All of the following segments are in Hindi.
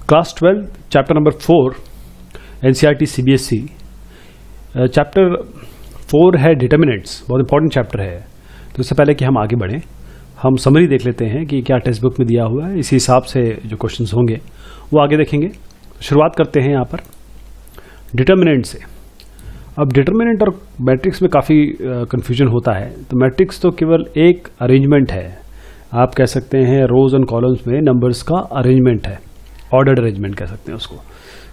Class 12 chapter number 4 NCERT CBSE chapter 4 है डिटर्मिनेंट्स। बहुत इंपॉर्टेंट चैप्टर है। तो इससे पहले कि हम आगे बढ़ें, हम समरी देख लेते हैं कि क्या टेक्स्ट बुक में दिया हुआ है। इसी हिसाब से जो क्वेश्चंस होंगे वो आगे देखेंगे। शुरुआत करते हैं यहाँ पर डिटर्मिनेंट से। अब डिटर्मिनेंट और मैट्रिक्स में काफ़ी कन्फ्यूजन होता है। तो मैट्रिक्स तो केवल एक अरेंजमेंट है, आप कह सकते हैं रोज एंड कॉलम्स में नंबर्स का अरेंजमेंट है, ऑर्डर्ड अरेंजमेंट कह सकते हैं उसको।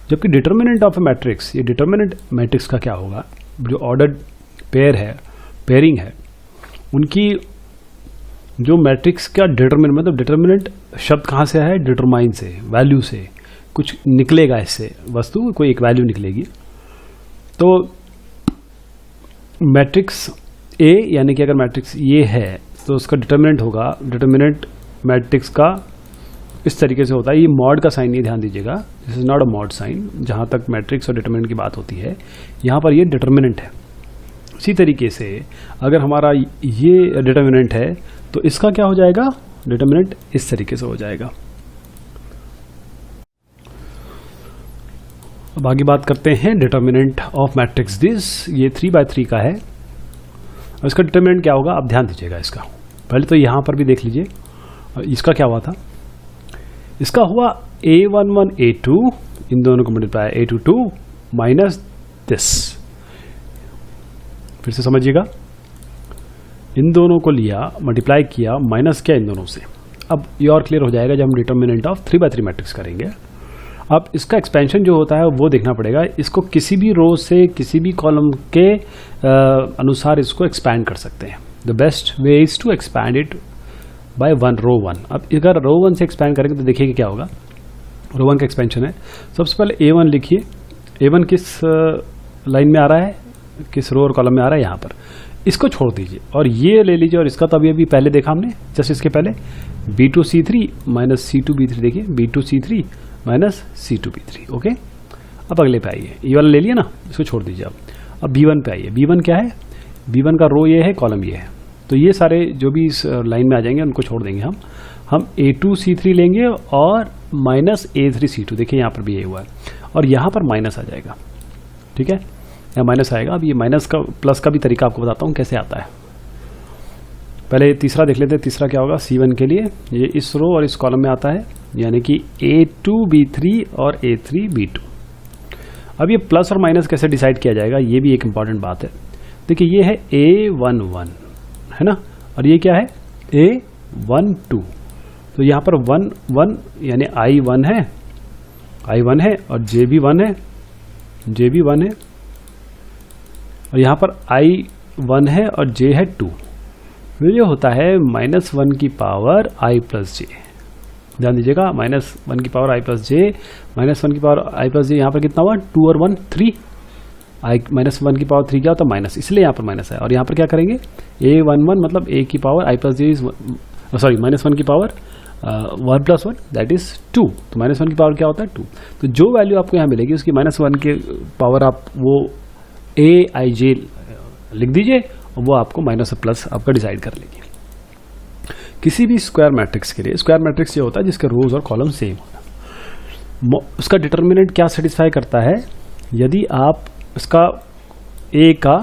जबकि डिटर्मिनेंट ऑफ ए मैट्रिक्स, ये डिटर्मिनेंट मैट्रिक्स का क्या होगा, जो ऑर्डर्ड पेयर है, पेयरिंग है, उनकी जो मैट्रिक्स का डिटर्मिनेंट, मतलब डिटर्मिनेंट शब्द कहाँ से है, डिटरमाइन से, वैल्यू से कुछ निकलेगा, इससे वस्तु कोई एक वैल्यू निकलेगी। तो मैट्रिक्स ए यानी कि अगर मैट्रिक्स ये है तो उसका डिटर्मिनेंट होगा, डिटर्मिनेंट मैट्रिक्स का इस तरीके से होता है। ये मॉड का साइन, ये ध्यान दीजिएगा, this is not a mod sine. जहाँ तक मैट्रिक्स और डिटर्मिनेंट की बात होती है, यहाँ पर ये डिटर्मिनेंट है। इसी तरीके से अगर हमारा ये डिटर्मिनेंट है तो इसका क्या हो जाएगा, डिटर्मिनेंट इस तरीके से हो जाएगा। अब आगे बात करते हैं डिटर्मिनेंट ऑफ मैट्रिक्स दिस। ये 3/3 का है। और इसका डिटर्मिनेंट क्या होगा, आप ध्यान दीजिएगा इसका। पहले तो यहाँ पर भी देख लीजिए, इसका क्या हुआ था, इसका हुआ A11 A2, इन दोनों को मल्टीप्लाई A22 माइनस दिस। फिर से समझिएगा, इन दोनों को लिया, मल्टीप्लाई किया, माइनस किया इन दोनों से। अब ये और क्लियर हो जाएगा जब हम डिटर्मिनेंट ऑफ 3/3 मैट्रिक्स करेंगे। अब इसका एक्सपेंशन जो होता है वो देखना पड़ेगा। इसको किसी भी रो से, किसी भी कॉलम के अनुसार इसको एक्सपैंड कर सकते हैं। The best way is to expand it by row one. अब अगर रो वन से एक्सपैंड करेंगे तो देखिए कि क्या होगा। रो वन का एक्सपेंशन है, सबसे पहले A1 लिखिए। A1 किस लाइन में आ रहा है, किस रो और कॉलम में आ रहा है, यहाँ पर। इसको छोड़ दीजिए और ये ले लीजिए, और इसका तो अभी पहले देखा हमने, जस्ट इसके पहले B2 C3 minus C2 B3। देखिए B2 C3 minus C2 B3। Okay, अब अगले पे आइए, ये वाला ले लिया ना, इसको छोड़ दीजिए। अब B1 पे आइए। B1 क्या है, B1 का रो ये है, कॉलम ये है। तो ये सारे जो भी इस लाइन में आ जाएंगे उनको छोड़ देंगे हम A2 C3 लेंगे और माइनस A3 C2। देखिए यहाँ पर भी ये हुआ है, और यहाँ पर माइनस आ जाएगा। ठीक है, यहाँ माइनस आएगा। अब ये माइनस का, प्लस का भी तरीका आपको बताता हूँ कैसे आता है। पहले तीसरा देख लेते हैं। तीसरा क्या होगा C1 के लिए, ये इस रो और इस कॉलम में आता है, यानी कि A2 B3 और A3 B2। अब ये प्लस और माइनस कैसे डिसाइड किया जाएगा, ये भी एक इंपॉर्टेंट बात है। देखिए ये है A11 है ना, और ये क्या है A12। तो यहाँ पर 1 1 यानी I1 है, I1 है, और J भी 1 है, J भी 1 है, और यहाँ पर I1 है और J है 2। ये होता है -1 की पावर I प्लस जे। ध्यान दीजिएगा, -1 की पावर I प्लस जे, -1 की पावर I प्लस जे। यहाँ पर कितना हुआ, 2 और 1 3। -1 की पावर 3 क्या होता है, माइनस, इसलिए यहाँ पर माइनस है। और यहाँ पर क्या करेंगे, A11 मतलब A की power I plus J is, sorry, -1 की पावर 1 + 1 दैट इज 2। तो -1 की पावर क्या होता है, 2। तो जो वैल्यू आपको यहाँ मिलेगी उसकी -1 की पावर आप वो AIJ लिख दीजिए, और वो आपको माइनस और प्लस आपका डिसाइड कर लेगी। किसी भी स्क्वायर मैट्रिक्स के लिए, स्क्वायर मैट्रिक्स ये होता है जिसके रोज और कॉलम सेम होता है। उसका डिटर्मिनेंट क्या सेटिस्फाई करता है, यदि आप इसका A का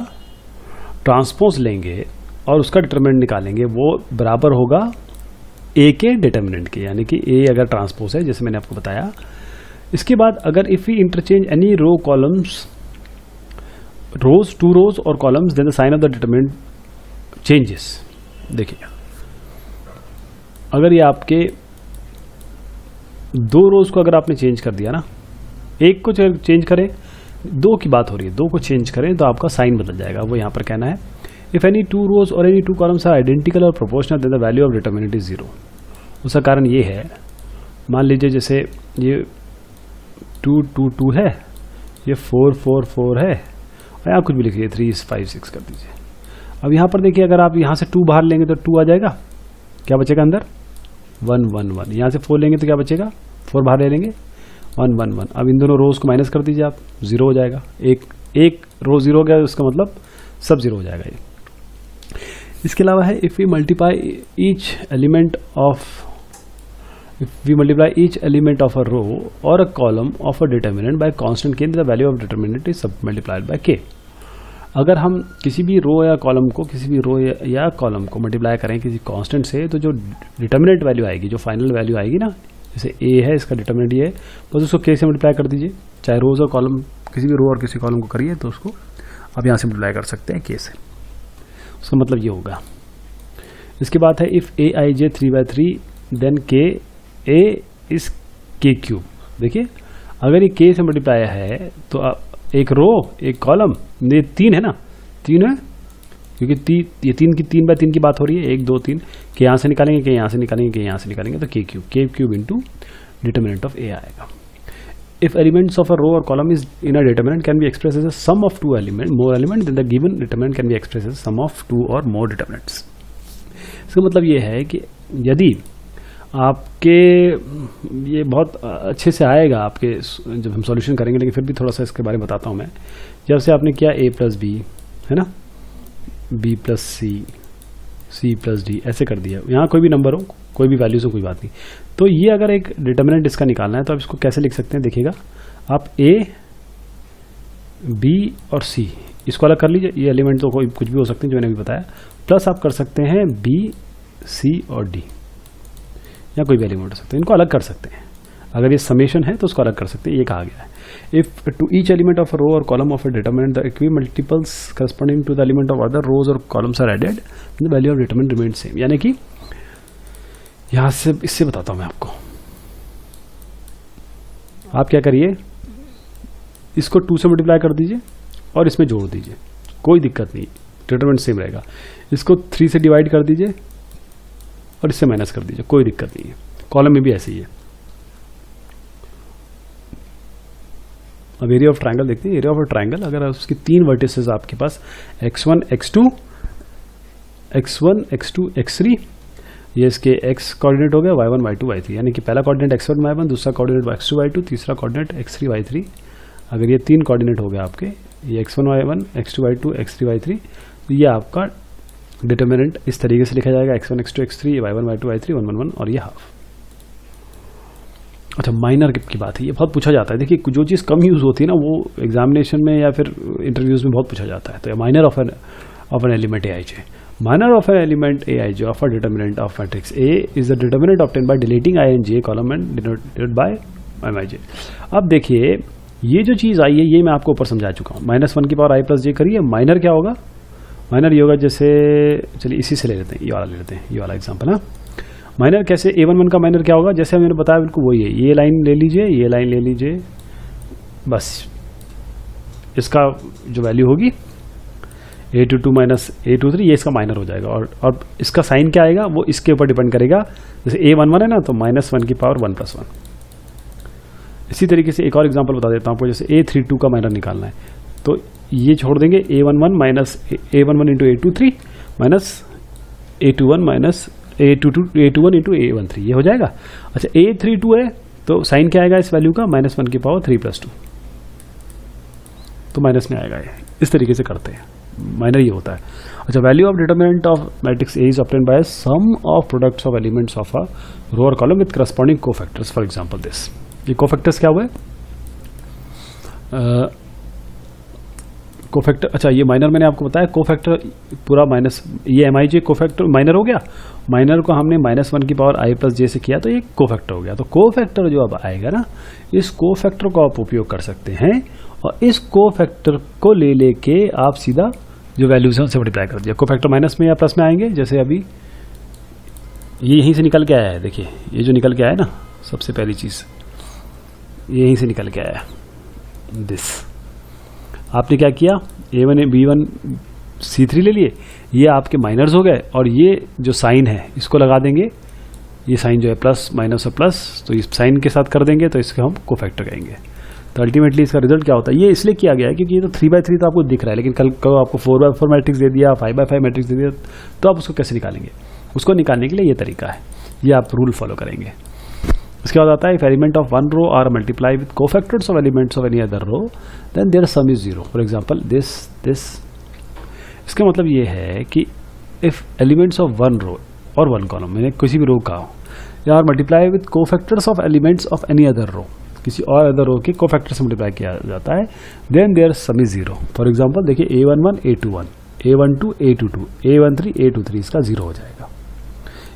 ट्रांसपोज लेंगे और उसका डिटर्मिनेंट निकालेंगे, वो बराबर होगा A के डिटर्मिनेंट के, यानी कि A अगर ट्रांसपोज है, जैसे मैंने आपको बताया। इसके बाद अगर if we interchange any row columns, rows, 2 rows और columns, then the sign of the determinant changes. देखिए अगर ये आपके 2 रोज को अगर आपने चेंज कर दिया ना, एक को चेंज करें, 2 की बात हो रही है, 2 को चेंज करें तो आपका साइन बदल जाएगा। वो यहाँ पर कहना है, इफ एनी 2 रोज और एनी 2 कॉलम्स आर आइडेंटिकल और proportional then the value of determinant is 0। उसका कारण ये है, मान लीजिए जैसे ये 2 2 2 है, ये 4 4 4 है, और यहाँ कुछ भी लिखिए 3 5 6 कर दीजिए। अब यहाँ पर देखिए, अगर आप यहाँ से 2 बाहर लेंगे तो 2 आ जाएगा, क्या बचेगा अंदर, 1 1 1। यहाँ से 4 लेंगे तो क्या बचेगा, 4 बाहर ले लेंगे, 1 1 1। अब इन दोनों रोज को माइनस कर दीजिए आप, 0 हो जाएगा। एक रो 0 हो गया, उसका मतलब सब 0 हो जाएगा ये। इसके अलावा है, if we multiply each element of If we multiply each element of a row or a column of a determinant by constant k, the value of determinant is multiplied by k. अगर हम किसी भी रो या कॉलम को या कॉलम को मल्टीप्लाई करें किसी कांस्टेंट से, तो जो डिटर्मिनेंट वैल्यू आएगी, जो फाइनल वैल्यू आएगी ना, जैसे a है, इसका डिटर्मिनेंट ये है, बस उसको k से मल्टीप्लाई कर दीजिए। चाहे रोज और कॉलम, किसी भी रो और किसी कॉलम को करिए तो उसको आप यहाँ से मल्टीप्लाई कर सकते हैं k से। उसका मतलब ये होगा। इसके बाद है if aij 3/3 then k a is k cube. देखिए अगर ये k से मल्टीप्लाई है तो एक रो एक कॉलम, ये 3 है ना, 3 है, क्योंकि ये 3/3 की बात हो रही है, 1 2 3, के यहाँ से निकालेंगे, के यहाँ से निकालेंगे, के यहाँ से निकालेंगे, तो k cube into determinant of a आएगा। If elements of a row और column is in a determinant can be express as a sum of two element more element then the given determinant can be express as sum of two और मोर डिटर्मिनेंट्स। इसका मतलब ये है कि यदि आपके, ये बहुत अच्छे से आएगा आपके जब हम सॉल्यूशन करेंगे, लेकिन फिर भी थोड़ा सा इसके बारे में बताता हूँ मैं। जब से आपने किया a प्लस बी है ना, b plus C plus D, ऐसे कर दिया, यहाँ कोई भी नंबर हो, कोई भी वैल्यूज हो, कोई बात नहीं। तो ये अगर एक डिटर्मिनेंट इसका निकालना है तो आप इसको कैसे लिख सकते हैं, देखिएगा आप a b और c इसको अलग कर लीजिए। ये एलिमेंट तो कोई कुछ भी हो सकते हैं जो मैंने अभी बताया, प्लस आप कर सकते हैं b c और d, या कोई भी एलिमेंट हो सकते हैं, इनको अलग कर सकते हैं। अगर ये समेशन है तो उसको अलग कर सकते हैं, ये कहा गया है। If to each element of a row और column of a determinant the equimultiples corresponding to the element of other rows और columns are added, the value of determinant remain same. यानी कि यहां से इससे बताता हूं मैं आपको। आप क्या करिए, इसको 2 से मल्टीप्लाई कर दीजिए और इसमें जोड़ दीजिए, कोई दिक्कत नहीं, डिटरमिनेंट सेम रहेगा। इसको 3 से डिवाइड कर दीजिए और इससे माइनस कर दीजिए, कोई दिक्कत नहीं है। कॉलम में भी ऐसे ही है। अब एरिया ऑफ ट्रायंगल देखते हैं। एरिया ऑफ ट्रायंगल, अगर उसकी 3 वर्टिसेस आपके पास x1 x2 x3, ये इसके x कोऑर्डिनेट हो गया, y1 y2 y3, यानी कि पहला कोऑर्डिनेट x1 y1, दूसरा कोऑर्डिनेट x2 y2, तीसरा कोऑर्डिनेट x3 y3। अगर ये 3 कोऑर्डिनेट हो गया आपके, ये x1 y1 x2 y2 x3 y3, तो ये आपका डिटर्मिनेंट इस तरीके से लिखा जाएगा, x1 x2 x3 y1 y2 y3 1 1 1 और ये हाफ। अच्छा, माइनर की बात है, ये बहुत पूछा जाता है। देखिए जो चीज़ कम यूज़ होती है ना, वो एग्जामिनेशन में या फिर इंटरव्यूज में बहुत पूछा जाता है। तो minor of an element aij, minor of an element aij of a determinant of matrix A is the determinant obtained by deleting i and j column and denoted by mij। अब देखिए ये जो चीज़ आई है, ये मैं आपको ऊपर समझा चुका हूँ। -1 की पावर i प्लस जे करिए, माइनर क्या होगा, माइनर ये होगा, जैसे चलिए इसी से ले लेते हैं, ये वाला ले लेते हैं, ये वाला एग्जाम्पल है। माइनर कैसे, a11 का माइनर क्या होगा, जैसे मैंने बताया बिल्कुल वही है। ये लाइन ले लीजिए, ये लाइन ले लीजिए, बस इसका जो वैल्यू होगी a22 माइनस a23, ये इसका माइनर हो जाएगा। और इसका साइन क्या आएगा वो इसके ऊपर डिपेंड करेगा। जैसे a11 है ना, तो -1 की पावर 1 + 1। इसी तरीके से एक और एग्जांपल बता देता हूँ आपको। जैसे a32 का माइनर निकालना है, तो ये छोड़ देंगे, a11 minus a11 into a23 minus a21 minus a21 into a13, ये हो जाएगा। अच्छा, a32 है तो साइन क्या आएगा इस वैल्यू का, -1 की पावर 3 + 2, तो माइनस में आएगा। ये इस तरीके से करते हैं, माइनर ये होता है। अच्छा, value of determinant of matrix A is obtained by sum of products of elements of a row और column with corresponding cofactors. For example this, ये कोफैक्टर्स क्या हुए, कोफैक्टर। अच्छा, ये माइनर मैंने आपको बताया, कोफैक्टर पूरा माइनस, ये mij कोफैक्टर माइनर हो गया। माइनर को हमने -1 की पावर i प्लस जे से किया, तो ये कोफैक्टर हो गया। तो कोफैक्टर जो अब आएगा ना, इस कोफैक्टर को आप उपयोग कर सकते हैं और इस कोफैक्टर को ले लेके आप सीधा जो वैल्यूज है उनसे मल्टीप्लाई कर दिया। कोफैक्टर माइनस में या प्लस में आएंगे, जैसे अभी ये यहीं से निकल के आया है। देखिए ये जो निकल के आया है ना, सबसे पहली चीज यहीं से निकल के आया है। दिस आपने क्या किया, a1 b1 c3 ले लिए, ये आपके माइनर्स हो गए, और ये जो साइन है इसको लगा देंगे। ये साइन जो है प्लस माइनस और प्लस, तो इस साइन के साथ कर देंगे, तो इसको हम कोफैक्टर कहेंगे। तो अल्टीमेटली इसका रिजल्ट क्या होता है, ये इसलिए किया गया है क्योंकि ये तो 3/3 तो आपको दिख रहा है, लेकिन कल को आपको 4/4 मैट्रिक्स दे दिया, 5/5 मैट्रिक्स दे दिया, तो आप उसको कैसे निकालेंगे। उसको निकालने के लिए ये तरीका है, ये आप रूल फॉलो करेंगे। इसके बाद आता है, if element of one row are multiply with cofactors of elements of any other row then their sum is 0। For example this. इसका मतलब ये है कि if elements of one row और वन कॉलम, मैंने किसी भी रो का हो, या multiply with cofactors of elements of any other row, किसी और अदर रो के कोफैक्टर से मल्टीप्लाई किया जाता है, then their sum is 0। For example देखिए a11 a21 a12 a22 a13 a23, इसका 0 हो जाएगा।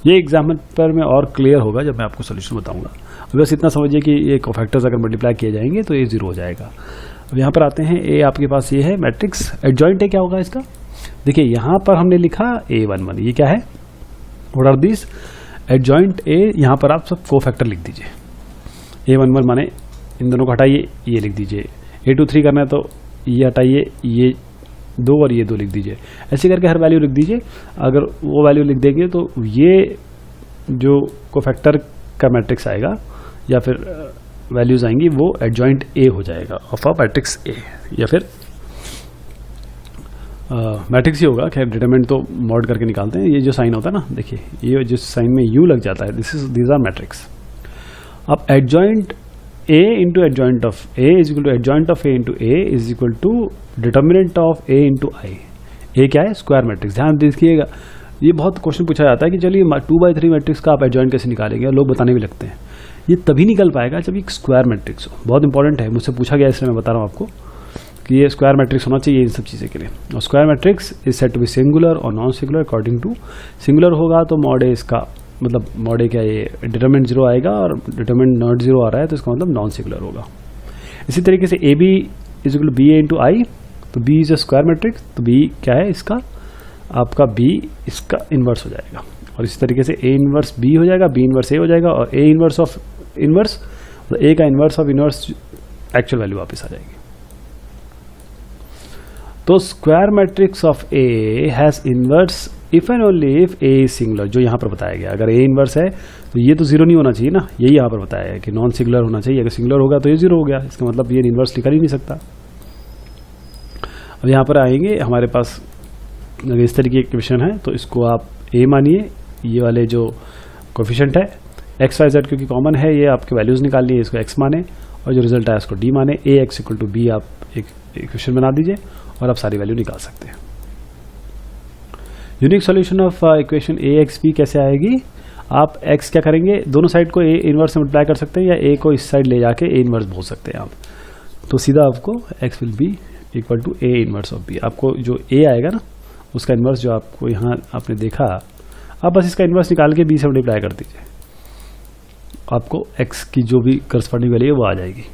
ये एग्जाम्पल पर में और क्लियर होगा जब मैं आपको सोल्यूशन बताऊंगा। बस इतना समझिए कि ये कोफैक्टर्स अगर मल्टीप्लाई किए जाएंगे तो ये 0 हो जाएगा। अब यहाँ पर आते हैं, ए आपके पास ये है मैट्रिक्स, एडजॉइंट है क्या होगा इसका, देखिए यहाँ पर हमने लिखा a11, ये क्या है, what are this adjoint A, यहाँ पर आप सब कोफैक्टर लिख दीजिए। a11 माने इन दोनों को हटाइए, ये लिख दीजिए। a23 करना है तो ये हटाइए, ये 2 और ये 2 लिख दीजिए। ऐसे करके हर वैल्यू लिख दीजिए। अगर वो वैल्यू लिख देंगे तो ये जो कोफैक्टर का मैट्रिक्स आएगा या फिर वैल्यूज आएंगी वो एडजॉइंट ए हो जाएगा ऑफ अ मैट्रिक्स ए, या फिर मैट्रिक्स ही होगा। खैर डिटरमिनेंट तो मॉड करके निकालते हैं। ये जो साइन होता है ना, देखिए ये जिस साइन में यू लग जाता है, दीज आर मैट्रिक्स। अब adjoint A into adjoint of A is equal to adjoint of A into A is equal to determinant of A into I. A क्या है, स्क्वायर मैट्रिक्स। ध्यान देखिएगा, ये बहुत क्वेश्चन पूछा जाता है कि चलिए 2/3 मैट्रिक्स का आप एडजॉइंट कैसे निकालेंगे, लोग बताने भी लगते हैं। ये तभी निकल पाएगा जब एक स्क्वायर मैट्रिक्स हो। बहुत इंपॉर्टेंट है, मुझसे पूछा गया इसलिए मैं बता रहा हूँ आपको कि ये स्क्वायर मैट्रिक्स होना चाहिए इन सब चीज़ें के लिए। और square matrix is set to be singular और non singular according to. Singular होगा तो मॉड ए इसका मतलब मॉड ए क्या, ये डिटरमिनेंट 0 आएगा, और डिटरमिनेंट नॉट 0 आ रहा है तो इसका मतलब नॉन सिंगुलर होगा। इसी तरीके से A B is equal to B A into I, तो B is a square matrix, तो बी क्या है इसका, आपका बी इसका इन्वर्स हो जाएगा। और इसी तरीके से ए इन्वर्स बी हो जाएगा, बी इन्वर्स ए हो जाएगा, और ए इन्वर्स ऑफ इन्वर्स, तो ए का inverse of inverse actual value वापस आ जाएगी। तो square matrix of A has inverse if and only if A is singular, जो यहाँ पर बताया गया। अगर ए इन्वर्स है तो ये तो 0 नहीं होना चाहिए ना, यही यहाँ पर बताया है कि नॉन सिंगुलर होना चाहिए। अगर सिंगुलर होगा तो ये 0 हो गया, इसका मतलब ये इन्वर्स निकल ही नहीं सकता। अब यहाँ पर आएंगे हमारे पास अगर इस तरीके की इक्वेशन है तो इसको आप ए मानिए, ये वाले जो कोफिशिएंट है एक्स वाई जेड क्योंकि कॉमन है, ये आपके वैल्यूज निकाल लिए, इसको एक्स माने, और जो रिजल्ट आया इसको डी माने। ए एक्स इक्वल टू बी आप एक इक्वेशन बना दीजिए और आप सारी वैल्यू निकाल सकते हैं। Unique solution of equation A X B कैसे आएगी, आप एक्स क्या करेंगे, दोनों साइड को ए इनवर्स से मल्टीप्लाई कर सकते हैं, या ए को इस साइड ले जाके ए इनवर्स बोल सकते हैं आप। तो सीधा आपको X will be equal to A inverse of B. आपको जो ए आएगा ना उसका इन्वर्स जो आपको यहाँ आपने देखा, आप बस इसका इन्वर्स निकाल के बी से मल्टीप्लाई कर दीजिए, आपको एक्स की जो भी करस्पॉन्डिंग वैल्यू है वो आ जाएगी।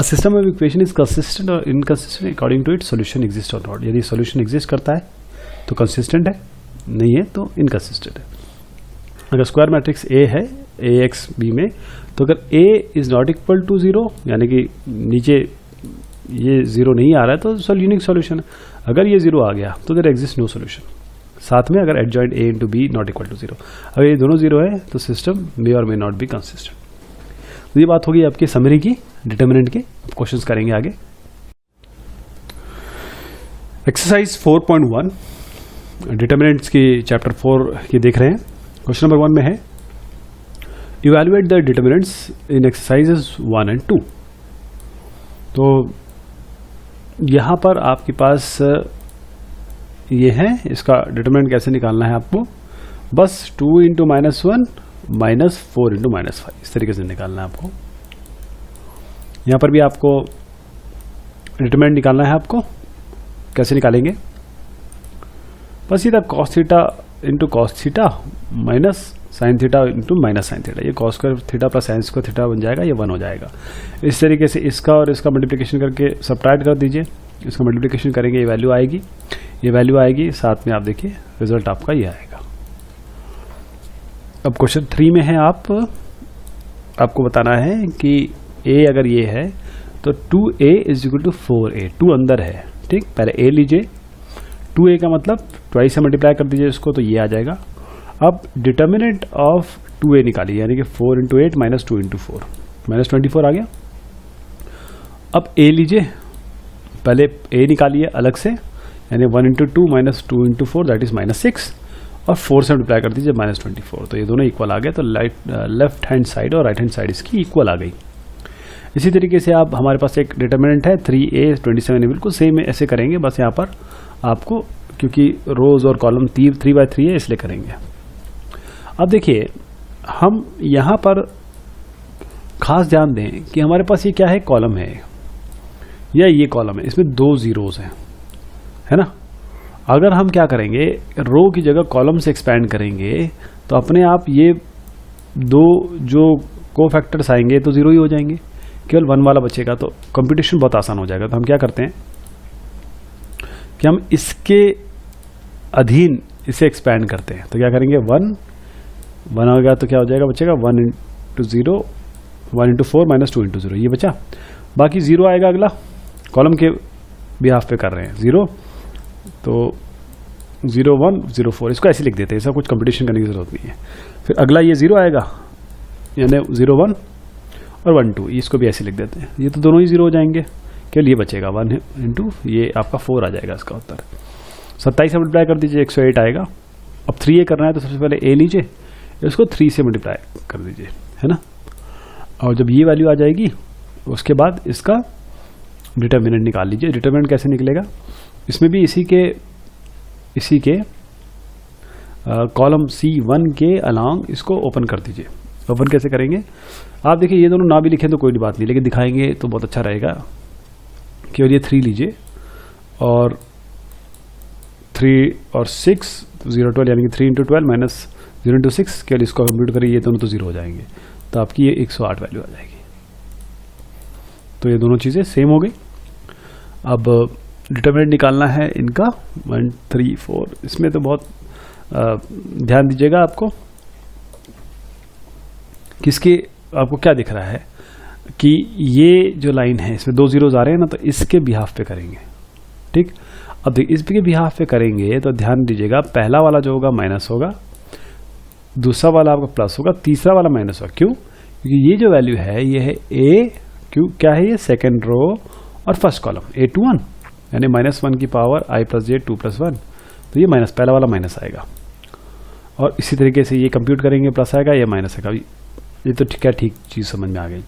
System of equation is consistent और inconsistent according to it solution exist और नॉट। यदि सोल्यूशन एग्जिस्ट करता है तो कंसिस्टेंट है, नहीं है तो इनकंसिस्टेंट है। अगर स्क्वायर मैट्रिक्स ए है ए एक्स बी में, तो अगर ए इज नॉट इक्वल टू 0 यानी कि नीचे ये 0 नहीं आ रहा है तो यूनिक सॉल्यूशन है। अगर ये 0 आ गया तो देयर एग्जिस्ट नो सॉल्यूशन। साथ में अगर adjoint A into B not equal to 0, अगर ये दोनों 0 है तो सिस्टम मे और मे नॉट बी कंसिस्टेंट। तो ये बात होगी आपकी समरी की डिटर्मिनेंट के। क्वेश्चंस करेंगे आगे। एक्सरसाइज 4.1 डिटर्मिनेंट्स की चैप्टर 4 की देख रहे हैं। क्वेश्चन नंबर 1 में है evaluate the determinants in exercises 1 and 2। तो यहाँ पर आपके पास ये है, इसका डिटरमिनेंट कैसे निकालना है आपको, बस 2 × -1 -4 × -5 इस तरीके से निकालना है आपको। यहाँ पर भी आपको डिटरमिनेंट निकालना है। आपको कैसे निकालेंगे, बस सीधा cos theta into cos theta minus sine theta into minus sine theta, ये cos square theta plus sine square theta बन जाएगा, ये 1 हो जाएगा। इस तरीके से इसका और इसका मल्टीप्लिकेशन करके सब्ट्रैक्ट कर दीजिए, इसका मल्टीप्लिकेशन करेंगे ये वैल्यू आएगी, ये वैल्यू आएगी, साथ में आप देखिए रिजल्ट आपका ये आएगा। अब क्वेश्चन 3 में है, आपको बताना है कि a अगर ये है तो 2a is equal to 4a, 2 अंदर है, ठीक। पहले a लीजिए, 2a का मतलब ट्वाइस से मल्टीप्लाई कर दीजिए इसको, तो ये आ जाएगा। अब डिटर्मिनेंट ऑफ 2a निकालिए, यानी कि 4 × 8 - 2 × 4 -24 आ गया। अब a लीजिए, पहले a निकालिए अलग से, यानी 1 × 2 - 2 × 4 दैट इज -6, और 4 से मल्टीप्लाई कर दीजिए -24, तो ये दोनों इक्वल आ गए। तो लेफ्ट हैंड साइड और राइट हैंड साइड इसकी इक्वल आ गई। इसी तरीके से आप हमारे पास एक डिटर्मिनेंट है 3a 27 है, बिल्कुल सेम ऐसे करेंगे, बस यहाँ पर आपको क्योंकि रोज और कॉलम 3/3 है इसलिए करेंगे। अब देखिए हम यहाँ पर खास ध्यान दें कि हमारे पास ये क्या है, कॉलम है या ये कॉलम है, इसमें 2 जीरोस हैं, है ना। अगर हम क्या करेंगे, रो की जगह कॉलम से एक्सपैंड करेंगे तो अपने आप ये 2 जो कोफैक्टर्स आएंगे तो 0 ही हो जाएंगे, केवल 1 वाला बचेगा। तो कंप्यूटेशन बहुत आसान हो जाएगा। तो हम क्या करते हैं कि हम इसके अधीन इसे एक्सपैंड करते हैं। तो क्या करेंगे, 1 हो गया तो क्या हो जाएगा, बचेगा 1 इंटू 0, 1 इंटू 4 माइनस 2 इंटू 0, ये बचा। बाकी 0 आएगा अगला, कॉलम के बिहाफ पे कर रहे हैं 0, तो 0 1 0 4, इसको ऐसे लिख देते हैं, ऐसा कुछ कंपटीशन करने की जरूरत नहीं है। फिर अगला ये 0 आएगा, यानी 0 1 और 1 2, इसको भी ऐसे लिख देते हैं। ये तो दोनों ही 0 हो जाएंगे, केवल ये बचेगा 1 इंटू, ये आपका 4 आ जाएगा इसका उत्तर। 27 से मल्टीप्लाई कर दीजिए, 108 आएगा। अब 3a करना है तो सबसे पहले a लीजिए, इसको 3 से मल्टीप्लाई कर दीजिए, है ना। और जब ये वैल्यू आ जाएगी उसके बाद इसका डिटर्मिनेंट निकाल लीजिए। डिटर्मिनेंट कैसे निकलेगा, इसमें भी इसी के कॉलम C1 के अलोंग इसको ओपन कर दीजिए। ओपन कैसे करेंगे, आप देखिए ये दोनों ना भी लिखें तो कोई बात नहीं, लेकिन दिखाएंगे तो बहुत अच्छा रहेगा। केवल ये 3 लीजिए और 3 और 6 0 12, यानी कि 3 इंटू 12 माइनस 0 इंटू 6, केवल इसको कंप्यूट करिए, ये दोनों तो 0 हो जाएंगे, तो आपकी ये 108 वैल्यू आ जाएगी। तो ये दोनों चीज़ें सेम हो गई। अब डिटरमिनेंट निकालना है इनका 1 3 4, इसमें तो बहुत ध्यान दीजिएगा आपको, किसके आपको क्या दिख रहा है कि ये जो लाइन है इसमें 2 जीरोज आ रहे हैं ना, तो इसके बिहाफ पे करेंगे, ठीक। अब देखिए इसके बिहाफ पे करेंगे तो ध्यान दीजिएगा, पहला वाला जो होगा माइनस होगा, दूसरा वाला आपका प्लस होगा, तीसरा वाला माइनस होगा। क्यों, क्योंकि ये जो वैल्यू है ये है a, क्यों क्या है ये, सेकेंड रो और फर्स्ट कॉलम a to 1, यानी -1 की पावर i प्लस j 2 + 1, तो ये माइनस, पहला वाला माइनस आएगा। और इसी तरीके से ये कंप्यूट करेंगे, प्लस आएगा, ये माइनस आएगा। ये तो ठीक है, ठीक चीज़ समझ में आ गई।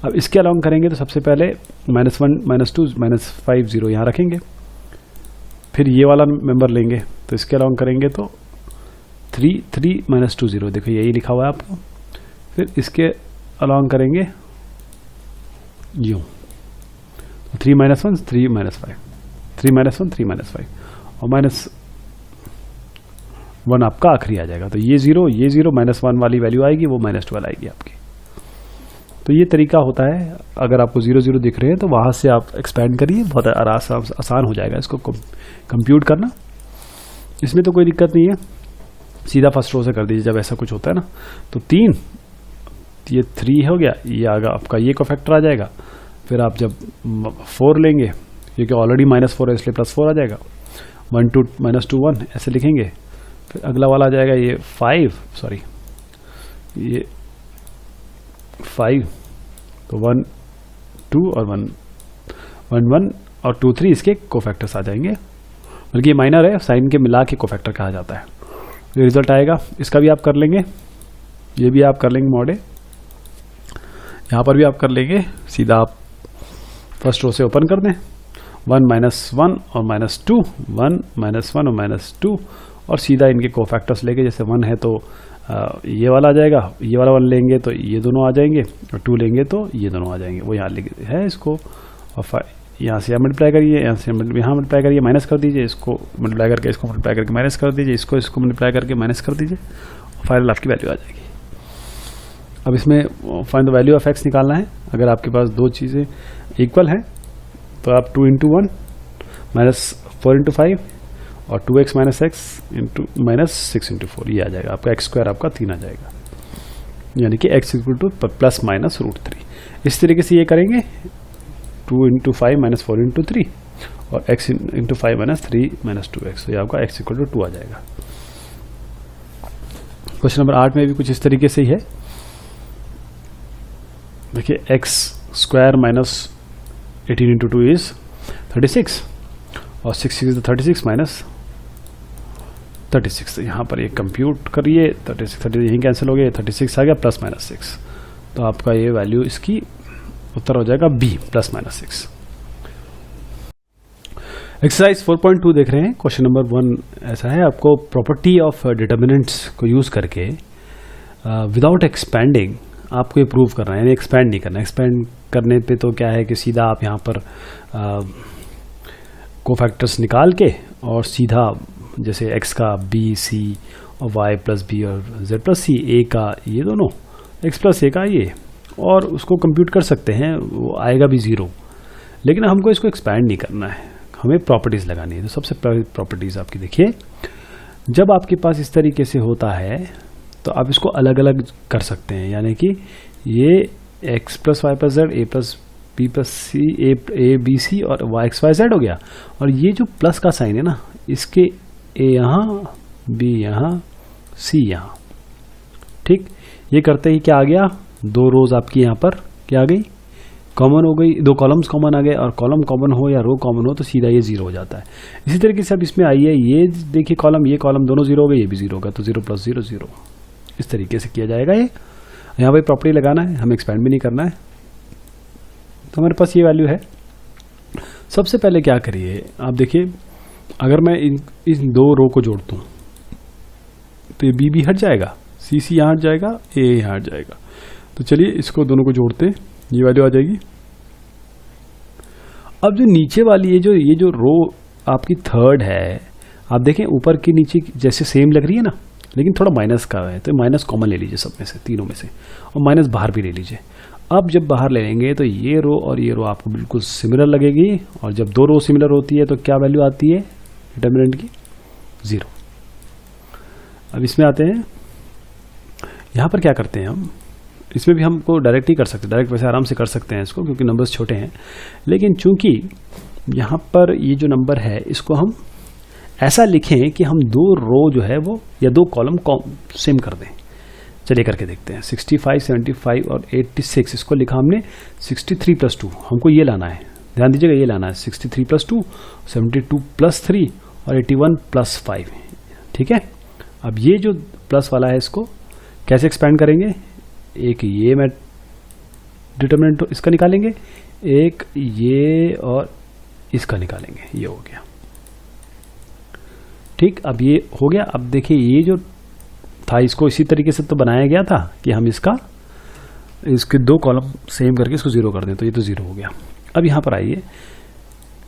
अब इसके अलाउंग करेंगे तो सबसे पहले -1 -2 -5 0 यहाँ रखेंगे, फिर ये वाला मेंबर लेंगे, तो इसके अलाउंग करेंगे तो 3 3 -2 0, देखो यही लिखा हुआ है आपको। फिर इसके अलाउंग करेंगे यूँ, 3 - 1 3 - 5, 3 - 1 3 - 5, और -1 आपका आखिरी आ जाएगा। तो ये 0 -1 वाली वैल्यू आएगी, वो -12 आएगी आपकी। तो ये तरीका होता है, अगर आपको 0 0 दिख रहे हैं तो वहाँ से आप एक्सपैंड करिए, बहुत आसान हो जाएगा इसको कंप्यूट करना। इसमें तो कोई दिक्कत नहीं है, सीधा फर्स्ट रो से कर दीजिए जब ऐसा कुछ होता है ना। तो 3, ये 3 हो गया, ये आगा आपका ये को फैक्टर आ जाएगा। फिर आप जब 4 लेंगे, क्योंकि ऑलरेडी -4 है इसलिए +4 आ जाएगा, 1 2 -2 1 ऐसे लिखेंगे। फिर अगला वाला आ जाएगा ये 5, सॉरी ये 5, तो 1 2 और 1 1 1 और 2 3 इसके कोफैक्टर्स आ जाएंगे, बल्कि ये माइनर है, साइन के मिला के कोफैक्टर कहा जाता है। ये रिजल्ट आएगा, इसका भी आप कर लेंगे, ये भी आप कर लेंगे मॉडे, यहाँ पर भी आप कर लेंगे। सीधा आप फर्स्ट रो से ओपन कर दें, 1 -1 और -2, 1 -1 और -2, और सीधा इनके कोफैक्टर्स लेके, जैसे 1 है तो ये वाला आ जाएगा, ये वाला 1 लेंगे तो ये दोनों आ जाएंगे, और 2 लेंगे तो ये दोनों आ जाएंगे। वो यहाँ लिखे है इसको, और यहाँ से मल्टीप्लाई करिए, यहाँ से यहाँ मल्टीप्लाई करिए, माइनस कर दीजिए, इसको मल्टीप्लाई करके इसको मल्टीप्लाई करके माइनस कर दीजिए, इसको मल्टीप्लाई करके माइनस कर दीजिए, और फाइनल आपकी वैल्यू आ जाएगी। अब इसमें find the value of x निकालना है। अगर आपके पास दो चीज़ें इक्वल हैं तो आप 2 × 1 -4 × 5 और 2x - x इंटू -6 × 4, ये आ जाएगा आपका, x² आपका 3 आ जाएगा, यानी कि x = ±√3। इस तरीके से ये करेंगे, 2 × 5 -4 × 3 और x × 5 - 3 - 2x, तो ये आपका x = 2 आ जाएगा। क्वेश्चन नंबर 8 में भी कुछ इस तरीके से ही है। देखिए x² - 18 × 2 इज 36 और 6 इज 36 - 36। यहाँ पर ये कंप्यूट करिए, 36 यहीं कैंसिल हो गया, 36 आ गया, +-6, तो आपका ये वैल्यू इसकी उत्तर हो जाएगा B, +-6। एक्सरसाइज 4.2 देख रहे हैं। क्वेश्चन नंबर 1 ऐसा है, आपको प्रॉपर्टी ऑफ डिटर्मिनेंट्स को यूज करके विदाउट एक्सपेंडिंग आपको ये प्रूव करना है, यानी एक्सपेंड नहीं करना। एक्सपेंड करने पे तो क्या है कि सीधा आप यहाँ पर कोफैक्टर्स निकाल के और सीधा जैसे x का b c और y प्लस बी और z प्लस सी, a का ये दोनों, x प्लस a का ये, और उसको कंप्यूट कर सकते हैं, वो आएगा भी 0। लेकिन हमको इसको एक्सपैंड नहीं करना है, हमें प्रॉपर्टीज़ लगानी है। तो सबसे पहले प्रॉपर्टीज़ आपकी देखिए, जब आपके पास इस तरीके से होता है तो आप इसको अलग अलग कर सकते हैं, यानी कि ये x plus Y plus Z, A plus B plus C, A B C और वाई एक्स वाई जेड हो गया। और ये जो प्लस का साइन है ना, इसके ए यहाँ, बी यहाँ, सी यहाँ, ठीक। ये करते ही क्या आ गया, 2 रोज आपकी यहाँ पर क्या आ गई, कॉमन हो गई, 2 कॉलम्स कॉमन आ गए। और कॉलम कॉमन हो या रो कॉमन हो तो सीधा ये 0 हो जाता है। इसी तरीके से अब इसमें आइए, ये देखिए कॉलम, ये कॉलम दोनों 0 हो गए, ये भी 0 होगा, तो 0 प्लस 0 0, इस तरीके से किया जाएगा। ये यहाँ पर प्रॉपर्टी लगाना है, हमें एक्सपेंड भी नहीं करना है। तो हमारे पास ये वैल्यू है। सबसे पहले क्या करिए, आप देखिए, अगर मैं इन 2 रो को जोड़ता हूँ तो ये बी हट जाएगा, सी सी यहाँ हट जाएगा, ए यहाँ हट जाएगा। तो चलिए इसको दोनों को जोड़ते हैं, ये वैल्यू आ जाएगी। अब जो नीचे वाली है, ये जो रो आपकी थर्ड है, आप देखें ऊपर की नीचे जैसे सेम लग रही है ना, लेकिन थोड़ा माइनस का है, तो माइनस कॉमन ले लीजिए सब में से, तीनों में से, और माइनस बाहर भी ले लीजिए। अब जब बाहर ले लेंगे तो ये रो और ये रो आपको बिल्कुल सिमिलर लगेगी, और जब 2 रो सिमिलर होती है तो क्या वैल्यू आती है डिटर्मिनेंट की, 0। अब इसमें आते हैं, यहाँ पर क्या करते हैं हम, इसमें भी हमको डायरेक्ट ही कर सकते हैं, डायरेक्ट वैसे आराम से कर सकते हैं इसको, क्योंकि नंबर्स छोटे हैं। लेकिन चूंकि यहाँ पर ये जो नंबर है, इसको हम ऐसा लिखें कि हम 2 रो जो है वो, या 2 कॉलम सेम कर दें। चलिए करके देखते हैं। 65, 75 और 86, इसको लिखा हमने 63 प्लस 2, हमको ये लाना है, ध्यान दीजिएगा, ये लाना है 63 प्लस 2, 72 प्लस 3 और 81 प्लस 5, ठीक है। अब ये जो प्लस वाला है, इसको कैसे एक्सपेंड करेंगे, एक ये मैं डिटरमिनेंट इसका निकालेंगे, एक ये और इसका निकालेंगे, ये हो गया, ठीक। अब ये हो गया। अब देखिए ये जो था, इसको इसी तरीके से तो बनाया गया था कि हम इसके 2 कॉलम सेम करके इसको 0 कर दें, तो ये तो 0 हो गया। अब यहाँ पर आइए,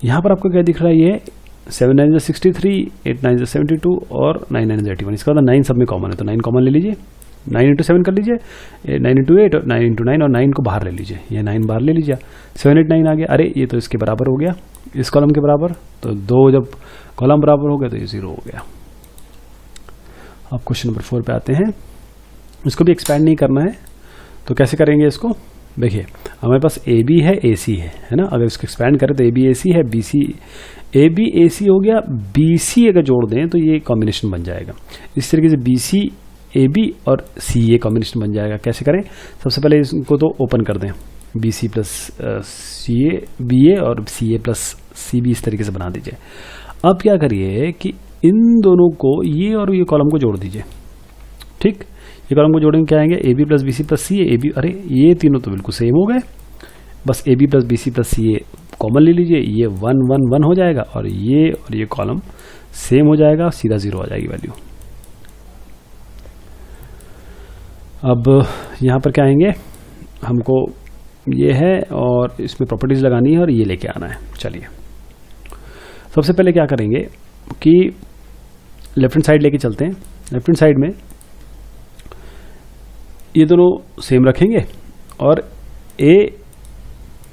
यहाँ पर आपको क्या दिख रहा है, ये 7 9 63, 8 9 72 और 9 9 81। इसका मतलब 9 सब में कॉमन है, तो 9 कॉमन ले लीजिए, 9 इंटू 7 कर लीजिए, 9 इंटू 8 और 9 इंटू 9, और 9 को बाहर ले लीजिए, ये 9 बाहर ले लीजिए, 7 8 9 आ गया। अरे ये तो इसके बराबर हो गया, इस कॉलम के बराबर, तो 2 जब कॉलम बराबर हो गया तो ये 0 हो गया। अब क्वेश्चन नंबर 4 पे आते हैं। इसको भी एक्सपैंड नहीं करना है, तो कैसे करेंगे इसको, देखिए हमारे पास ए बी है, ए सी है ना। अगर इसको एक्सपैंड करें तो ए बी ए सी है, बी सी ए बी ए सी हो गया, बी सी अगर जोड़ दें तो ये कॉम्बिनेशन बन जाएगा। इस तरीके से बी सी ए बी और सी ए कॉम्बिनेशन बन जाएगा। कैसे करें, सबसे पहले इसको तो ओपन कर दें, B C plus C A B A और C A plus C B, इस तरीके से बना दीजिए। अब क्या करिए कि इन दोनों को, ये और ये कॉलम को जोड़ दीजिए, ठीक। ये कॉलम को जोड़ेंगे, क्या आएंगे, A B plus B C plus C A B. अरे ये तीनों तो बिल्कुल सेम हो गए, बस A B plus B C plus C A common ले लीजिए, ये 1 1 1 हो जाएगा, और ये कॉलम सेम हो जाएगा, सीधा 0 आ जाएगी वैल्यू। अब यहाँ पर क्या आएंगे, हमको ये है और इसमें प्रॉपर्टीज लगानी है और ये लेके आना है। चलिए सबसे पहले क्या करेंगे कि लेफ्ट हैंड साइड लेके चलते हैं। लेफ्ट हैंड साइड में ये दोनों सेम रखेंगे और ए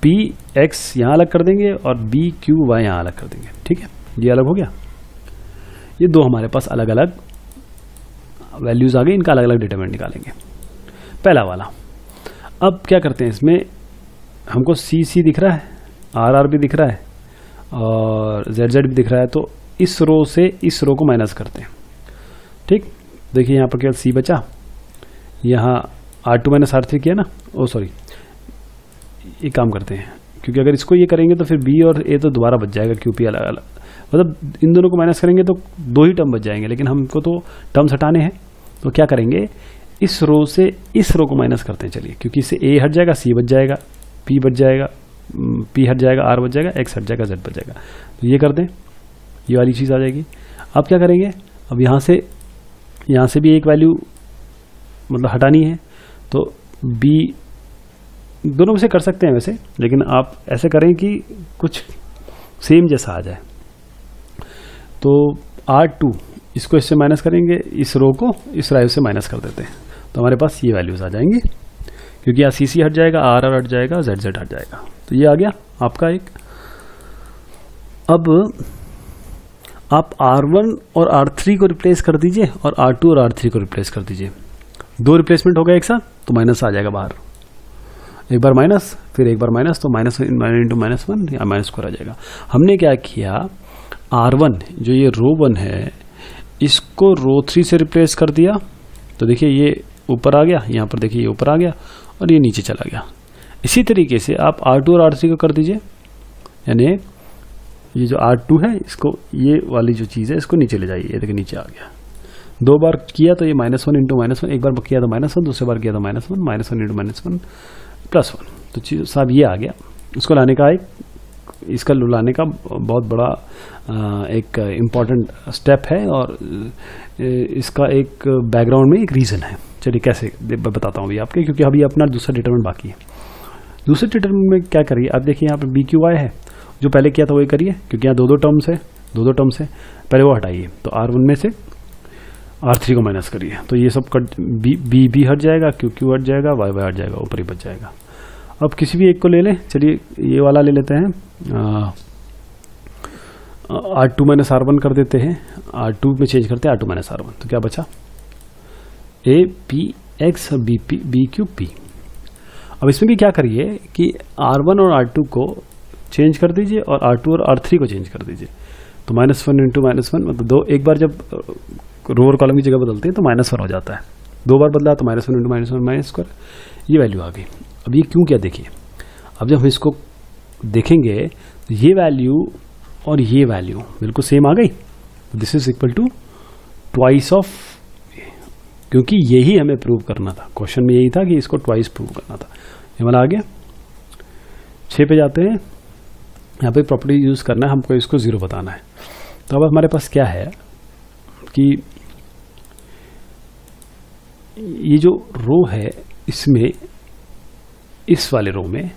पी एक्स यहाँ अलग कर देंगे और बी क्यू वाई यहाँ अलग कर देंगे, ठीक है। ये अलग हो गया, ये 2 हमारे पास अलग अलग वैल्यूज आ गए, इनका अलग अलग डिटरमिनेंट निकालेंगे। पहला वाला, अब क्या करते हैं, इसमें हमको सी सी दिख रहा है, आर आर भी दिख रहा है और जेड जेड भी दिख रहा है, तो इस रो से इस रो को माइनस करते हैं, ठीक। देखिए यहाँ पर केवल सी बचा, यहाँ R2 माइनस R3 किया ना, ओ सॉरी, ये काम करते हैं, क्योंकि अगर इसको ये करेंगे तो फिर बी और ए तो दोबारा बच जाएगा, क्यूपी अलग अलग, मतलब इन दोनों को माइनस करेंगे तो 2 ही टर्म बच जाएंगे, लेकिन हमको तो टर्म्स हटाने हैं। तो क्या करेंगे, इस रो से इस रो को माइनस करते हैं, चलिए, क्योंकि इससे ए हट जाएगा, सी बच जाएगा, पी बच जाएगा, पी हट जाएगा, आर बच जाएगा, एक्स हट जाएगा, जेड बच जाएगा। तो ये कर दें, ये वाली चीज़ आ जाएगी। अब क्या करेंगे, अब यहाँ से भी एक वैल्यू मतलब हटानी है तो B दोनों में से कर सकते हैं वैसे, लेकिन आप ऐसे करें कि कुछ सेम जैसा आ जाए। तो R2 इसको इससे माइनस करेंगे, इस रो को इस राइव से माइनस कर देते हैं, तो हमारे पास ये वैल्यूज आ जाएंगी, क्योंकि यहाँ CC हट जाएगा, RR हट जाएगा, ZZ हट जाएगा। तो ये आ गया आपका एक। अब आप R1 और R3 को रिप्लेस कर दीजिए और R2 और R3 को रिप्लेस कर दीजिए। दो रिप्लेसमेंट हो गया एक साथ, तो माइनस आ जाएगा बाहर, एक बार माइनस फिर एक बार माइनस, तो माइनस इंटू -1 या -2 आ जाएगा। हमने क्या किया, R1 जो ये रो 1 है इसको रो 3 से रिप्लेस कर दिया, तो देखिए ये ऊपर आ गया, यहाँ पर देखिए ये ऊपर आ गया और ये नीचे चला गया। इसी तरीके से आप R2 और R3 को कर दीजिए, यानी ये जो R2 है इसको, ये वाली जो चीज़ है इसको नीचे ले जाइए, ये देखिए नीचे आ गया। दो बार किया तो ये -1 इंटू -1, एक बार किया तो -1, दूसरी बार किया तो -1, -1 इंटू -1 +1, तो चीज साहब ये आ गया। इसको लाने का इसका लाने का बहुत बड़ा एक इम्पॉर्टेंट स्टेप है और इसका एक बैकग्राउंड में एक रीज़न है। चलिए कैसे बताता हूँ अभी आपके, क्योंकि अभी अपना दूसरा डिटरमिनेंट बाकी है। दूसरे डिटरमिनेंट में क्या करिए, आप देखिए यहाँ पे BQY है, जो पहले किया था वही करिए, क्योंकि यहाँ दो दो टर्म्स है, पहले वो हटाइए। तो R1 में से R3 को माइनस करिए, तो ये सब कट, B हट जाएगा, QQ हट जाएगा, Y हट जाएगा, ऊपर ही बच जाएगा। अब किसी भी एक को ले लें, चलिए ये वाला ले लेते हैं, R2 - R1 कर देते हैं, R2 में चेंज करते हैं R2 - R1, तो क्या बचा APX BQP। अब इसमें भी क्या करिए कि R1 और R2 को चेंज कर दीजिए और R2 और R3 को चेंज कर दीजिए, तो -1 इंटू -1, मतलब दो, एक बार जब रो और कॉलम की जगह बदलते हैं तो -1 हो जाता है, दो बार बदला तो -1 इंटू -1 -2, ये वैल्यू आ गई। अब ये क्यों किया देखिए, अब जब हम इसको देखेंगे तो ये वैल्यू और ये वैल्यू बिल्कुल सेम आ गई, this is equal to twice of, क्योंकि यही हमें प्रूव करना था, क्वेश्चन में यही था कि इसको ट्वाइस प्रूव करना था। ये वाला आ गया। 6 पे जाते हैं, यहाँ पे प्रॉपर्टी यूज करना है हमको, इसको 0 बताना है। तो अब हमारे पास क्या है कि ये जो रो है इसमें, इस वाले रो में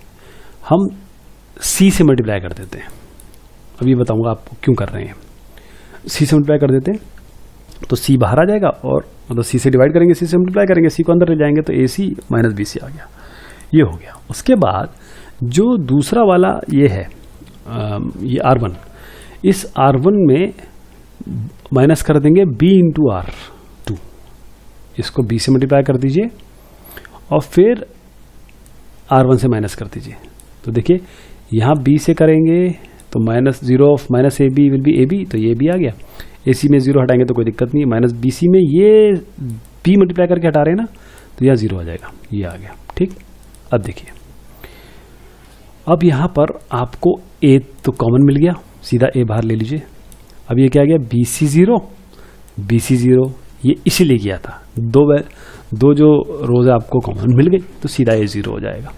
हम C से मल्टीप्लाई कर देते हैं। अभी बताऊंगा आपको क्यों कर रहे हैं। C से मल्टीप्लाई कर देते हैं तो C बाहर आ जाएगा, और मतलब C से डिवाइड करेंगे, C से मल्टीप्लाई करेंगे, C को अंदर ले जाएंगे तो AC - BC आ गया, ये हो गया। उसके बाद जो दूसरा वाला ये है, ये R1, इस R1 में माइनस कर देंगे B इंटू R2, इसको B से मल्टीप्लाई कर दीजिए और फिर R1 से माइनस कर दीजिए। तो देखिए यहाँ B से करेंगे तो -0 of -AB will be AB, तो ये B आ गया। AC में 0 हटाएंगे तो कोई दिक्कत नहीं, -BC में ये B मल्टीप्लाई करके हटा रहे हैं ना, तो यहाँ 0 आ जाएगा, ये आ गया। ठीक, अब देखिए, अब यहाँ पर आपको A तो कॉमन मिल गया, सीधा A बाहर ले लीजिए। अब ये क्या आ गया, BC 0, ये इसीलिए किया था, दो जो रोज आपको कॉमन मिल गई तो सीधा A 0 हो जाएगा,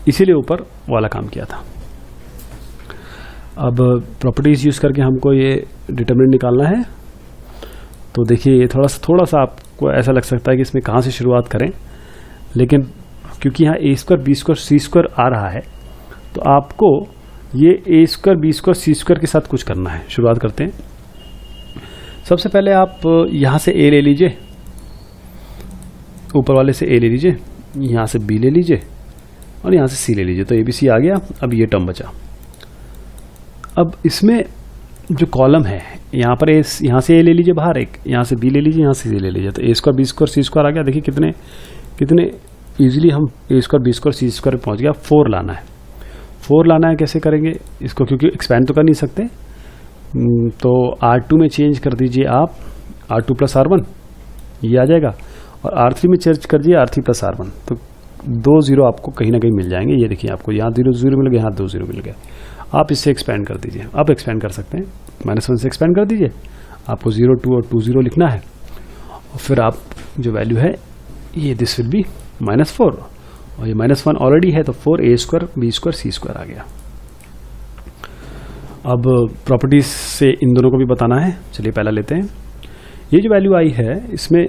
इसीलिए ऊपर वाला काम किया था। अब प्रॉपर्टीज यूज करके हमको ये डिटरमिनेंट निकालना है। तो देखिए ये थोड़ा सा आपको ऐसा लग सकता है कि इसमें कहाँ से शुरुआत करें, लेकिन क्योंकि यहाँ A² B² C² आ रहा है तो आपको ये A² B² C² के साथ कुछ करना है। शुरुआत करते हैं। सबसे पहले आप यहाँ से A ले लीजिए, ऊपर वाले से A ले लीजिए, यहाँ से B ले लीजिए और यहाँ से C ले लीजिए, तो ABC आ गया। अब ये टर्म बचा। अब इसमें जो कॉलम है यहाँ पर यहाँ से A ले लीजिए बाहर, एक यहाँ से B ले लीजिए, यहाँ से C ले लीजिए, तो A² B² C² आ गया। देखिए कितने इजीली हम A² B² C² पे पहुँच गया। 4 लाना है, 4 लाना है, कैसे करेंगे इसको, क्योंकि एक्सपैंड तो कर नहीं सकते, तो R2 में चेंज कर दीजिए आप, R2 + R1 ये आ जाएगा, और R3 में चेंज कर दीजिए R3 + R1, तो 2 0 आपको कहीं ना कहीं मिल जाएंगे। ये देखिए आपको यहाँ 0 मिल गया, यहाँ 2 0 मिल गए। आप इससे एक्सपेंड कर दीजिए, आप एक्सपेंड कर सकते हैं, -1 से एक्सपेंड कर दीजिए। आपको 0 2 और 2 0 लिखना है, और फिर आप जो वैल्यू है ये दिस विल बी -4, और ये -1 ऑलरेडी है, तो 4 A² B² C² आ गया। अब प्रॉपर्टीज से इन दोनों को भी बताना है। चलिए पहला लेते हैं। ये जो वैल्यू आई है इसमें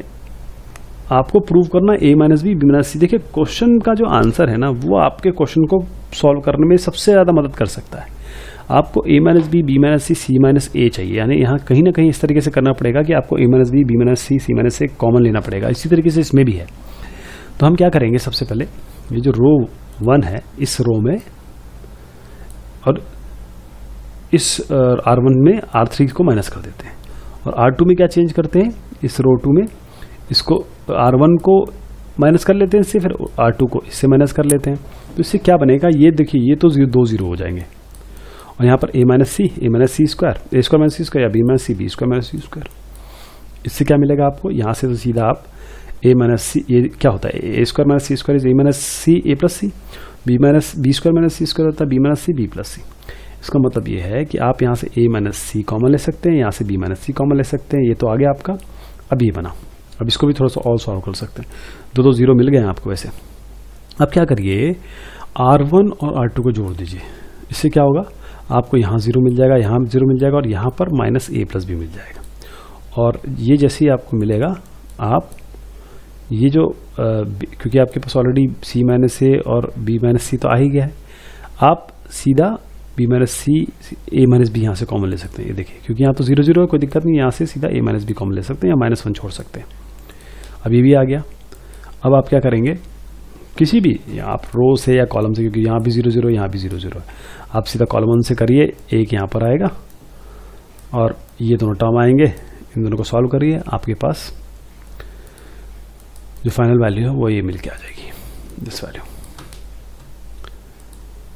आपको प्रूव करना ए माइनस बी माइनस सी। देखिए क्वेश्चन का जो आंसर है ना वो आपके क्वेश्चन को सॉल्व करने में सबसे ज़्यादा मदद कर सकता है। आपको ए माइनस बी माइनस सी माइनस ए चाहिए, यानी यहाँ कहीं ना कहीं इस तरीके से करना पड़ेगा कि आपको ए माइनस बी माइनस सी माइनस ए कॉमन लेना पड़ेगा। इसी तरीके से इसमें भी है। तो हम क्या करेंगे, सबसे पहले ये जो रो 1 है इस रो में और इस R1 में R3 को माइनस कर देते हैं और R2 में क्या चेंज करते हैं, इस रो 2 में इसको R1 को माइनस कर लेते हैं इससे, फिर R2 को इससे माइनस कर लेते हैं। तो इससे क्या बनेगा, ये देखिए ये तो 2 0 हो जाएंगे और यहाँ पर a minus C square, A square minus C square या B minus C B square minus C square. इससे क्या मिलेगा आपको, यहाँ से तो सीधा आप ए माइनस सी, ये क्या होता है A square minus C square is A minus C A plus C, B square minus C square होता है B minus C B plus C. इसका मतलब ये है कि आप यहाँ से ए माइनस सी कॉमन ले सकते हैं, यहाँ से बी माइनस सी कॉमन ले सकते हैं। ये तो आ गया आपका। अब ये बना, अब इसको भी थोड़ा सा और सॉल्व कर सकते हैं। 2 0 मिल गए हैं आपको वैसे। अब क्या करिए, R1 और R2 को जोड़ दीजिए। इससे क्या होगा, आपको यहाँ 0 मिल जाएगा, यहाँ 0 मिल जाएगा और यहाँ पर माइनस ए प्लस बी मिल जाएगा। और ये जैसे ही आपको मिलेगा, आप ये जो क्योंकि आपके पास ऑलरेडी सी माइनस ए और बी माइनस सी तो आ ही गया है, आप सीधा बी माइनस सी ए माइनस बी यहाँ से कॉमन ले सकते हैं। ये देखिए क्योंकि यहाँ तो 0 0 है, कोई दिक्कत नहीं, यहाँ से सीधा ए माइनस बी कॉमन ले सकते हैं या -1 छोड़ सकते हैं। अब ये भी आ गया। अब आप क्या करेंगे, किसी भी आप रो से या कॉलम से, क्योंकि यहाँ भी 0 0 यहाँ भी 0 0 है, आप सीधा कॉलम 1 से करिए, एक यहाँ पर आएगा और ये दोनों टर्म आएंगे, इन दोनों को सॉल्व करिए, आपके पास जो फाइनल वैल्यू है वो ये मिल के आ जाएगी, दिस वैल्यू।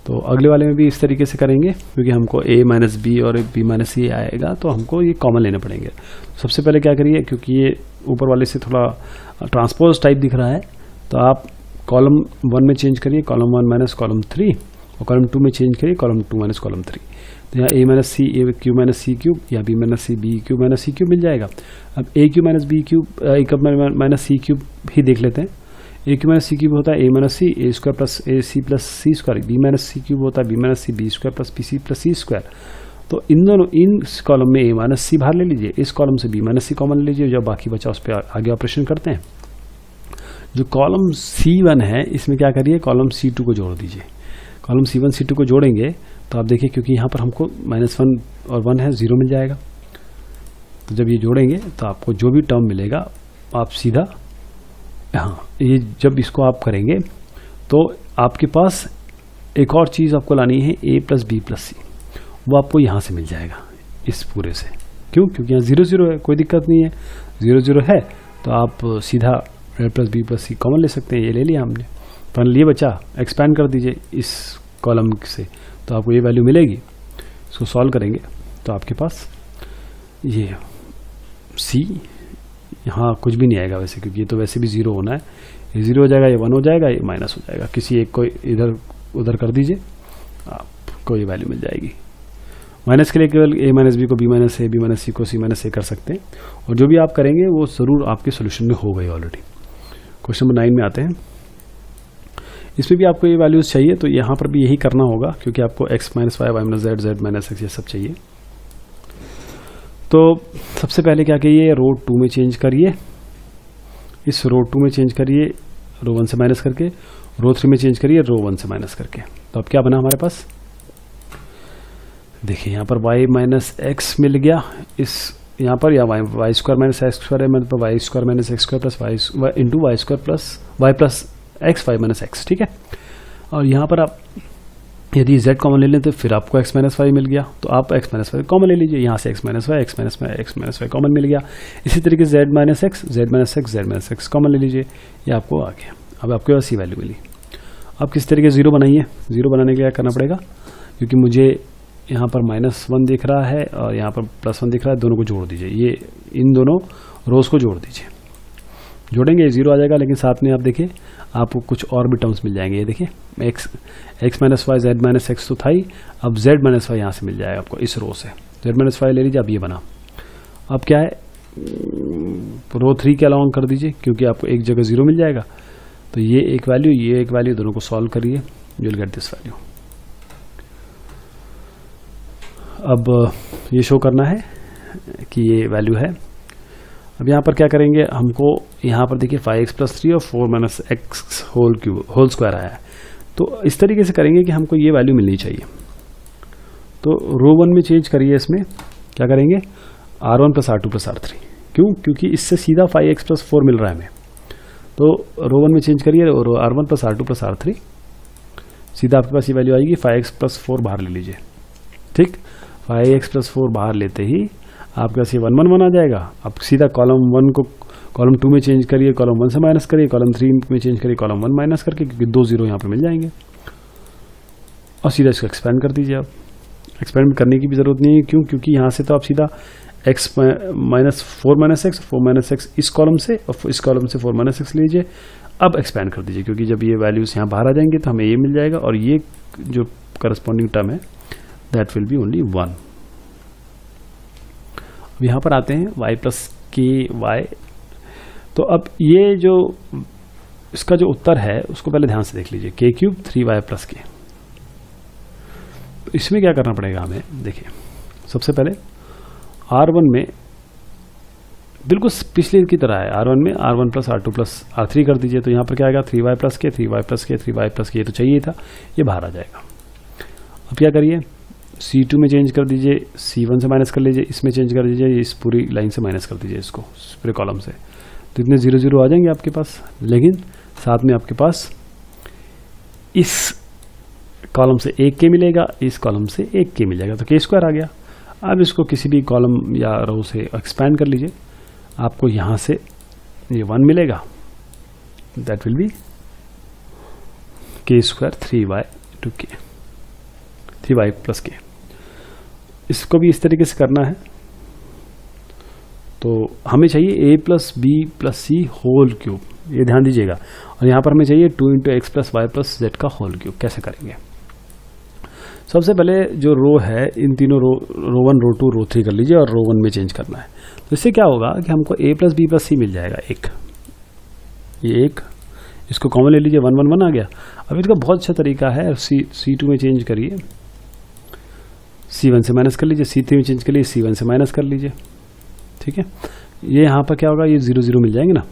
तो अगले वाले में भी इस तरीके से करेंगे, क्योंकि हमको a माइनस बी और b माइनस सी आएगा तो हमको ये कॉमन लेने पड़ेंगे। सबसे पहले क्या करिए, क्योंकि ये ऊपर वाले से थोड़ा ट्रांसपोज टाइप दिख रहा है, तो आप कॉलम 1 में चेंज करिए, कॉलम 1 माइनस कॉलम 3, और कॉलम 2 में चेंज करिए, कॉलम 2 माइनस कॉलम 3। तो यहाँ a minus C A cube minus C cube या b minus C B cube minus C cube मिल जाएगा। अब a cube minus B cube minus C cube ही देख लेते हैं। A cube minus C cube होता है A minus C A square plus A C plus C square, B minus C cube होता है B minus C B square plus B C plus C square. तो इन दोनों, इन कॉलम में ए माइनस सी बाहर ले लीजिए, इस कॉलम से बी माइनस सी कॉमन ले लीजिए, जो बाकी बचा उस पर आगे ऑपरेशन करते हैं। जो कॉलम C1 है इसमें क्या करिए, कॉलम C2 को जोड़ दीजिए। कॉलम C1 C2 को जोड़ेंगे तो आप देखिए, क्योंकि यहाँ पर हमको -1 और 1 है, 0 मिल जाएगा। तो जब ये जोड़ेंगे तो आपको जो भी टर्म मिलेगा आप सीधा, हाँ, ये जब इसको आप करेंगे तो आपके पास एक और चीज़ आपको लानी है, a प्लस बी प्लस सी, वो आपको यहाँ से मिल जाएगा इस पूरे से। क्यों, क्योंकि यहाँ 0 0 है, कोई दिक्कत नहीं है, 0 0 है तो आप सीधा a plus B plus C common ले सकते हैं। ये ले लिया हमने, तो ये बचा, एक्सपैंड कर दीजिए इस कॉलम से, तो आपको ये वैल्यू मिलेगी। इसको सॉल्व करेंगे तो आपके पास ये c, यहाँ कुछ भी नहीं आएगा वैसे, क्योंकि ये तो वैसे भी 0 होना है, ये 0 हो जाएगा, ये 1 हो जाएगा, ये माइनस हो जाएगा। किसी एक को इधर उधर कर दीजिए, आपको ये वैल्यू मिल जाएगी। माइनस के लिए केवल a माइनस बी को b माइनस ए, b माइनस सी को c माइनस ए कर सकते हैं, और जो भी आप करेंगे वो ज़रूर आपके सोल्यूशन में हो गई ऑलरेडी। क्वेश्चन नंबर 9 में आते हैं। इसमें भी आपको ये वैल्यूज चाहिए, तो यहाँ पर भी यही करना होगा, क्योंकि आपको x minus Y, Y minus Z, Z minus X, ये सब चाहिए। तो सबसे पहले क्या करिए, रो 2 में चेंज करिए, इस रो 2 में चेंज करिए रो 1 से माइनस करके, रो 3 में चेंज करिए रो 1 से माइनस करके। तो अब क्या बना हमारे पास, देखिए यहाँ पर y माइनस एक्स मिल गया, इस यहाँ पर, या Y square minus X square है, मतलब Y square minus X square plus Y into Y square plus Y plus X, Y minus X, ठीक है। और यहाँ पर आप यदि z कॉमन ले लें तो फिर आपको x माइनस वाई मिल गया, तो आप x माइनस वाई कॉमन ले लीजिए, यहाँ से x minus Y, x minus Y common मिल गया। इसी तरीके से z minus X, z minus X, z minus X common ले लीजिए, ये आपको आ गया। अब आपके पास सी वैल्यू मिली। अब किस तरीके से 0 बनाइए, 0 बनाने के लिए क्या करना पड़ेगा, क्योंकि मुझे यहाँ पर -1 दिख रहा है और यहाँ पर +1 दिख रहा है, दोनों को जोड़ दीजिए, ये इन दोनों रोज को जोड़ दीजिए। जोड़ेंगे 0 आ जाएगा, लेकिन साथ में आप देखिए आपको कुछ और भी टर्म्स मिल जाएंगे। ये देखिए X minus Y, Z minus X तो था ही, अब जेड माइनस वाई यहाँ से मिल जाएगा आपको इस रो से, जेड माइनस वाई ले लीजिए। अब ये बना, अब क्या है, रो 3 के अलॉन्ग कर दीजिए, क्योंकि आपको एक जगह 0 मिल जाएगा। तो ये एक वैल्यू, ये एक वैल्यू, दोनों को सॉल्व करिए, you will get this value. अब ये शो करना है कि ये वैल्यू है। अब यहाँ पर क्या करेंगे, हमको यहाँ पर देखिए 5x + 3 और 4 - x होल स्क्वायर आया है। तो इस तरीके से करेंगे कि हमको ये वैल्यू मिलनी चाहिए। तो रो 1 में चेंज करिए, इसमें क्या करेंगे R1 + R2 + R3। क्यों? क्योंकि इससे सीधा 5x + 4 मिल रहा है हमें। तो रो 1 में चेंज करिए और R1 + R2 + R3, सीधा आपके पास ये वैल्यू आएगी 5x + 4 बाहर ले लीजिए। ठीक, 5x + 4 बाहर लेते ही आपके पास ये 1 1 1 आ जाएगा। अब सीधा कॉलम 1 को कॉलम 2 में चेंज करिए, कॉलम 1 से माइनस करिए, कॉलम 3 में चेंज करिए, कॉलम 1 माइनस करके, क्योंकि 2 0 यहाँ पर मिल जाएंगे। और सीधा इसको एक्सपेंड कर दीजिए। आप एक्सपेंड करने की भी ज़रूरत नहीं है। क्यों? क्योंकि यहाँ से तो आप सीधा x - 4 - x इस कॉलम से और इस कॉलम से 4 - x लीजिए। अब एक्सपेंड कर दीजिए, क्योंकि जब ये वैल्यूज यहाँ बाहर आ जाएंगे तो हमें ये मिल जाएगा, और ये जो करस्पॉन्डिंग टर्म है दैट विल बी ओनली 1। अब यहाँ पर आते हैं y + ky। तो अब ये जो इसका जो उत्तर है उसको पहले ध्यान से देख लीजिए, k³ 3y + k। इसमें क्या करना पड़ेगा हमें, देखिए सबसे पहले R1 में बिल्कुल पिछले की तरह है, R1 में R1 + R2 + R3 कर दीजिए। तो यहाँ पर क्या आएगा 3y + k 3y + k 3y + k, ये तो चाहिए था, ये बाहर आ जाएगा। अब क्या करिए, C2 में चेंज कर दीजिए, C1 से माइनस कर लीजिए, इसमें चेंज कर दीजिए, इस पूरी लाइन से माइनस कर दीजिए इसको, पूरे कॉलम से। तो इतने 0 0 आ जाएंगे आपके पास, लेकिन साथ में आपके पास इस कॉलम से 1 k मिलेगा, इस कॉलम से 1 k मिलेगा, तो k² आ गया। अब इसको किसी भी कॉलम या रो से एक्सपैंड कर लीजिए, आपको यहाँ से ये 1 मिलेगा, that will be k² 3y + k 3y + k। इसको भी इस तरीके से करना है। तो हमें चाहिए a + b + c whole cube, ये ध्यान दीजिएगा। और यहाँ पर हमें चाहिए 2 × x + y + z का होल क्यूब। कैसे करेंगे? सबसे पहले जो रो है, इन तीनों रो 1 रो 2 रो 3 कर लीजिए और रो 1 में चेंज करना है। तो इससे क्या होगा कि हमको a + b + c मिल जाएगा, एक ये एक, इसको कॉमन ले लीजिए, 1 1 1 आ गया। अब इसका बहुत अच्छा तरीका है, C2 में चेंज करिए, C1 से माइनस कर लीजिए, C3 में चेंज करिए, C1 से माइनस कर लीजिए। ठीक है, ये यहाँ पर क्या होगा, ये 0 0 मिल जाएंगे ना।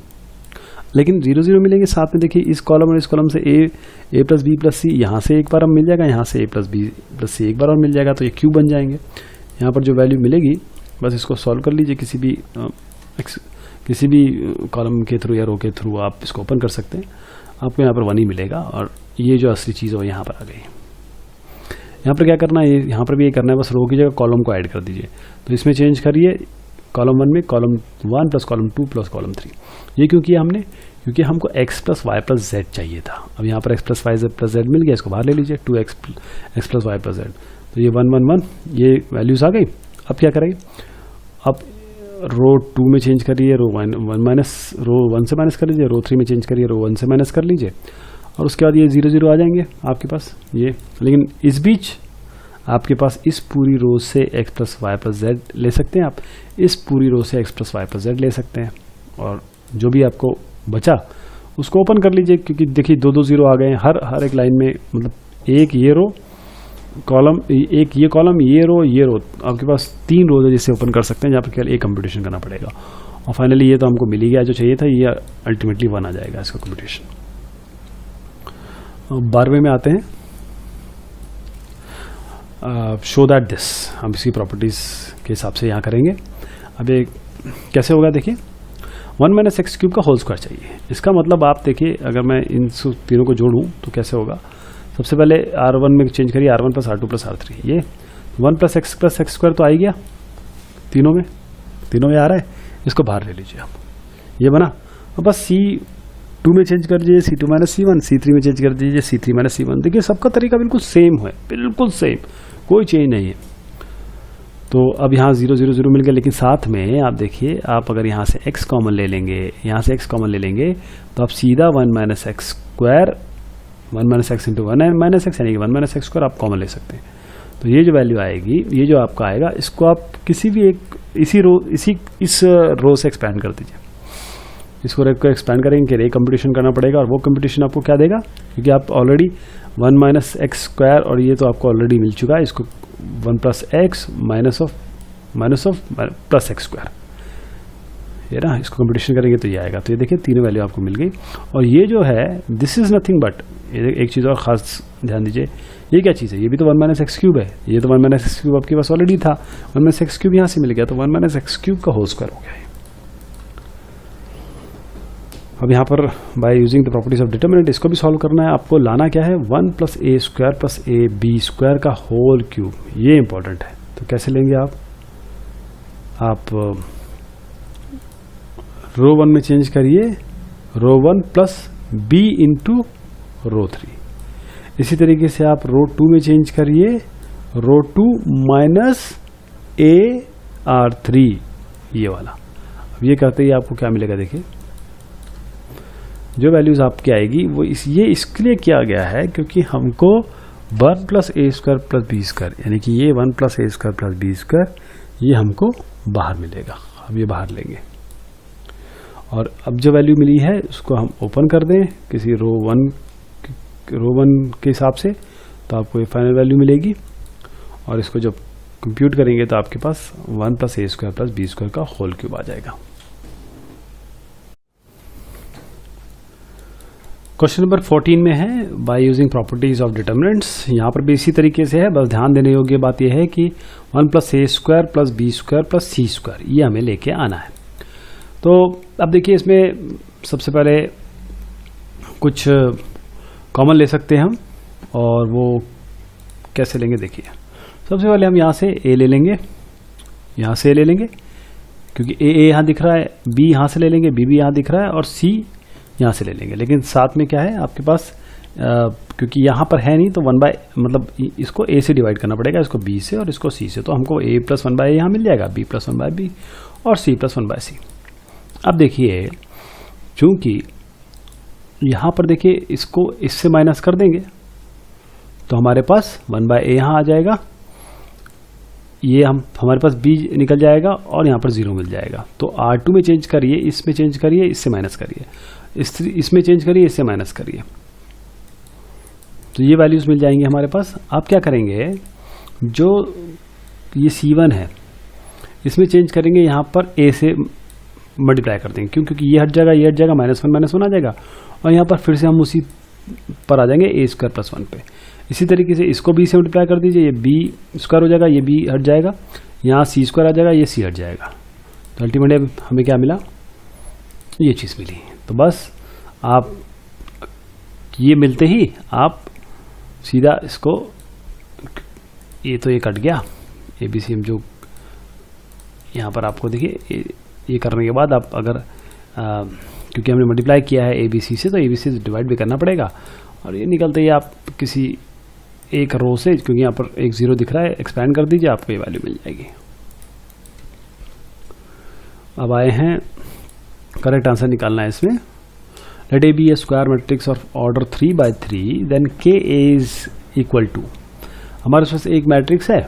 लेकिन 0 0 मिलेंगे, साथ में देखिए इस कॉलम और इस कॉलम से a + b + c, यहाँ से एक बार हम मिल जाएगा, यहाँ से a + b + c एक बार और मिल जाएगा, तो ये क्यूब बन जाएंगे। यहाँ पर जो वैल्यू मिलेगी, बस इसको सॉल्व कर लीजिए, किसी भी कॉलम के थ्रू या रो के थ्रू आप इसको ओपन कर सकते हैं। आपको यहाँ पर 1 ही मिलेगा, और ये जो असली चीज़ है वो यहाँ पर आ गई। यहाँ पर क्या करना है, यहाँ पर भी ये करना है, बस रो की जगह कॉलम को ऐड कर दीजिए। तो इसमें चेंज करिए, कॉलम 1 में कॉलम 1 + कॉलम 2 + कॉलम 3। ये क्यों किया हमने? क्योंकि हमको x + y + z चाहिए था। अब यहाँ पर x + y + z मिल गया, इसको बाहर ले लीजिए, 2x + y + z। तो ये 1 1 1 ये वैल्यूज आ गई। अब क्या करेंगे, अब रो 2 में चेंज करिए, रो 1 से माइनस कर लीजिए, रो 3 में चेंज करिए, रो 1 से माइनस कर लीजिए, और उसके बाद ये 0 0 आ जाएंगे आपके पास ये। लेकिन इस बीच आपके पास इस पूरी रो से x + y + z ले सकते हैं, आप इस पूरी रो से x + y + z ले सकते हैं, और जो भी आपको बचा उसको ओपन कर लीजिए। क्योंकि देखिए 2 2 0 आ गए हैं हर एक लाइन में, मतलब एक ये रो कॉलम, एक ये कॉलम, ये रो, आपके पास 3 रोज है जिससे ओपन कर सकते हैं, जहाँ पर केवल एक कंप्यूटेशन करना पड़ेगा। और फाइनली ये तो हमको मिल ही गया जो चाहिए था, ये अल्टीमेटली 1 आ जाएगा इसका कंप्यूटेशन। 12वें में आते हैं, शो दैट दिस, हम इसकी प्रॉपर्टीज के हिसाब से यहाँ करेंगे। अब ये कैसे होगा, देखिए 1 - x³ का होल स्क्वायर चाहिए। इसका मतलब आप देखिए, अगर मैं इन तीनों को जोड़ूं तो कैसे होगा। सबसे पहले R1 में चेंज करिए, R1 + R2 + R3, ये 1 + x + x² तो आ ही गया, तीनों में आ रहा है, इसको बाहर ले लीजिए आप, ये बना। और बस C2 में चेंज कर दीजिए, C2 - C1, C3 में चेंज कर दीजिए, C3 - C1। देखिए सबका तरीका बिल्कुल सेम है, बिल्कुल सेम, कोई चेंज नहीं है। तो अब यहाँ 0 0 0 मिल गया, लेकिन साथ में आप देखिए, आप अगर यहाँ से x कॉमन ले लेंगे, यहाँ से x कॉमन ले लेंगे, तो आप सीधा 1 - x², 1 - x × 1 - x यानी कि 1 - x² आप कॉमन ले सकते हैं। तो ये जो वैल्यू आएगी, ये जो आपका आएगा, इसको आप किसी भी एक इस रो से एक्सपैंड कर दीजिए। इसको रेट को एक्सपैंड करेंगे, रे कंप्यूटेशन करना पड़ेगा, और वो कंप्यूटेशन आपको क्या देगा, क्योंकि आप ऑलरेडी 1 - x² और ये तो आपको ऑलरेडी मिल चुका है, इसको 1 + x - x² ये ना, इसको कंपटीशन करेंगे तो ये आएगा। तो ये देखिए तीनों वैल्यू आपको मिल गई। और ये जो है दिस इज़ नथिंग बट, एक चीज़ और ख़ास ध्यान दीजिए, ये क्या चीज़ है, ये भी तो 1 माइनस एक्स क्यूब है। ये तो 1 माइनस एक्स क्यूब आपके पास ऑलरेडी था, 1 माइनस एक्स क्यूब यहाँ से मिल गया, तो 1 माइनस एक्स क्यूब का होल स्क्वायर हो गया है। अब यहाँ पर by using the properties of determinant इसको भी सॉल्व करना है आपको। लाना क्या है, 1 plus A square plus A B square का होल क्यूब, ये इंपॉर्टेंट है। तो कैसे लेंगे आप रो 1 में चेंज करिए, रो 1 प्लस बी इंटू रो 3। इसी तरीके से आप रो 2 में चेंज करिए, रो 2 माइनस ए आर 3, ये वाला। अब ये करते ही आपको क्या मिलेगा, देखिए जो वैल्यूज आपकी आएगी वो ये इसके लिए किया गया है क्योंकि हमको 1 plus A square plus B square, यानी कि ये 1 plus A square plus B square, ये हमको बाहर मिलेगा। हम ये बाहर लेंगे और अब जो वैल्यू मिली है उसको हम ओपन कर दें किसी रो 1 के हिसाब से, तो आपको ये फाइनल वैल्यू मिलेगी। और इसको जब कंप्यूट करेंगे तो आपके पास 1 plus A square plus B square का होल क्यूब आ जाएगा। क्वेश्चन नंबर 14 में है by using properties of determinants. यहाँ पर भी इसी तरीके से है, बस ध्यान देने योग्य बात यह है कि 1 plus A square plus B square plus C square, ये हमें लेके आना है। तो अब देखिए इसमें सबसे पहले कुछ कॉमन ले सकते हैं हम, और वो कैसे लेंगे देखिए। सबसे पहले हम यहाँ से ए ले लेंगे, यहाँ से ए ले लेंगे क्योंकि ए यहाँ दिख रहा है, बी यहाँ से ले लेंगे, बी भी यहाँ दिख रहा है, और सी यहाँ से ले लेंगे। लेकिन साथ में क्या है आपके पास, क्योंकि यहाँ पर है नहीं तो 1 बाय, मतलब इसको ए से डिवाइड करना पड़ेगा, इसको बी से और इसको सी से। तो हमको ए प्लस 1 बाय ए यहाँ मिल जाएगा, बी प्लस 1 बाय बी और सी प्लस 1 बाय सी। अब देखिए चूंकि यहाँ पर देखिए इसको इससे माइनस कर देंगे तो हमारे पास 1 बाय ए यहाँ आ जाएगा, ये हमारे पास b निकल जाएगा और यहाँ पर 0 मिल जाएगा। तो R2 में चेंज करिए, इसमें चेंज करिए, इससे माइनस करिए, इसमें चेंज करिए, इससे माइनस करिए, तो ये वैल्यूज मिल जाएंगे हमारे पास। आप क्या करेंगे, जो ये C1 है इसमें चेंज करेंगे, यहाँ पर a से मल्टीप्लाई कर देंगे, क्योंकि ये हट जाएगा, ये हट जाएगा, -1 आ जाएगा, और यहाँ पर फिर से हम उसी पर आ जाएंगे a स्क्वायर प्लस 1 पे। इसी तरीके से इसको b से मल्टीप्लाई कर दीजिए, ये b स्क्वायर हो जाएगा, ये b हट जाएगा, यहाँ c स्क्वायर आ जाएगा, ये c हट जाएगा। तो अल्टीमेटली हमें क्या मिला, ये चीज़ मिली। तो बस आप ये मिलते ही आप सीधा इसको, ये तो ये कट गया, ABCM जो यहाँ पर आपको देखिए, ये करने के बाद आप अगर क्योंकि हमने मल्टीप्लाई किया है ABC से, तो ABC से डिवाइड भी करना पड़ेगा, और ये निकलते ही आप किसी एक रो से, क्योंकि यहाँ पर एक 0 दिख रहा है, एक्सपैंड कर दीजिए, आपको ये वैल्यू मिल जाएगी। अब आए हैं करेक्ट आंसर निकालना है इसमें। Let A B A square matrix of order 3 by 3 then K is equal to, हमारे पास एक मैट्रिक्स है,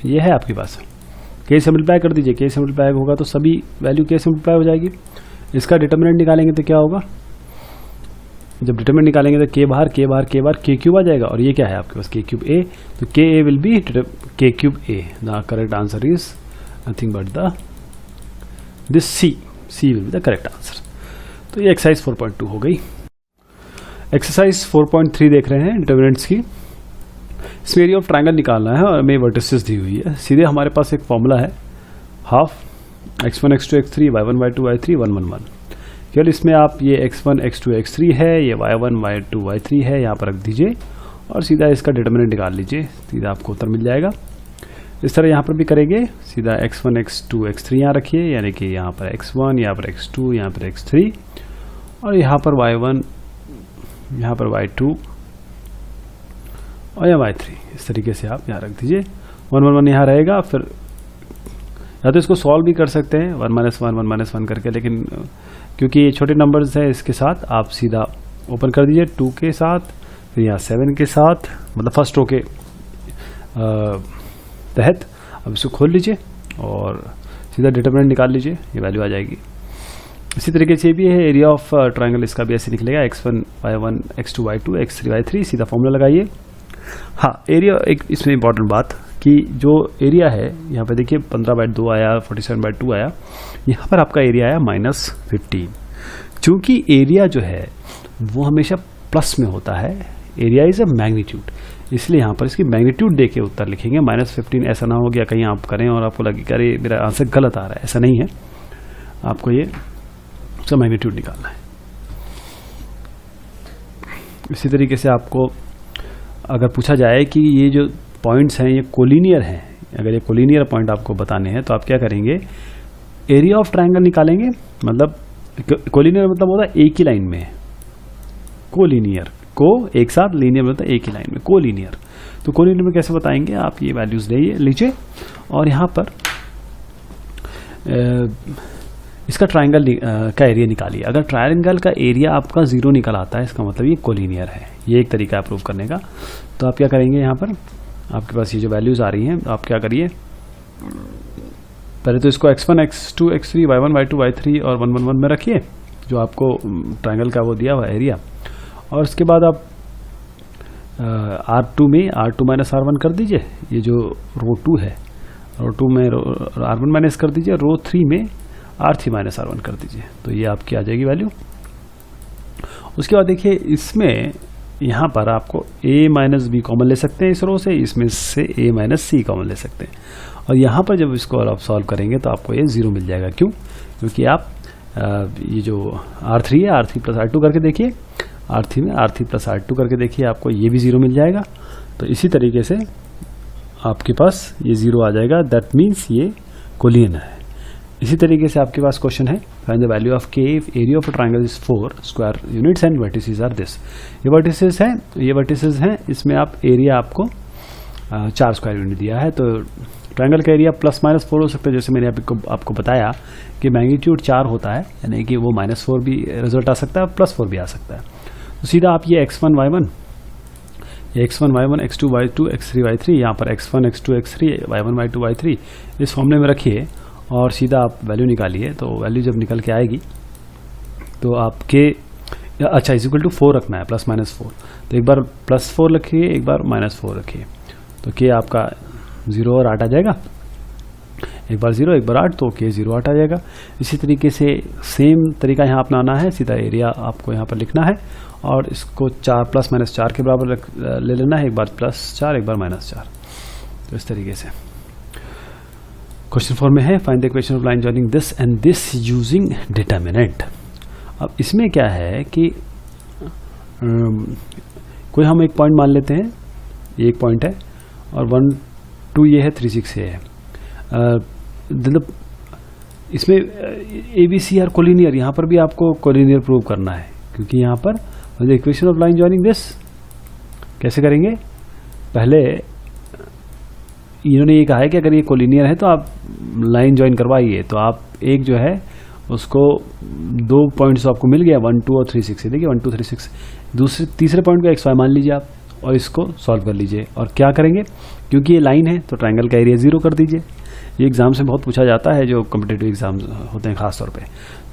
ये है आपके पास, K से मल्टीप्लाई कर दीजिए, K से मल्टीप्लाई होगा तो सभी वैल्यू K से मल्टीप्लाई हो जाएगी। इसका डिटरमिनेंट निकालेंगे तो क्या होगा, जब डिटरमिनेंट निकालेंगे तो K बाहर K बाहर K बाहर K क्यूब आ जाएगा, और ये क्या है आपके पास K क्यूब A, तो K A will be K cube A। The correct answer is nothing but the this C will be the correct answer. तो ये एक्सरसाइज 4.2 हो गई। एक्सरसाइज 4.3 देख रहे हैं डिटरमिनेंट्स की। इसमें एरिया ऑफ ट्रायंगल निकालना है और हमें वर्टिसेस दी हुई है। सीधे हमारे पास एक फॉर्मूला है, half x1 x2 x3 y1 y2 y3 1 1 1। केवल इसमें आप ये x1 x2 x3 है, ये y1 y2 y3 है, यहाँ पर रख दीजिए और सीधा इसका डिटरमिनेंट निकाल लीजिए, सीधा आपको उत्तर मिल जाएगा। इस तरह यहाँ पर भी करेंगे, सीधा x1 x2 x3 यहाँ रखिए, यानी कि यहाँ पर x1, यहाँ पर x2, यहाँ पर x3, और यहाँ पर y1, यहाँ पर y2 और यहाँ y3। इस तरीके से आप यहाँ रख दीजिए। 1 1 1 यहाँ रहेगा, फिर या तो इसको सॉल्व भी कर सकते हैं 1 - 1 1 - 1 करके, लेकिन क्योंकि ये छोटे नंबर्स हैं इसके साथ आप सीधा ओपन कर दीजिए 2 के साथ, फिर यहाँ 7 के साथ, मतलब फर्स्ट रो के तहत। अब इसको खोल लीजिए और सीधा डिटरमिनेंट निकाल लीजिए, ये वैल्यू आ जाएगी। इसी तरीके से भी है एरिया ऑफ ट्रायंगल, इसका भी ऐसे निकलेगा x1 y1 x2 y2 x3 y3, सीधा फॉर्मूला लगाइए। हाँ, एरिया एक इसमें इंपॉर्टेंट बात कि जो एरिया है यहाँ पे देखिए 15/2 आया, 47/2 आया, यहाँ पर आपका एरिया आया -15। चूंकि एरिया जो है वो हमेशा प्लस में होता है, एरिया इज अ मैग्नीट्यूड, इसलिए यहाँ पर इसकी मैग्नीट्यूड देके उत्तर लिखेंगे। -15 ऐसा ना हो गया कहीं आप करें और आपको लगे अरे मेरा आंसर गलत आ रहा है, ऐसा नहीं है, आपको ये उसका मैग्नीट्यूड निकालना है। इसी तरीके से आपको अगर पूछा जाए कि ये जो पॉइंट्स हैं ये कोलिनियर हैं, अगर ये कोलिनियर पॉइंट आपको बताने हैं तो आप क्या करेंगे, एरिया ऑफ ट्रायंगल निकालेंगे। मतलब कोलिनियर मतलब होता है एक ही लाइन में, कोलिनियर को एक साथ, लीनियर मतलब एक ही लाइन में, कोलिनियर। तो कोलिनियर में कैसे बताएंगे, आप ये वैल्यूज लीजिए और यहाँ पर इसका ट्रायंगल का एरिया निकालिए। अगर ट्रायंगल का एरिया आपका 0 निकल आता है इसका मतलब ये कोलिनियर है। ये एक तरीका है प्रूव करने का। तो आप क्या करेंगे, यहाँ पर आपके पास ये जो वैल्यूज आ रही हैं आप क्या करिए, पहले तो इसको x1 x2 x3 y1 y2 y3 और 1 1 1 में रखिए जो आपको ट्रायंगल का वो दिया हुआ एरिया, और उसके बाद आप R2 में R2 माइनस R1 कर दीजिए, ये जो रो 2 है रो 2 में R1 माइनस कर दीजिए, रो 3 में R3 माइनस R1 कर दीजिए, तो ये आपकी आ जाएगी वैल्यू। उसके बाद देखिए इसमें यहाँ पर आपको a माइनस बी कॉमन ले सकते हैं इस रो से, इसमें से a माइनस सी कॉमन ले सकते हैं, और यहाँ पर जब इसको आप सॉल्व करेंगे तो आपको ये 0 मिल जाएगा। क्यों? क्योंकि आप ये जो R3 है R3 प्लस R2 करके देखिए, R3 में R3 प्लस R2 करके देखिए, आपको ये भी 0 मिल जाएगा। तो इसी तरीके से आपके पास ये 0 आ जाएगा, दैट मीन्स ये कोलिनियर है। इसी तरीके से आपके पास क्वेश्चन है, find the value of K if area of a triangle is 4 square units and vertices are this. ये वर्टिसेस हैं, इसमें आप एरिया आपको 4 स्क्वायर यूनिट दिया है, तो ट्रायंगल का एरिया ±4 हो सकता है। जैसे मैंने आपको बताया कि मैग्नीट्यूड 4 होता है, यानी कि वो -4 भी रिजल्ट आ सकता है, +4 भी आ सकता है। तो सीधा आप ये x1 y1 x2 y2 x3 y3, यहाँ पर x1 x2 x3 y1 y2 y3 इस फॉर्मूले में रखिए और सीधा आप वैल्यू निकालिए। तो वैल्यू जब निकल के आएगी तो आपके अच्छा इक्वल टू 4 रखना है, +-4। तो एक बार +4 रखिए, एक बार -4 रखिए, तो के आपका 0 और 8 आ जाएगा। एक बार 0 एक बार 8, तो के 0 8 आ जाएगा। इसी तरीके से सेम तरीका यहाँ अपनाना है, सीधा एरिया आपको यहाँ पर लिखना है और इसको 4 +-4 के बराबर ले लेना है, एक बार +4 एक बार -4। तो इस तरीके से क्वेश्चन 4 में है, find the equation of line joining this and this using determinant. अब इसमें क्या है कि कोई हम एक पॉइंट मान लेते हैं, ये एक पॉइंट है और 1 2 ये है, 3 6 ये है। मतलब इसमें ABC और कोलिनियर, यहाँ पर भी आपको कोलिनियर प्रूव करना है, क्योंकि यहाँ पर the equation of line joining this कैसे करेंगे, पहले इन्होंने ये कहा है कि अगर ये कोलिनियर है तो आप लाइन ज्वाइन करवाइए। तो आप एक जो है उसको 2 पॉइंट्स आपको मिल गया, 1 2 और 3 6 है, देखिए 1 2 3 6। तीसरे पॉइंट को XY मान लीजिए आप और इसको सॉल्व कर लीजिए। और क्या करेंगे, क्योंकि ये लाइन है तो ट्रायंगल का एरिया 0 कर दीजिए। ये एग्जाम से बहुत पूछा जाता है, जो कॉम्पिटिटिव एग्जाम होते हैं खास तौर पे।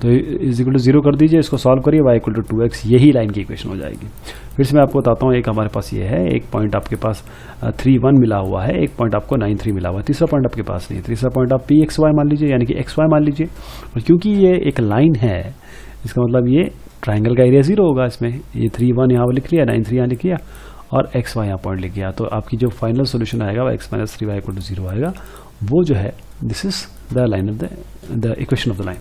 तो इक्वल टू 0 कर दीजिए, इसको सॉल्व करिए, y इक्वल टू 2x, यही लाइन की इक्वेशन हो जाएगी। फिर से मैं आपको बताता हूँ, एक हमारे पास ये है, एक पॉइंट आपके पास 3 1 मिला हुआ है, एक पॉइंट आपको 9 3 मिला हुआ है, तीसरा पॉइंट आपके पास नहीं है। तीसरा पॉइंट आप PXY मान लीजिए, यानी कि XY मान लीजिए। और क्योंकि ये एक लाइन है, इसका मतलब ये ट्राइंगल का एरिया 0 होगा। इसमें ये 3 1 यहाँ लिख लिया, 9 3 यहाँ लिख लिया और XY यहाँ पॉइंट लिख लिया। तो आपकी जो फाइनल सोल्यूशन आएगा वो x - 3y = 0 आएगा। वो जो है this is the line of the equation of the line.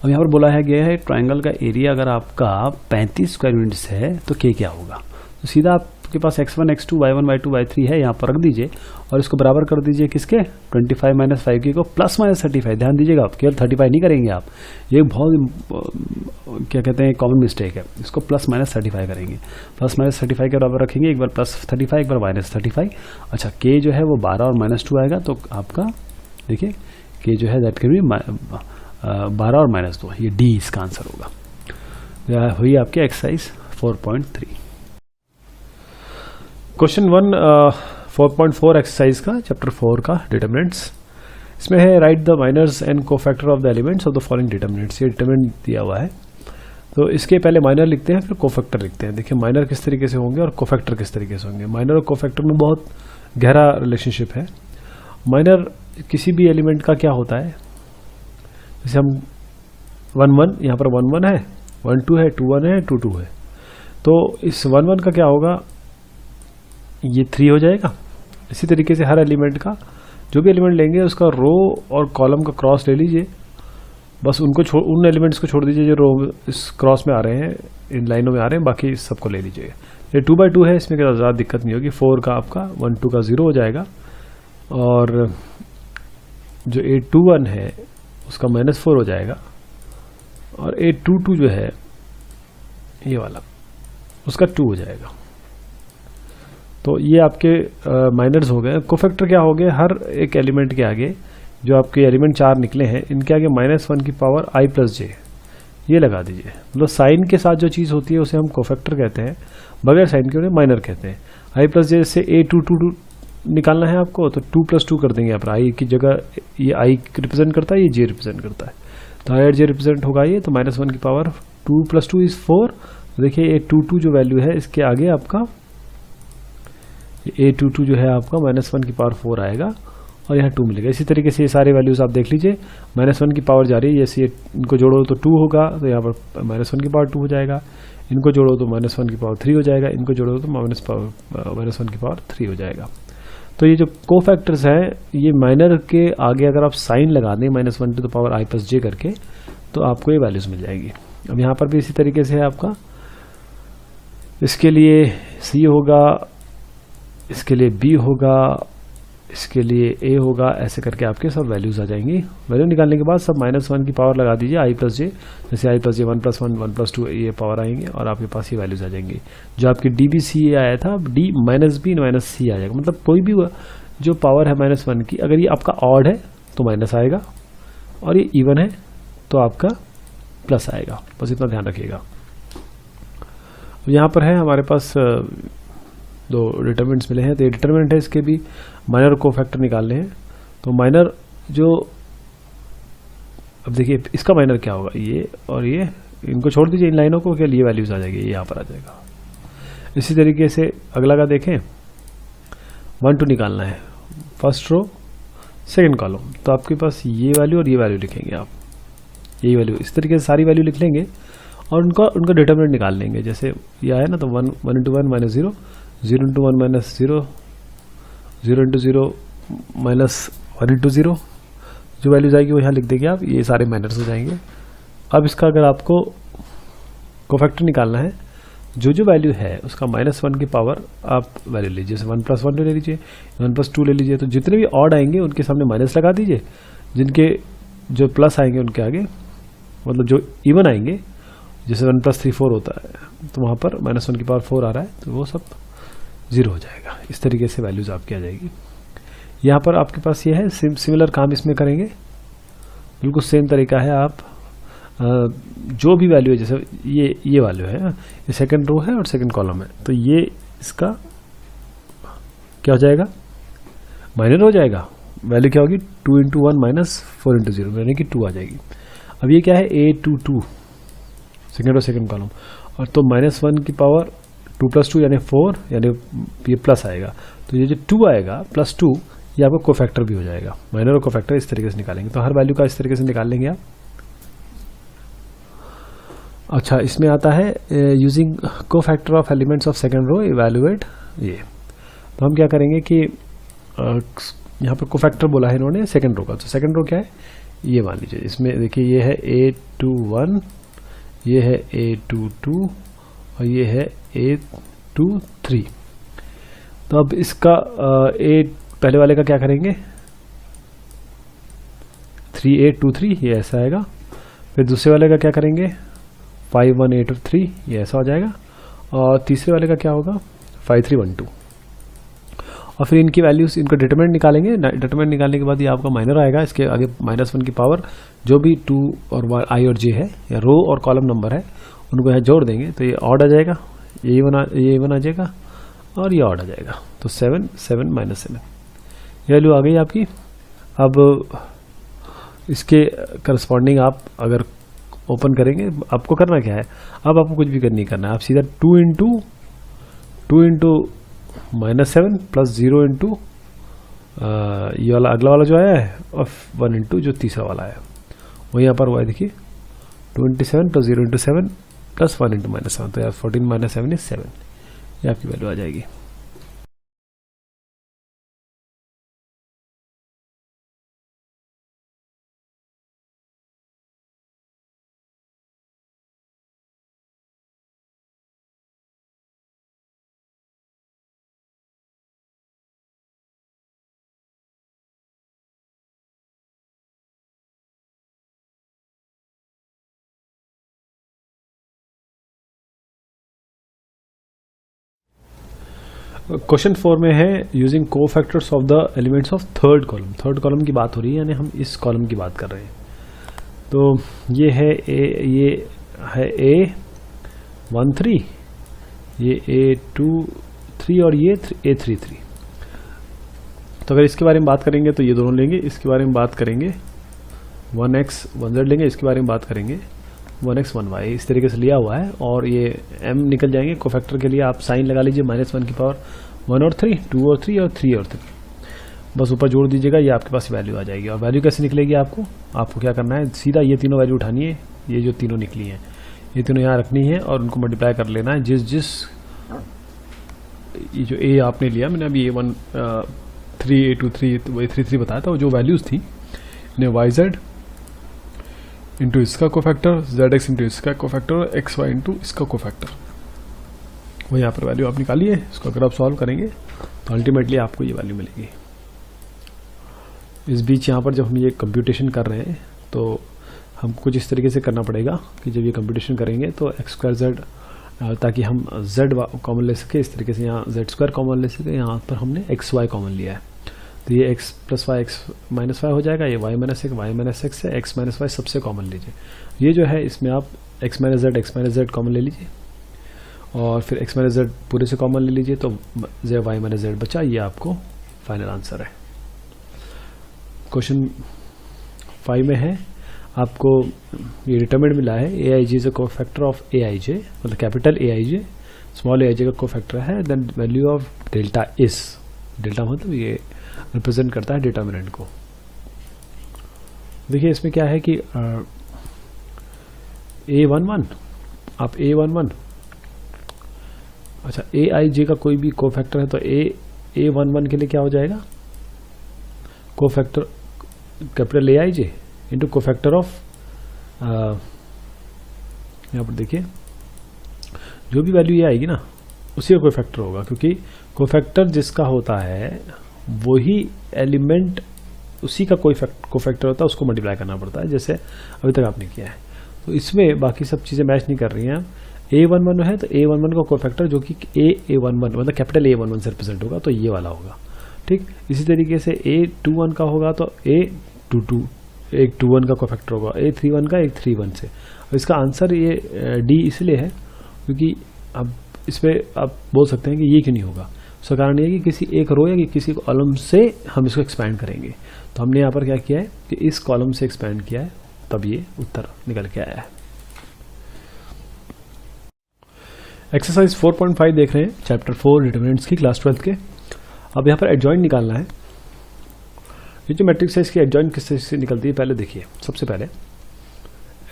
अब यहाँ पर बोला है गया है ट्राइंगल का एरिया अगर आपका 35 स्क्वायर यूनिट्स है तो k क्या होगा। तो सीधा आपके पास x1 x2 y1 y2 y3 है, यहाँ पर रख दीजिए और इसको बराबर कर दीजिए किसके, 25 - 5k को +-35। ध्यान दीजिएगा, आप केवल 35 नहीं करेंगे आप, ये बहुत क्या कहते हैं कॉमन मिस्टेक है। इसको +-35 करेंगे, +-35 के बराबर रखेंगे, एक बार +35 एक बार -35। अच्छा k जो है वो 12 और -2 आएगा, तो आपका देखिए k जो है दैट कैन बी 12 और -2, ये D इसका आंसर होगा। हुई आपके एक्सरसाइज 4.3। क्वेश्चन 1 4.4 एक्सरसाइज का चैप्टर 4 का डिटरमिनेंट्स। इसमें है write the minors and cofactor of the elements of the following determinants. ये डिटरमिनेंट दिया हुआ है, तो इसके पहले माइनर लिखते हैं फिर कोफैक्टर लिखते हैं। देखिए माइनर किस तरीके से होंगे और कोफैक्टर किस तरीके से होंगे। माइनर और कोफैक्टर में बहुत गहरा रिलेशनशिप है। माइनर किसी भी एलिमेंट का क्या होता है, जैसे हम 1 1 यहाँ पर 1 1 है, 1 2 है, 2 1 है, 2 2 है, तो इस 1 1 का क्या होगा, ये 3 हो जाएगा। इसी तरीके से हर एलिमेंट का जो भी एलिमेंट लेंगे उसका रो और कॉलम का क्रॉस ले लीजिए, बस उनको उन एलिमेंट्स को छोड़ दीजिए जो रो इस क्रॉस में आ रहे हैं, इन लाइनों में आ रहे हैं, बाकी सबको ले लीजिएगा। ये 2 by 2 है, इसमें ज़्यादा दिक्कत नहीं होगी। 4 का आपका 1 2 का 0 हो जाएगा, और जो 8 2 1 है उसका -4 हो जाएगा, और 8 2 2 जो है ये वाला उसका 2 हो जाएगा। तो ये आपके माइनर्स हो गए। कोफैक्टर क्या हो गए, हर एक एलिमेंट के आगे जो आपके एलिमेंट 4 निकले हैं इनके आगे -1 की पावर i + j ये लगा दीजिए। मतलब साइन के साथ जो चीज़ होती है उसे हम कोफैक्टर कहते हैं, बगैर साइन के उन्हें माइनर कहते हैं। i + j से a 2 2 2 निकालना है आपको, तो 2 + 2 कर देंगे आप। i की जगह ये i रिप्रेजेंट करता है, ये j रिप्रेजेंट करता है, तो i और j रिप्रेजेंट होगा ये, तो -1 की पावर 2 + 2 = 4। देखिए a 2 2 जो वैल्यू है इसके आगे आपका a 2 2 जो है आपका -1 की पावर 4 आएगा, और यहाँ 2 मिलेगा। इसी तरीके से ये सारे वैल्यूज आप देख लीजिए, -1 की पावर जा रही है, जैसे इनको जोड़ो तो 2 होगा, तो यहाँ पर -1 की पावर 2 हो जाएगा, इनको जोड़ो तो -1 की पावर 3 हो जाएगा, इनको जोड़ो तो -1 की पावर 3 हो जाएगा। तो ये जो कोफैक्टर्स हैं, ये माइनर के आगे अगर आप साइन लगा दें -1 to the power i + j करके, तो आपको ये वैल्यूज मिल जाएगी। अब यहाँ पर भी इसी तरीके से है आपका, इसके लिए c होगा, इसके लिए b होगा, इसके लिए a होगा, ऐसे करके आपके सब वैल्यूज आ जाएंगी। वैल्यू निकालने के बाद सब -1 की पावर लगा दीजिए i + j, जैसे i + j 1 + 1 1 + 2 ये पावर आएंगे, और आपके पास ये वैल्यूज आ जाएंगी। जो आपकी dbc आया था, d -b -c आ जाएगा। मतलब कोई भी जो पावर है -1 की, अगर ये आपका ऑड है तो माइनस आएगा, और ये इवन है तो आपका प्लस आएगा। बस इतना ध्यान रखिएगा। यहाँ पर है हमारे पास 2 डिटरमिनेंट्स मिले हैं, तो ये डिटरमिनेंट है, इसके भी माइनर कोफैक्टर निकालने हैं। तो माइनर जो, अब देखिए इसका माइनर क्या होगा, ये और ये, इनको छोड़ दीजिए इन लाइनों को, क्या ये वैल्यूज आ जाएगी, ये यहाँ पर आ जाएगा। इसी तरीके से अगला का देखें, 1 2 निकालना है, फर्स्ट रो सेकंड कॉलम, तो आपके पास ये वैल्यू और ये वैल्यू लिखेंगे आप, यही वैल्यू, इस तरीके से सारी वैल्यू लिख लेंगे, और उनका डिटरमिनेंट निकाल लेंगे। जैसे ये आया ना, तो 1 1 × 1 -0, 0 × 1 -0, 0 × 0 -1 × 0, जो वैल्यूज आएगी वो यहाँ लिख देंगे आप, ये सारे माइनर्स हो जाएंगे। अब इसका अगर आपको कोफैक्टर निकालना है, जो वैल्यू है उसका -1 की पावर आप वैल्यू लीजिए, जैसे 1 + 1 ले लीजिए, 1 + 2 ले लीजिए, तो जितने भी ऑड आएंगे उनके सामने माइनस लगा दीजिए, जिनके जो प्लस आएंगे उनके आगे, मतलब जो इवन आएंगे, जैसे 1 + 3 4 होता है, तो वहाँ पर -1 की पावर 4 आ रहा है, तो वो सब 0 हो जाएगा। इस तरीके से वैल्यूज आपकी आ जाएगी। यहाँ पर आपके पास ये है, सिमिलर काम इसमें करेंगे, बिल्कुल सेम तरीका है। आप जो भी वैल्यू है, जैसे ये वैल्यू है, ये सेकंड रो है और सेकंड कॉलम है, तो ये इसका क्या हो जाएगा, माइनर हो जाएगा। वैल्यू क्या होगी, 2 × 1 -4 × 0, यानी कि 2 आ जाएगी। अब ये क्या है, a 2 2 second row second column, और तो -1 की पावर 2 + 2 यानी 4, यानी ये प्लस आएगा, तो ये जो 2 आएगा +2, ये आपका कोफैक्टर भी हो जाएगा। माइनर और कोफैक्टर इस तरीके से निकालेंगे, तो हर वैल्यू का इस तरीके से निकाल लेंगे आप। अच्छा, इसमें आता है using cofactor of elements of second row evaluate ये। तो हम क्या करेंगे कि यहाँ पर कोफैक्टर बोला है इन्होंने सेकंड रो का, तो सेकंड रो क्या है, ये मान लीजिए, इसमें देखिए ये है a 2 1, ये है a 2 2, और ये है a 2 3। तो अब इसका पहले वाले का क्या करेंगे, 3 8 2 3, ये ऐसा आएगा। फिर दूसरे वाले का क्या करेंगे, 5 1 8 3, ये ऐसा हो जाएगा। और तीसरे वाले का क्या होगा, 5 3 1 2। और फिर इनकी वैल्यूज, इनका डिटरमिनेंट निकालेंगे। डिटरमिनेंट निकालने के बाद ये आपका माइनर आएगा, इसके आगे -1 की पावर जो भी 2 और i और j है, या रो और कॉलम नंबर है, उनको यहाँ जोड़ देंगे, तो ये ऑड आ जाएगा, ये इवन आ जाएगा, और ये ऑड आ जाएगा। तो 7 7 -7 ये वैल्यू आ गई आपकी। अब इसके करस्पॉन्डिंग आप अगर ओपन करेंगे, आपको करना क्या है, अब आपको कुछ भी नहीं करना है, आप सीधा 2 × -7 प्लस 0 इंटू ये वाला अगला वाला जो आया है और 1 इंटू जो तीसरा वाला है वो यहाँ पर हुआ है, देखिए 27 प्लस 0 इंटू 7 प्लस 1 इंटू -7, तो यार 14 माइनस 7 इज 7, ये आपकी वैल्यू आ जाएगी। क्वेश्चन 4 में है using cofactors of the elements of third column. Third column की बात हो रही है, यानी हम इस कॉलम की बात कर रहे हैं। तो ये है A13, ये A23 और ये A33। तो अगर इसके बारे में बात करेंगे तो ये दोनों लेंगे, इसके बारे में बात करेंगे 1x 1z लेंगे, इसके बारे में बात करेंगे 1x 1y, इस तरीके से लिया हुआ है। और ये m निकल जाएंगे कोफैक्टर के लिए, आप साइन लगा लीजिए -1 की पावर 1 और 3, 2 और 3 और 3 और 3, बस ऊपर जोड़ दीजिएगा, ये आपके पास वैल्यू आ जाएगी। और वैल्यू कैसे निकलेगी आपको क्या करना है, सीधा ये तीनों वैल्यू उठानी है, ये जो तीनों निकली हैं ये तीनों यहाँ रखनी है और उनको मल्टीप्लाई कर लेना है। ये जो A आपने लिया, मैंने अभी A1 3 A23 वही 33 बताया था, वो जो वैल्यूज़ थी इन्हें YZ इंटू इसका कोफैक्टर, ZX इंटू इसका कोफैक्टर और XY इंटू इसका कोफैक्टर, वो यहाँ पर वैल्यू आप निकालिए। इसको अगर आप सॉल्व करेंगे तो अल्टीमेटली आपको ये वैल्यू मिलेगी। इस बीच यहाँ पर जब हम ये कंप्यूटेशन कर रहे हैं तो हमको कुछ इस तरीके से करना पड़ेगा कि जब ये कंप्यूटेशन करेंगे तो x2z, ताकि हम z कॉमन ले सके, इस तरीके से यहाँ z² कॉमन ले सके, यहाँ पर हमने xy कॉमन लिया है, तो ये x plus Y x minus Y हो जाएगा, ये y माइनस x है, x माइनस वाई सबसे कॉमन लीजिए। ये जो है इसमें आप x माइनस z कॉमन ले लीजिए और फिर x माइनस z पूरे से कॉमन ले लीजिए, तो y माइनस z बचा, ये आपको फाइनल आंसर है। क्वेश्चन 5 में है, आपको ये डिटरमिनेंट मिला है aij is a cofactor of aij, मतलब कैपिटल aij स्मॉल aij का कोफैक्टर है, then value of delta is, delta मतलब ये रिप्रेजेंट करता है डिटरमिनेंट को। देखिए इसमें क्या है कि A11, आप A11, अच्छा aij का कोई भी कोफैक्टर है तो A11 के लिए क्या हो जाएगा, cofactor capital aij into cofactor of, यहाँ पर देखिए जो भी वैल्यू ये आएगी ना उसी का कोफैक्टर होगा, क्योंकि कोफैक्टर जिसका होता है वही एलिमेंट उसी का कोई कोफैक्टर होता है, उसको मल्टीप्लाई करना पड़ता है, जैसे अभी तक आपने किया है। तो इसमें बाकी सब चीज़ें मैच नहीं कर रही हैं। A11 है तो A11 का कोफैक्टर जो कि A11 मतलब कैपिटल A11 से रिप्रेजेंट होगा, तो ये वाला होगा, ठीक। इसी तरीके से A21 का होगा तो A22 एक 21 का कोफैक्टर होगा, A31 का एक 31 से। और इसका आंसर ये D इसलिए है क्योंकि अब इसमें आप बोल सकते हैं कि ये क्यों नहीं होगा, उसका कारण ये है कि किसी एक रो या कि किसी कॉलम से हम इसको एक्सपैंड करेंगे। तो हमने यहाँ पर क्या किया है कि इस कॉलम से एक्सपैंड किया है, तब ये उत्तर निकल के आया है। एक्सरसाइज 4.5 देख रहे हैं, चैप्टर 4 डिटरमिनेंट्स की, क्लास 12 के। अब यहाँ पर एडजॉइंट निकालना है। ये जो मैट्रिक्स है इसकी एडजॉइंट किस तरह से निकलती है पहले देखिए। सबसे पहले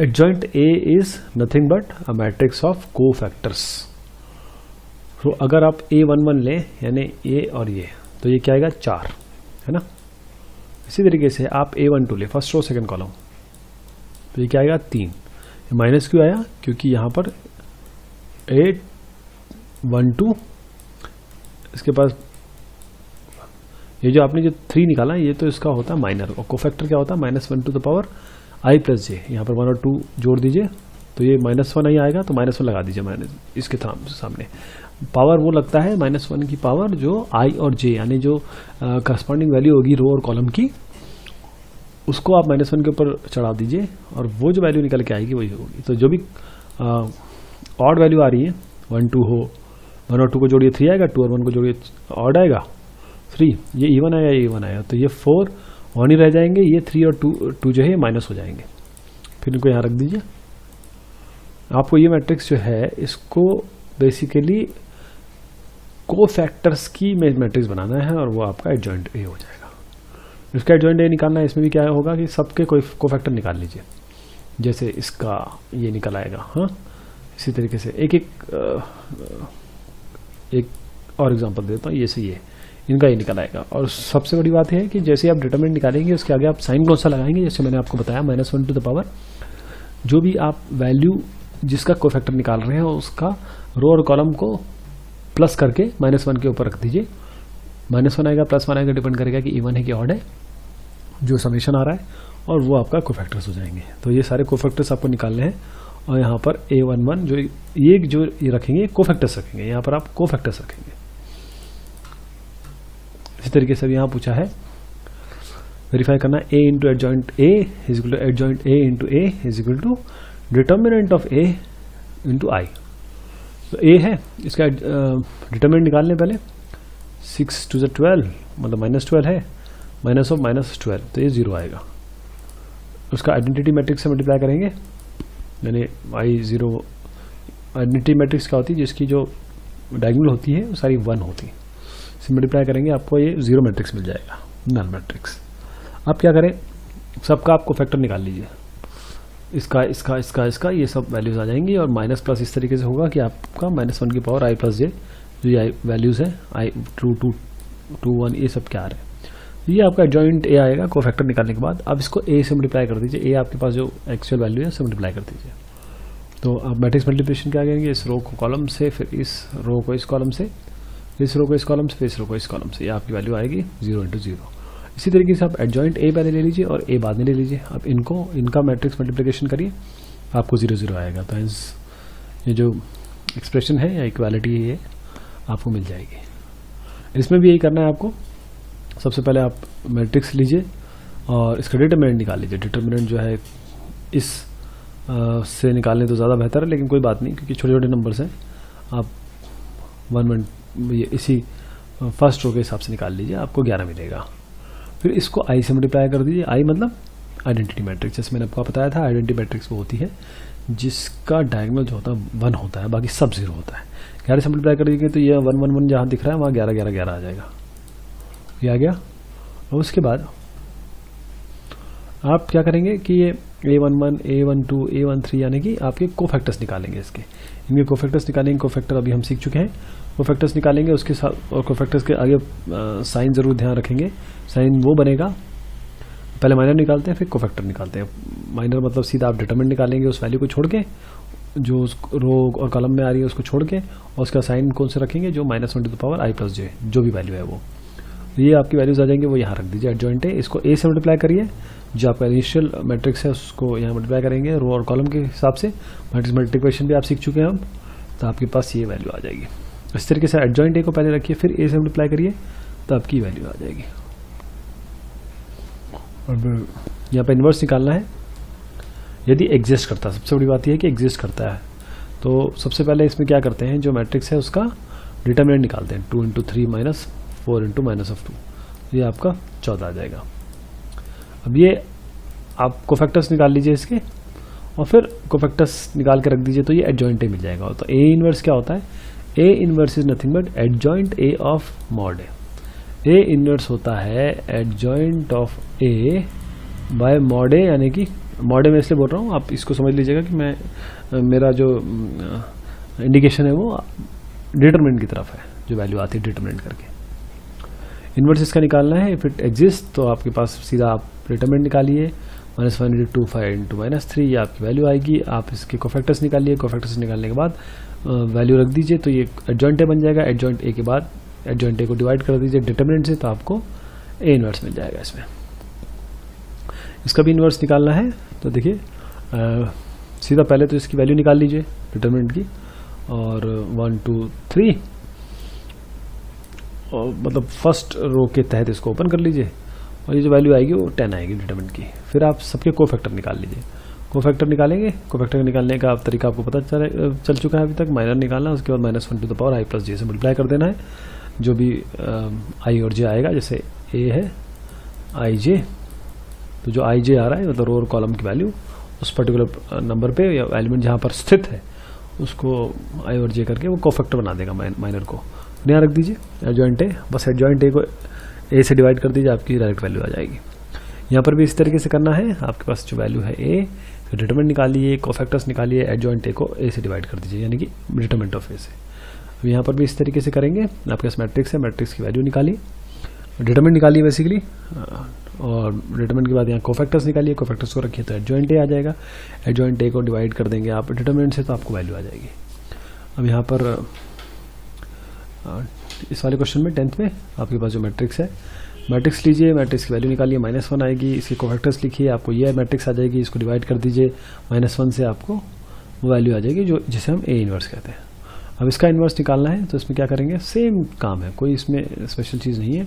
adjoint A is nothing but a matrix of cofactors. तो अगर आप A11 लें यानी A और ये, तो ये क्या आएगा 4, है ना। इसी तरीके से आप A12 ले, फर्स्ट रो सेकंड कॉलम, तो ये क्या आएगा 3। माइनस क्यों आया, क्योंकि यहाँ पर A12 इसके पास ये जो आपने जो 3 निकाला ये तो इसका होता है माइनर, और कोफैक्टर क्या होता है -1 to the power i plus J. यहाँ पर 1 और 2 जोड़ दीजिए तो ये -1 ही आएगा, तो -1 लगा दीजिए माइनस इसके सामने। पावर वो लगता है -1 की पावर जो i और j यानी जो करस्पॉन्डिंग वैल्यू होगी रो और कॉलम की, उसको आप -1 के ऊपर चढ़ा दीजिए और वो जो वैल्यू निकल के आएगी वही होगी। तो जो भी ऑड वैल्यू आ रही है 1 2 हो, 1 और 2 को जोड़िए 3 आएगा, 2 और 1 को जोड़िए ऑड आएगा 3, ये इवन आया ये इवन आया, तो ये 4 1 ही रह जाएंगे, ये 3 और 2 जो है माइनस हो जाएंगे। फिर इनको यहाँ रख दीजिए। आपको ये मैट्रिक्स जो है इसको बेसिकली कोफैक्टर्स की मैट्रिक्स बनाना है और वो आपका एडजॉइंट ए हो जाएगा। इसका एडजॉइंट ए निकालना है, इसमें भी क्या होगा कि सबके कोफैक्टर निकाल लीजिए। जैसे इसका ये निकल आएगा, हाँ इसी तरीके से एक और एग्जांपल देता हूँ। ये से ये इनका ये निकल आएगा। और सबसे बड़ी बात है कि जैसे आप डिटरमिनेंट निकालेंगे उसके आगे आप साइन कौन सा लगाएंगे, जैसे मैंने आपको बताया -1 टू द पावर, जो भी आप वैल्यू जिसका कोफैक्टर निकाल रहे हैं उसका रो और कॉलम को प्लस करके -1 के ऊपर रख दीजिए। -1 आएगा +1 आएगा, डिपेंड करेगा कि इवन है कि ऑड है, जो समेशन आ रहा है, और वो आपका कोफैक्टर्स हो जाएंगे। तो ये सारे कोफैक्टर्स आपको निकालने हैं। और यहाँ पर A11 जो ये रखेंगे कोफैक्टर्स रखेंगे, यहाँ पर आप कोफैक्टर्स रखेंगे। इसी तरीके से यहाँ पूछा है वेरीफाई करना A into adjoint A is equal to adjoint A into A is equal to determinant of A into I। तो A है, इसका डिटर्मिनेंट निकालने पहले 6 2 12 मतलब -12 है, माइनस ऑफ -12 तो ये 0 आएगा। उसका आइडेंटिटी मैट्रिक्स से मल्टीप्लाई करेंगे, यानी I0 आइडेंटिटी मैट्रिक्स क्या होती है, जिसकी जो डायगोनल होती है वो सारी 1 होती है। इसे मल्टीप्लाई करेंगे आपको ये 0 मैट्रिक्स मिल जाएगा, नल मैट्रिक्स। आप क्या करें, सबका आप कोफैक्टर निकाल लीजिए, इसका ये सब वैल्यूज आ जाएंगी। और माइनस प्लस इस तरीके से होगा कि आपका -1 की पावर I + j जो ये वैल्यूज है I 2 2 2 1 ये सब क्या आ रहे हैं, ये आपका एडजॉइंट A आएगा कोफैक्टर निकालने के बाद। अब इसको A से मल्टीप्लाई कर दीजिए, A आपके पास जो एक्चुअल वैल्यू है उससे मल्टीप्लाई कर दीजिए। तो आप मैट्रिक्स मल्टीप्लिकेशन क्या करेंगे, इस रो को कॉलम से, फिर इस रो को इस कॉलम से, इस रो को इस कॉलम से, फिर इस रो को इस कॉलम से, ये आपकी वैल्यू आएगी 0 × 0। इसी तरीके से आप एडजॉइंट A पहले ले लीजिए और A बाद में ले लीजिए। अब इनका मैट्रिक्स मल्टीप्लिकेशन करिए, आपको 0 0 आएगा। तो ये जो एक्सप्रेशन है या इक्वालिटी है ये आपको मिल जाएगी। इसमें भी यही करना है आपको। सबसे पहले आप मैट्रिक्स लीजिए और इसका डिटरमिनेंट निकाल लीजिए। डिटरमिनेंट जो है इस से निकालने तो ज़्यादा बेहतर है, लेकिन कोई बात नहीं, क्योंकि छोटे छोटे नंबर्स हैं। आप 1 1 इसी फर्स्ट रो के हिसाब से निकाल लीजिए, आपको 11 मिलेगा। फिर इसको I से मल्टीप्लाई कर दीजिए। I मतलब आइडेंटिटी मैट्रिक्स, जैसे मैंने आपको बताया था आइडेंटिटी मैट्रिक्स वो होती है जिसका डायगोनल जो होता है 1 होता है, बाकी सब 0 होता है। 11 से मल्टीप्लाई कर दीजिए तो ये 1 1 1 जहाँ दिख रहा है वहाँ 11 11 11 आ जाएगा, ये आ गया। और उसके बाद आप क्या करेंगे कि ये A11 A12 A13 यानी कि आपके कोफैक्टर्स निकालेंगे। इनके कोफैक्टर्स निकालेंगे। कोफैक्टर अभी हम सीख चुके हैं, कोफैक्टर्स निकालेंगे उसके साथ। और कोफैक्टर्स के आगे साइन जरूर ध्यान रखेंगे, साइन वो बनेगा, पहले माइनर निकालते हैं फिर कोफैक्टर निकालते हैं। माइनर मतलब सीधा आप डिटरमिनेंट निकालेंगे उस वैल्यू को छोड़ के, जो उस रो और कॉलम में आ रही है उसको छोड़ के, और उसका साइन कौन से रखेंगे, जो -1 to the power I + j जो भी वैल्यू है वो, ये आपकी वैल्यूज आ जाएंगे, वो यहाँ रख दीजिए। एडजॉइंट है, इसको A से मल्टीप्लाई करिए, जो आपका इनिशियल मैट्रिक्स है उसको यहाँ मल्टीप्लाई करेंगे रो और कॉलम के हिसाब से। मैट्रिक्स मल्टीप्लिकेशन भी आप सीख चुके हैं हम, तो आपके पास ये वैल्यू आ जाएगी। इस तरीके से एडजॉइंट A को पहले रखिए, फिर A से मल्टीप्लाई करिए, तो आपकी वैल्यू आ जाएगी। और यहाँ पे इन्वर्स निकालना है, यदि एग्जिस्ट करता है। सबसे बड़ी बात यह है कि एग्जिस्ट करता है। तो सबसे पहले इसमें क्या करते हैं, जो मैट्रिक्स है उसका डिटरमिनेंट निकालते हैं। 2 × 3 -4 × -2, ये आपका 14 आ जाएगा। अब ये आप कोफैक्टर्स निकाल लीजिए इसके, और फिर कोफैक्टर्स निकाल के रख दीजिए, तो ये एडजॉइंट A मिल जाएगा। तो A इनवर्स क्या होता है, A inverse is nothing but adjoint A of mod A। A inverse होता है adjoint of A bye mod A, यानी कि मॉड A मैं इसलिए बोल रहा हूँ, आप इसको समझ लीजिएगा कि मेरा जो इंडिकेशन है वो डिटरमिनेंट की तरफ है, जो वैल्यू आती है डिटरमिनेंट करके। इनवर्स इसका निकालना है, इफ इट एग्जिस्ट तो आपके पास सीधा आप डिटरमिनेंट निकालिए, -1 × 2 5 × -3 ये आपकी वैल्यू आएगी। आप इसके कोफैक्टर्स निकालिए, कोफैक्टर्स निकालने के बाद वैल्यू रख दीजिए, तो ये एडजॉइंट A बन जाएगा। एडजॉइंट A के बाद एडजॉइंट A को डिवाइड कर दीजिए डिटरमिनेंट से, तो आपको A इनवर्स मिल जाएगा। इसमें इसका भी इनवर्स निकालना है, तो देखिए सीधा पहले तो इसकी वैल्यू निकाल लीजिए डिटरमिनेंट की, और 1 2 3 और मतलब फर्स्ट रो के तहत इसको ओपन कर लीजिए, और ये जो वैल्यू आएगी वो 10 आएगी डिटरमिनेंट की। फिर आप सबके कोफैक्टर निकाल लीजिए। कोफैक्टर निकालेंगे, कोफैक्टर निकालने का तरीका आपको पता चल चुका है अभी तक। माइनर निकालना, उसके बाद -1 to the power I + j से मल्टीप्लाई कर देना है, जो भी I और j आएगा। जैसे A है IJ, तो जो IJ आ रहा है मतलब रो और कॉलम की वैल्यू उस पर्टिकुलर नंबर पे या एलिमेंट जहाँ पर स्थित है उसको I और j करके वो कोफैक्टर बना देगा माइनर को। यहाँ रख दीजिए एडजॉइंट ए, बस एडजॉइंट ए को ए से डिवाइड कर दीजिए, आपकी डायरेक्ट वैल्यू आ जाएगी। यहाँ पर भी इस तरीके से करना है, आपके पास जो वैल्यू है ए, फिर डिटरमिनेंट निकालिए, कोफैक्टर्स निकालिए, एडजॉइंट ए को ए से डिवाइड कर दीजिए, यानी कि डिटरमिनेंट ऑफ ए से। अब यहाँ पर भी इस तरीके से करेंगे, आपके पास मैट्रिक्स है, मैट्रिक्स की वैल्यू निकालिए, डिटरमिनेंट निकालिए बेसिकली, और डिटरमिनेंट के बाद यहाँ कोफैक्टर्स निकालिए, कोफैक्टर्स को रखिए तो एडजॉइंट ए आ जाएगा, एडजॉइंट ए को डिवाइड कर देंगे आप डिटरमिनेंट से तो आपको वैल्यू आ जाएगी। अब यहाँ पर इस वाले क्वेश्चन में 10th में आपके पास जो मैट्रिक्स है, मैट्रिक्स लीजिए, मैट्रिक्स की वैल्यू निकालिए, -1 आएगी, इसके कोफैक्टर्स लिखिए, आपको ये मैट्रिक्स आ जाएगी, इसको डिवाइड कर दीजिए, -1 से आपको वो वैल्यू आ जाएगी जो जिसे हम ए इनवर्स कहते हैं। अब इसका इन्वर्स निकालना है तो इसमें क्या करेंगे, सेम काम है, कोई इसमें स्पेशल चीज़ नहीं है।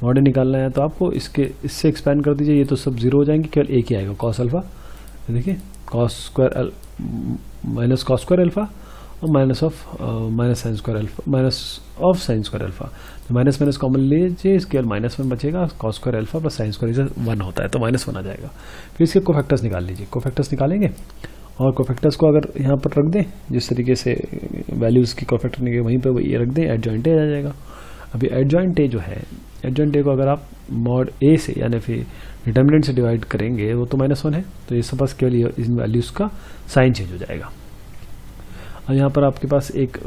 मॉडर्न निकालना है तो आपको इससे एक्सपैंड कर दीजिए, ये तो सब जीरो हो जाएंगे, केवल एक ही आएगा कॉस अल्फा, देखिए cos square minus cos square alpha और minus sine square alpha, minus of sine square alpha, तो माइनस माइनस कॉमन लीजिए, केवल -1 बचेगा, cos square alpha plus sine square 1 होता है तो -1 आ जाएगा। फिर इसके कोफैक्टर्स निकाल लीजिए, कोफैक्टर्स निकालेंगे और कोफैक्टर्स को अगर यहाँ पर रख दें, जिस तरीके से वैल्यूज़ की कोफैक्टर निकले वहीं पर ये रख दें, एडजॉइंट ए आ जाएगा। अभी एडजॉइंट ए जो है, एडजॉइंट ए को अगर आप मॉड ए से यानी फिर डिटरमिनेंट से डिवाइड करेंगे वो तो -1 है, तो ये सब बस केवल इन वैल्यूज़ का साइन चेंज हो जाएगा। और यहाँ पर आपके पास एक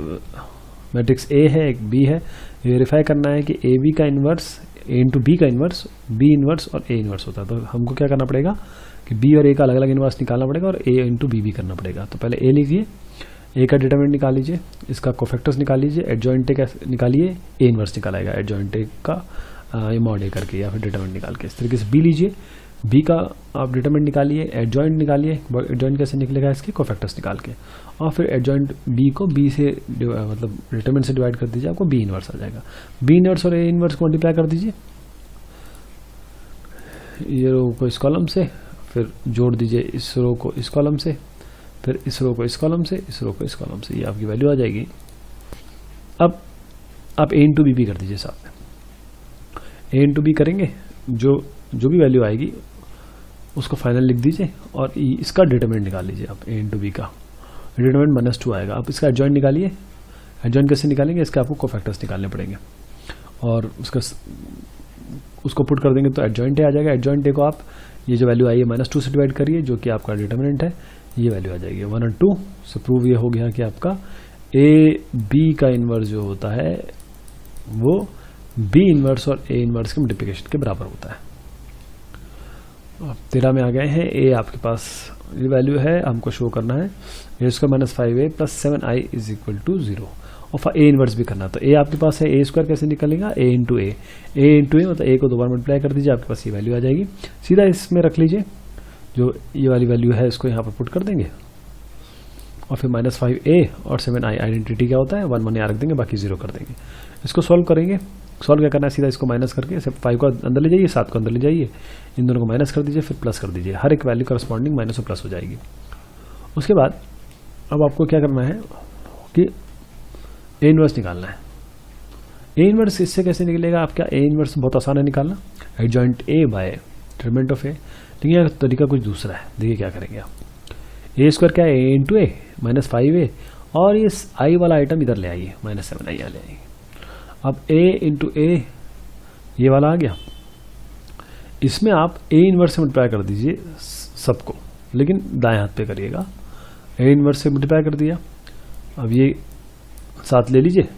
मैट्रिक्स ए है, एक बी है, वेरीफाई करना है कि ए बी का इन्वर्स ए इंटू बी का इन्वर्स बी इन्वर्स और ए इन्वर्स होता है। तो हमको क्या करना पड़ेगा कि बी और ए का अलग अलग इन्वर्स निकालना पड़ेगा और ए इंटू बी भी करना पड़ेगा। तो पहले ए लीजिए, ए का डिटरमिनेंट निकाल लीजिए, इसका कोफैक्टर्स निकाल लीजिए, एडजॉइंट ए का निकालिए, ए इन्वर्स निकालेगा एडजॉइंट ए का मॉड ए करके या फिर डिटरमिनेंट निकाल के। इस तरीके से बी लीजिए, बी का आप डिटरमिनेंट निकालिए, एडजॉइंट निकालिए, एडजॉइंट कैसे निकलेगा इसके कोफैक्टर्स निकाल के, और फिर एडजॉइंट बी को बी से मतलब डिटरमिनेंट से डिवाइड कर दीजिए, आपको बी इनवर्स आ जाएगा। बी इनवर्स और ए इनवर्स को मल्टीप्लाई कर दीजिए, ये रो को इस कॉलम से, फिर जोड़ दीजिए इस रो को इस कॉलम से, फिर इस रो को इस कॉलम से, इस रो को इस कॉलम से, ये आपकी वैल्यू आ जाएगी। अब आप ए इंटू बी भी कर दीजिए साथ में, ए इंटू बी करेंगे, जो भी वैल्यू आएगी उसको फाइनल लिख दीजिए और इसका डिटरमिनेंट निकाल लीजिए आप, ए इंटू बी का डिटरमिनेंट -2 आएगा। आप इसका एडजॉइंट निकालिए, एडजॉइंट कैसे निकालेंगे, इसके आपको कोफैक्टर्स निकालने पड़ेंगे और उसको पुट कर देंगे तो एडजॉइंट ए आ जाएगा। एडजॉइंट ए को आप ये जो वैल्यू आई है -2 से डिवाइड करिए, जो कि आपका डिटरमिनेंट है, ये वैल्यू आ जाएगी 1 और 2 से। प्रूव ये हो गया कि आपका ए बी का इन्वर्स जो होता है वो बी इन्वर्स और ए इन्वर्स के मल्टीप्लिकेशन के बराबर होता है। अब 13 में आ गए हैं, ए आपके पास ये वैल्यू है, हमको शो करना है ए स्क्वायर -5a + 7i = 0 और ए इन्वर्स भी करना। तो ए आपके पास है, ए स्क्वायर कैसे निकलेगा, ए इंटू ए मतलब ए को 2 बार मल्टीप्लाई कर दीजिए, आपके पास ये वैल्यू आ जाएगी। सीधा इसमें रख लीजिए, जो ये वाली वैल्यू है इसको यहाँ पर पुट कर देंगे और फिर -5a और 7i आइडेंटिटी क्या होता है, 1 1 यहाँ रख देंगे, बाकी 0 कर देंगे। इसको सॉल्व करेंगे, सॉल्व क्या करना है, सीधा इसको माइनस करके 5 को अंदर ले जाइए, 7 को अंदर ले जाइए, इन दोनों को माइनस कर दीजिए, फिर प्लस कर दीजिए, हर एक वैल्यू करस्पॉन्डिंग माइनस और प्लस हो जाएगी। उसके बाद अब आपको क्या करना है कि ए इनवर्स निकालना है। ए इनवर्स इससे कैसे निकलेगा आपका, ए इनवर्स बहुत आसान है निकालना, adjoint A by determinant of A. लेकिन यह तरीका कुछ दूसरा है, देखिए क्या करेंगे आप, ए स्क्वायर क्या है, ए इंटू ए -5a और ये आई वाला आइटम इधर ले आइए, -7i ले आइए। अब a इंटू ए ये वाला आ गया, इसमें आप ए इनवर्स से मल्टीप्लाई कर दीजिए सबको, लेकिन दाएं हाथ पे करिएगा, ए इनवर्स से मल्टीप्लाई कर दिया। अब ये साथ ले लीजिए,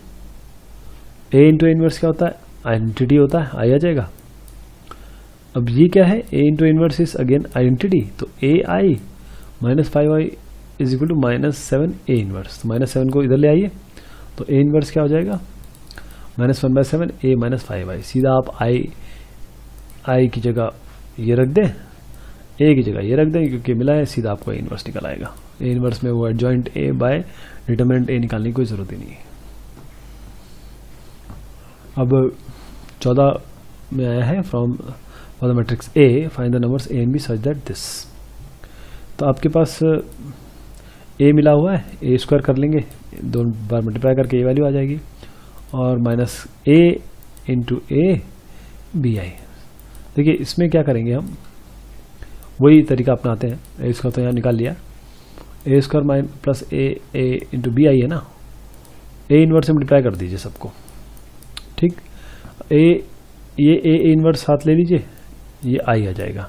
ए इंटू ए इनवर्स क्या होता है, आइडेंटिटी होता है, आई आ जाएगा। अब ये क्या है, A into inverse is again identity, तो A I -5i = -7 A inverse, तो -7 को इधर ले आइए, तो ए इनवर्स क्या हो जाएगा, -1/7 a -5i। सीधा आप आई की जगह ये रख दें, ए की जगह ये रख दें, क्योंकि मिला है, सीधा आपको ए इनवर्स निकल आएगा। ए इनवर्स में वो adjoint A by determinant A निकालने की कोई जरूरत ही नहीं है। अब 14 में आया है, from for the matrix A find the numbers A and B such that this. तो आपके पास ए मिला हुआ है, ए स्क्वायर कर लेंगे, 2 बार मल्टीप्लाई करके ये वैल्यू आ जाएगी, और -a into A B I. देखिए इसमें क्या करेंगे, हम वही तरीका अपनाते हैं, ए स्क्वायर तो यहाँ निकाल लिया, A square plus A into B I है ना, ए इनवर्स से मल्टीप्लाई कर दीजिए सबको, ठीक। ये ए इनवर्स साथ ले लीजिए, ये आई आ जाएगा,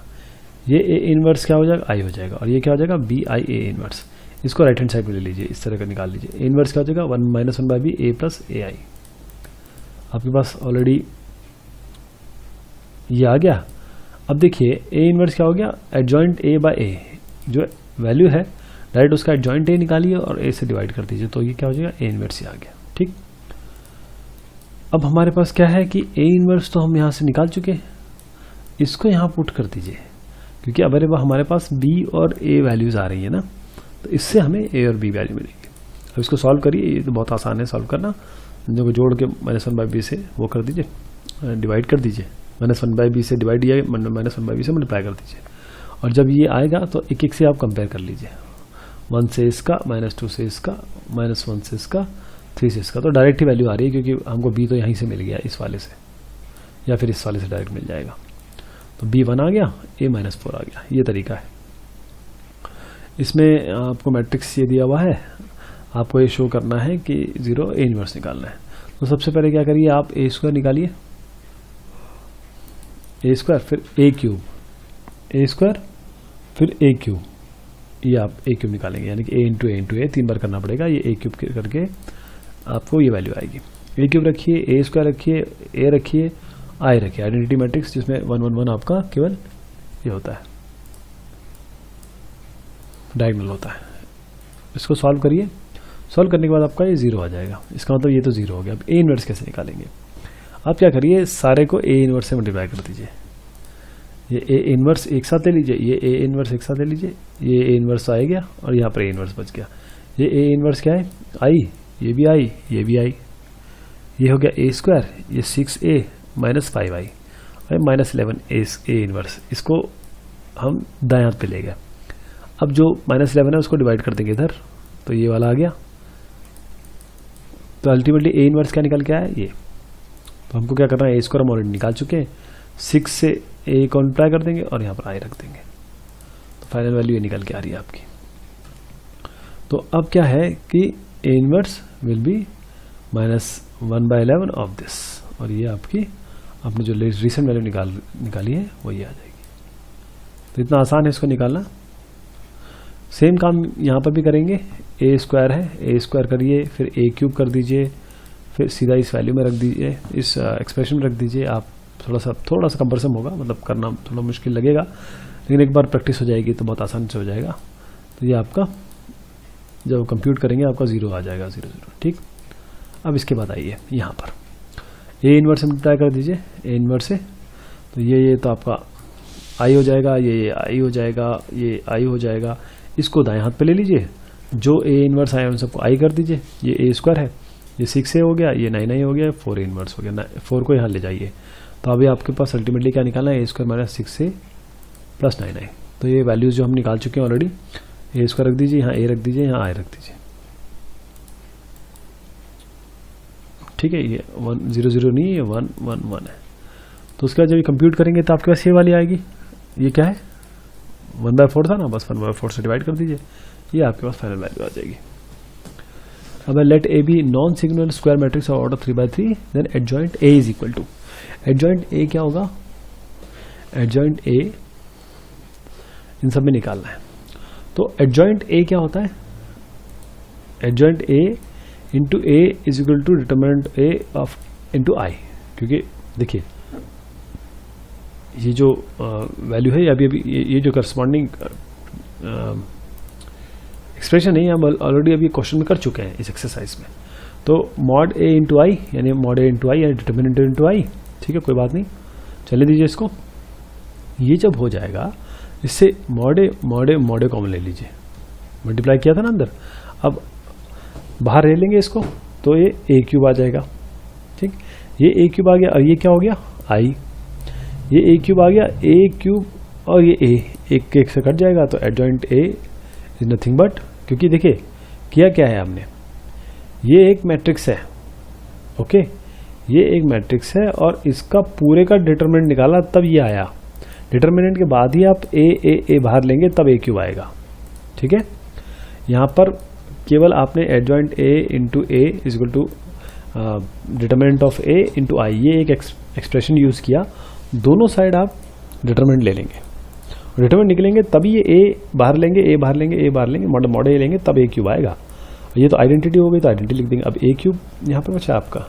ये ए इनवर्स क्या हो जाएगा, आई हो जाएगा, और ये क्या हो जाएगा, बी आई ए इनवर्स। इसको राइट हैंड साइड में ले लीजिए, इस तरह का निकाल लीजिए। ए इनवर्स क्या हो जाएगा, 1 - 1/b ए प्लस ए आई। आपके पास ऑलरेडी ये आ गया। अब देखिए ए इनवर्स क्या हो गया, एडजॉइंट ए बाय ए, जो वैल्यू है डायरेक्ट उसका एडजॉइंट ए निकालिए और ए से डिवाइड कर दीजिए, तो ये क्या हो जाएगा, ए इनवर्स आ गया। ठीक। अब हमारे पास क्या है कि ए इनवर्स तो हम यहाँ से निकाल चुके हैं, इसको यहाँ पुट कर दीजिए, क्योंकि अब हमारे पास बी और ए वैल्यूज आ रही है ना, तो इससे हमें ए और बी वैल्यू मिलेगी। अब इसको सॉल्व करिए, ये तो बहुत आसान है सॉल्व करना। जो जोड़ के -1/b से वो कर दीजिए, डिवाइड कर दीजिए, -1/b से डिवाइड किया, -1/b से मल्टीप्लाई कर दीजिए, और जब ये आएगा तो एक एक से आप कंपेयर कर लीजिए, 1 से इसका, -2 से इसका, -1 से इसका, 3 से इसका, तो डायरेक्ट ही वैल्यू आ रही है, क्योंकि हमको b तो यहीं से मिल गया, इस वाले से, या फिर इस वाले से डायरेक्ट मिल जाएगा। तो b 1 आ गया, a -4 आ गया। ये तरीका है। इसमें आपको मैट्रिक्स ये दिया हुआ है, आपको ये शो करना है कि 0 ए इनवर्स निकालना है। तो सबसे पहले क्या करिए, आप ए स्क्वायर निकालिए, ए स्क्वायर फिर ए क्यूब, ए स्क्वायर फिर ए क्यूब, ये आप ए क्यूब निकालेंगे, यानी कि a × a 3 बार करना पड़ेगा। ये ए क्यूब करके आपको ये वैल्यू आएगी। ए क्यूब रखिए, ए स्क्वायर रखिए, ए रखिए, आई रखिए, आइडेंटिटी मैट्रिक्स जिसमें 1 1 1 आपका केवल ये होता है, डायगोनल होता है। इसको सॉल्व करिए, सॉल्व करने के बाद आपका ये 0 आ जाएगा, इसका मतलब ये तो 0 हो गया। अब ए इनवर्स कैसे निकालेंगे, आप क्या करिए, सारे को ए इनवर्स से मल्टीप्लाई कर दीजिए। ये ए इनवर्स एक साथ ले लीजिए, ये ए इनवर्स एक साथ ले लीजिए, ये ए इनवर्स आ गया और यहाँ पर ए इनवर्स बच गया। ये ए इनवर्स क्या है, आई, ये भी आई, ये भी आई, ये हो गया ए स्क्वायर, ये 6a - 5i और -11 ए इनवर्स। इसको हम दाएं हाथ पे ले गए। अब जो -11 है उसको डिवाइड कर देंगे इधर, तो ये वाला आ गया। तो अल्टीमेटली ए इनवर्स क्या निकल के आया, ये। तो हमको क्या करना है, ए स्क्वायर हम ऑलरेडी निकाल चुके हैं, 6 से ए को मल्टीप्लाई कर देंगे और यहाँ पर आई रख देंगे, तो फाइनल वैल्यू ये निकल के आ रही है आपकी। तो अब क्या है कि A inverse will be -1/11 of this, और ये आपकी आपने जो रिसेंट वैल्यू निकाली है वो ये आ जाएगी। तो इतना आसान है इसको निकालना। सेम काम यहाँ पर भी करेंगे। ए स्क्वायर है, ए स्क्वायर करिए, फिर ए क्यूब कर दीजिए, फिर सीधा इस वैल्यू में रख दीजिए, इस एक्सप्रेशन में रख दीजिए। आप थोड़ा सा कंपरसम होगा, मतलब करना थोड़ा मुश्किल लगेगा, लेकिन एक बार प्रैक्टिस हो जाएगी तो बहुत आसान से हो जाएगा। तो ये आपका जब कंप्यूट करेंगे आपका 0 आ जाएगा, 0 0। ठीक। अब इसके बाद आइए यहाँ पर ए इनवर्स से मल्टीप्लाई कर दीजिए, ए इनवर्स से, तो ये तो आपका आई हो जाएगा, ये आई हो जाएगा, ये आई हो जाएगा। इसको दाएं हाथ पे ले लीजिए, जो ए इनवर्स आया उन सबको आई कर दीजिए। ये ए स्क्वायर है, ये 6a हो गया, ये 9i हो गया, 4a इनवर्स हो गया, 4 को यहाँ ले जाइए। तो अभी आपके पास अल्टीमेटली क्या निकालना है, ए स्क्वायर -6a + 9i। तो ये वैल्यूज जो हम निकाल चुके हैं ऑलरेडी, ए स्क्वायर रख दीजिए, यहाँ ए रख दीजिए, यहाँ आई रख दीजिए। ठीक है, ये 1 0 0 नहीं, ये 1 1 1 है। तो उसके बाद जब कंप्यूट करेंगे तो आपके पास ये वाली आएगी। ये क्या है, 1/4 था ना, बस 1/4 से डिवाइड कर दीजिए, ये आपके पास फाइनल वैल्यू आ जाएगी। अब let A B non singular square matrix of order 3/3, then adjoint A is equal to, adjoint A क्या होगा, एडजॉइंट ए इन सब में निकालना है। तो एडजॉइंट ए क्या होता है, adjoint A into A is equal to determinant A of into I. क्योंकि देखिए ये जो वैल्यू है, अभी ये जो करस्पॉन्डिंग एक्सप्रेशन है, हम ऑलरेडी अभी क्वेश्चन में कर चुके हैं इस एक्सरसाइज में। तो मॉड ए इंटू आई, यानी मॉड ए इंटू आई, यानी डिटरमिनेंट इंटू आई। ठीक है, कोई बात नहीं, चले दीजिए इसको। ये जब हो जाएगा, इससे मॉड ए कॉमन ले लीजिए, मल्टीप्लाई किया था ना अंदर, अब बाहर ले लेंगे इसको, तो ये ए क्यूब आ जाएगा। ठीक, ये ए क्यूब आ गया, और ये क्या हो गया, आई, ये ए क्यूब आ गया, ए क्यूब, और ये ए एक से कट जाएगा, तो adjoint A is nothing but, क्योंकि देखिए किया क्या है हमने, ये एक मैट्रिक्स है, ओके, ये एक मैट्रिक्स है और इसका पूरे का डिटरमिनेंट निकाला तब ये आया। डिटरमिनेंट के बाद ही आप ए बाहर लेंगे तब ए क्यूब आएगा। ठीक है, यहाँ पर केवल आपने adjoint A into A is equal to determinant of A into I, ये एक एक्सप्रेशन यूज़ किया, दोनों साइड आप डिटरमिनेंट ले लेंगे, डिटरमिनेंट निकलेंगे तभी ये ए बाहर लेंगे, ए बाहर लेंगे, ए बाहर लेंगे, मॉड ए लेंगे, तब ए क्यूब आएगा। ये तो आइडेंटिटी हो गई, तो आइडेंटिटी लिख देंगे। अब ए क्यूब यहाँ पे बचा आपका,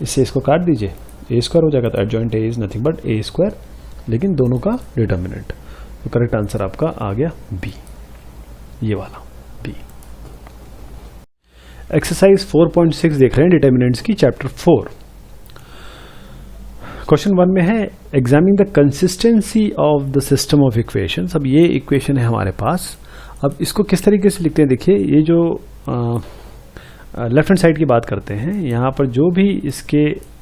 इससे इसको काट दीजिए, ए स्क्वायर हो जाएगा, तो adjoint A is nothing but A square, लेकिन दोनों का डिटरमिनेंट। तो करेक्ट आंसर आपका आ गया बी, ये वाला बी। एक्सरसाइज 4.6 देख रहे हैं डिटरमिनेंट्स की, चैप्टर 4। क्वेश्चन 1 में है examine the consistency of the system of equations. अब ये इक्वेशन है हमारे पास, अब इसको किस तरीके से लिखते हैं, देखिए ये जो लेफ्ट हैंड साइड की बात करते हैं, यहाँ पर जो भी इसके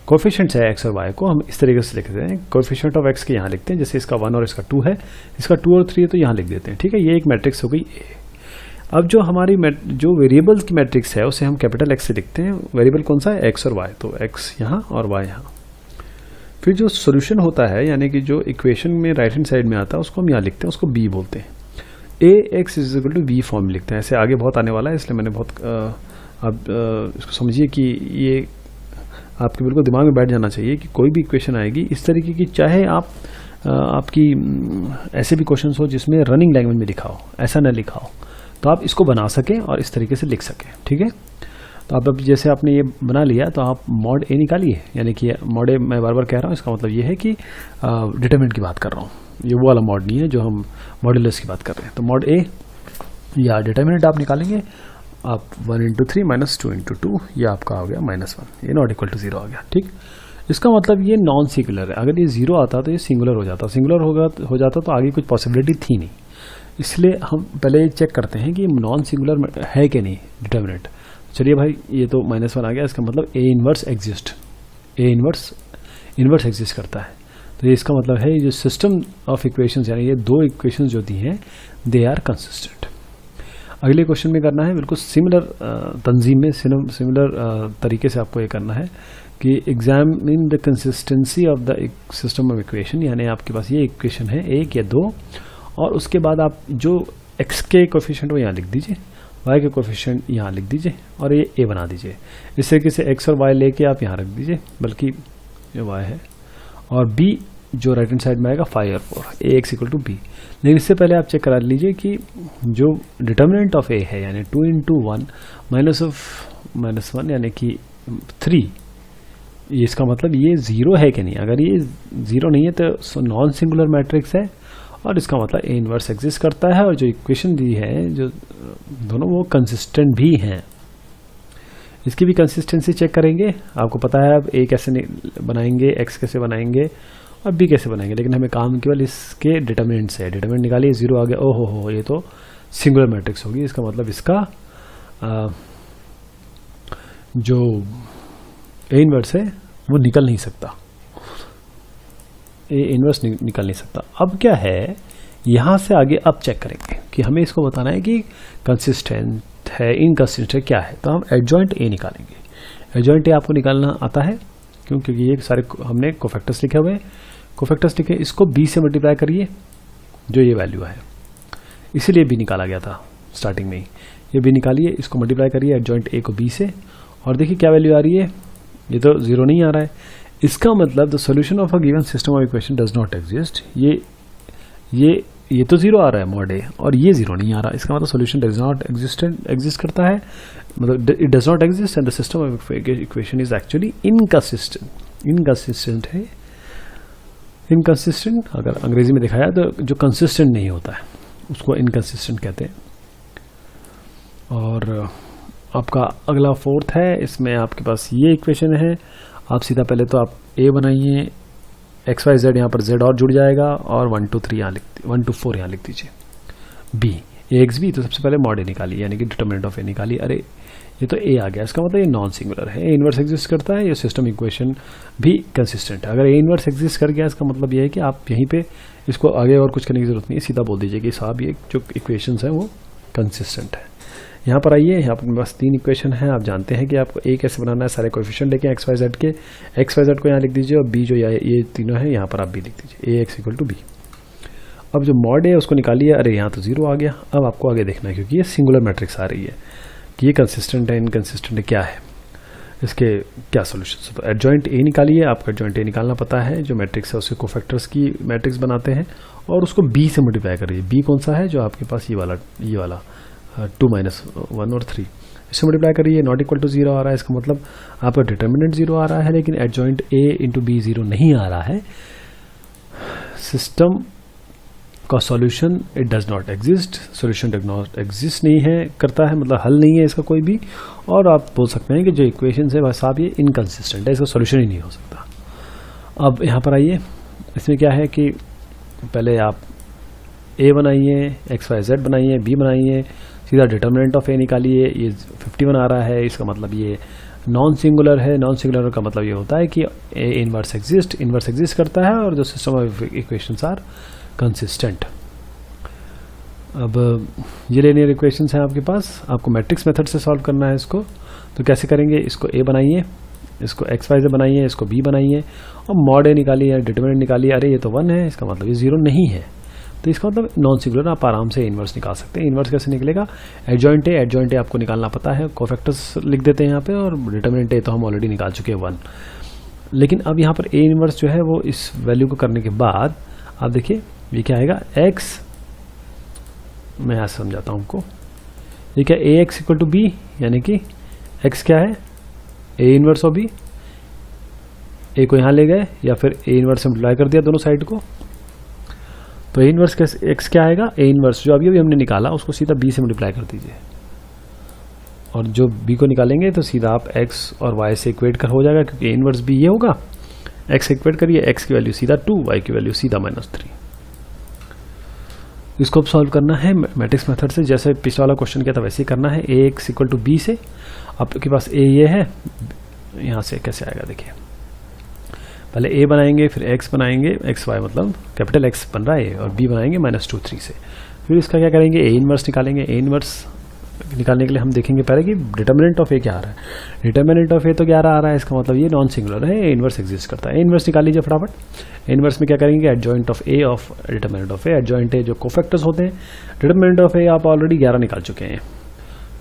कोएफिशिएंट्स है एक्स और वाई को हम इस तरीके से लिखते हैं। कोएफिशिएंट ऑफ एक्स के यहाँ लिखते हैं, जैसे इसका 1 और इसका 2 है, इसका 2 और 3 है तो यहाँ लिख देते हैं, ठीक है। ये एक मैट्रिक्स हो गई ए। अब जो हमारी जो वेरिएबल्स की मैट्रिक्स है उसे हम कैपिटल एक्स से लिखते हैं। वेरिएबल कौन सा है, एक्स और वाई, तो एक्स यहाँ और वाई यहाँ। फिर जो सोल्यूशन होता है, यानी कि जो इक्वेशन में राइट हैंड साइड में आता है, उसको हम यहाँ लिखते हैं, उसको बी बोलते हैं। A X is equal to B form लिखते हैं। ऐसे आगे बहुत आने वाला है, इसलिए मैंने बहुत अब इसको समझिए कि ये आपके बिल्कुल दिमाग में बैठ जाना चाहिए कि कोई भी इक्वेशन आएगी इस तरीके की, चाहे आप आपकी ऐसे भी क्वेश्चंस हो जिसमें रनिंग लैंग्वेज में लिखा हो, ऐसा ना लिखा हो, तो आप इसको बना सकें और इस तरीके से लिख सकें, ठीक है। तो अब जैसे आपने ये बना लिया, तो आप मॉड ए निकालिए, यानी कि मॉड ए मैं बार बार कह रहा हूँ, इसका मतलब ये है कि डिटरमिनेंट की बात कर रहा हूँ, ये वो वाला मॉड नहीं है जो हम मॉड्यूलस की बात कर रहे हैं। तो मॉड ए या डिटरमिनेंट आप निकालेंगे, आप 1 इंटू 3 माइनस 2 इंटू 2, ये आपका हो गया -1, ये नॉट इक्वल टू 0 आ गया, ठीक। इसका मतलब ये नॉन सिंगुलर है। अगर ये 0 आता तो ये सिंगुलर हो जाता, सिंगुलर हो जाता तो आगे कुछ पॉसिबिलिटी थी नहीं। इसलिए हम पहले चेक करते हैं कि नॉन सिंगुलर है कि नहीं डिटरमिनेंट। चलिए भाई, ये तो -1 आ गया, इसका मतलब A inverse exist, A inverse exist करता है। तो ये इसका मतलब है ये जो सिस्टम ऑफ इक्वेशंस, यानी ये दो इक्वेशंस जो दी हैं, दे आर कंसिस्टेंट। अगले क्वेश्चन में करना है बिल्कुल सिमिलर तंजीम में, सिमिलर तरीके से आपको ये करना है कि examine the consistency of the system of equation. यानी आपके पास ये इक्वेशन है 1 या 2, और उसके बाद आप जो x के कोफिशिएंट वो यहाँ लिख दीजिए, y के कोफिशिएंट यहाँ लिख दीजिए, और ये a बना दीजिए। इस तरीके से x और y लेके आप यहाँ रख दीजिए, बल्कि ये y है, और b जो राइट हैंड साइड में आएगा 5 और 4, ax इक्वल टू b। लेकिन इससे पहले आप चेक करा लीजिए कि जो डिटर्मिनेंट ऑफ a है, यानी 2 इंटू 1 माइनस ऑफ -1 यानी कि 3, इसका मतलब ये 0 है कि नहीं। अगर ये 0 नहीं है तो नॉन सिंगुलर मैट्रिक्स है, और इसका मतलब ए इनवर्स एग्जिस्ट करता है, और जो इक्वेशन दी है जो दोनों वो कंसिस्टेंट भी हैं। इसकी भी कंसिस्टेंसी चेक करेंगे। आपको पता है अब ए कैसे बनाएंगे, एक्स कैसे बनाएंगे और बी कैसे बनाएंगे, लेकिन हमें काम केवल इसके डिटरमिनेंट से है। डिटरमिनेंट निकालिए, 0 आ गया, ओहो हो, ये तो सिंगुलर मैट्रिक्स होगी। इसका मतलब इसका जो ए इनवर्स है वो निकल नहीं सकता, ए इनवर्स निकल नहीं सकता। अब क्या है, यहाँ से आगे अब चेक करेंगे कि हमें इसको बताना है कि कंसिस्टेंट है, इनकंसिस्टेंट है, क्या है। तो हम एडजॉइंट ए निकालेंगे। एडजॉइंट ए आपको निकालना आता है क्यों, क्योंकि ये सारे हमने कोफैक्टर्स लिखे हुए हैं। कोफैक्टर्स लिखे, इसको बी से मल्टीप्लाई करिए, जो ये वैल्यू है, इसीलिए बी निकाला गया था स्टार्टिंग में ही। ये बी निकालिए, इसको मल्टीप्लाई करिए एडजॉइंट ए को बी से, और देखिए क्या वैल्यू आ रही है। ये तो 0 नहीं आ रहा है, इसका मतलब the solution of a given system of equation does not exist. ये तो 0 आ रहा है मॉड ए, और ये 0 नहीं आ रहा, इसका मतलब सॉल्यूशन डज नॉट एग्जिस्ट करता है, मतलब it does not exist and the system of equation is actually inconsistent है। इनकंसिस्टेंट अगर अंग्रेजी में दिखाया तो जो कंसिस्टेंट नहीं होता है उसको इनकंसिस्टेंट कहते हैं। और आपका अगला 4th है, इसमें आपके पास ये इक्वेशन है। आप सीधा पहले तो आप a बनाइए, एक्स वाई जेड, यहाँ पर z और जुड़ जाएगा, और 1 2 3 यहाँ 1 2 4 यहाँ लिख दीजिए। b ax b, तो सबसे पहले मॉड ए निकालिए, यानी कि डिटरमिनेंट ऑफ ए निकालिए। अरे ये तो a आ गया, इसका मतलब ये नॉन सिंगुलर है, ए इनवर्स एग्जिस्ट करता है, ये सिस्टम इक्वेशन भी कंसिस्टेंट है। अगर ए इनवर्स एग्जिस्ट कर गया, इसका मतलब ये है कि आप यहीं पे इसको आगे और कुछ करने की जरूरत नहीं है, सीधा बोल दीजिए कि साहब ये जो इक्वेशंस हैं वो कंसिस्टेंट है। यहाँ पर आइए, यहाँ पर बस 3 इक्वेशन है। आप जानते हैं कि आपको ए कैसे बनाना है, सारे कोएफिशिएंट लेके एक्स वाई जेड के, एक्स वाई जेड को यहाँ लिख दीजिए, और बी जो ये तीनों है यहाँ पर आप बी लिख दीजिए, ए एक्स इक्वल टू बी। अब जो मॉड है उसको निकालिए। अरे यहाँ तो 0 आ गया। अब आपको आगे देखना है, क्योंकि ये सिंगुलर मैट्रिक्स आ रही है, कि ये कंसिस्टेंट है, इनकंसिस्टेंट है, क्या है, इसके क्या सॉल्यूशन। तो एडजॉइंट ए निकालिए, आपको एडजॉइंट ए निकालना पता है, जो मैट्रिक्स है उसके कोफैक्टर्स की मैट्रिक्स बनाते हैं और उसको बी से मल्टीप्लाई करिए। बी कौन सा है, जो आपके पास ये वाला 2 - 1 और 3, इससे मल्टीप्लाई करिए। नॉट इक्वल टू 0 आ रहा है, इसका मतलब आपका डिटर्मिनेंट 0 आ रहा है, लेकिन एडजॉइंट ए इंटू बी 0 नहीं आ रहा है। सिस्टम का solution it does not exist, solution does not exist नहीं है, करता है मतलब हल नहीं है इसका कोई भी। और आप बोल सकते हैं कि जो इक्वेशन है वह साहब ये इनकंसिस्टेंट है, इसका सॉल्यूशन ही नहीं हो सकता। अब यहाँ पर आइए, इसमें क्या है कि पहले आप ए बनाइए, एक्स वाई जेड बनाइए, बी बनाइए, सीधा डिटर्मिनेंट ऑफ ए निकालिए। ये 51 आ रहा है, इसका मतलब ये नॉन सिंगुलर है। नॉन सिंगुलर का मतलब ये होता है कि ए इनवर्स एग्जिस्ट करता है और जो system of equations are consistent. अब ये लीनियर इक्वेशंस हैं आपके पास, आपको मैट्रिक्स मेथड से सॉल्व करना है इसको। तो कैसे करेंगे, इसको ए बनाइए, इसको एक्स वाई से बनाइए, इसको बी बनाइए और मॉड ए निकालिए, डिटरमिनेंट निकालिए। अरे ये तो 1 है, इसका मतलब ये 0 नहीं है, तो इसका मतलब नॉन सिंगुलर। आप आराम से इनवर्स निकाल सकते हैं। इनवर्स कैसे निकलेगा, एडजॉइंट ए आपको निकालना पता है, कोफैक्टर्स लिख देते हैं यहाँ पे, और डिटरमिनेंट ए तो हम ऑलरेडी निकाल चुके हैं 1। लेकिन अब यहाँ पर ए इनवर्स जो है वो इस वैल्यू को करने के बाद आप देखिए ये क्या आएगा, एक्स, मैं यहाँ समझाता हूँ आपको। ये क्या, ए एक्स इक्वल टू बी, यानी कि एक्स क्या है, ए इनवर्स और बी। ए को यहाँ ले गए या फिर ए इनवर्स से मल्टीप्लाई कर दिया दोनों साइड को, तो ए इनवर्स कैसे, एक्स क्या आएगा, ए इनवर्स जो अभी हमने निकाला उसको सीधा बी से मल्टीप्लाई कर दीजिए, और जो बी को निकालेंगे तो सीधा आप एक्स और वाई से इक्वेट कर हो जाएगा, क्योंकि ए इनवर्स बी ये होगा। एक्स इक्वेट करिए, एक्स की वैल्यू सीधा 2, वाई की वैल्यू सीधा -3। इसको अब सॉल्व करना है मैट्रिक्स मेथड से, जैसे पिछला वाला क्वेश्चन किया था वैसे ही करना है। ए एक्स इक्वल टू बी से, आपके पास ए ये है, यहाँ से कैसे आएगा देखिए, पहले ए बनाएंगे, फिर एक्स बनाएंगे, एक्स वाई मतलब कैपिटल एक्स बन रहा है, और बी बनाएंगे -2 3 से। फिर इसका क्या करेंगे, ए इनवर्स निकालेंगे। ए इनवर्स निकालने के लिए हम देखेंगे पहले कि डिटर्मिनेंट ऑफ ए क्या आ रहा है। डिटर्मिनेंट ऑफ ए तो 11 आ रहा है, इसका मतलब ये नॉन सिंगुलर है, ए इनवर्स एग्जिस्ट करता है। ए इनवर्स निकाल लीजिए फटाफट। ए इनवर्स में क्या करेंगे, adjoint of A of determinant of A. Adjoint A जो कोफैक्टर्स होते हैं, डिटर्मिनेंट ऑफ ए आप ऑलरेडी 11 निकाल चुके हैं,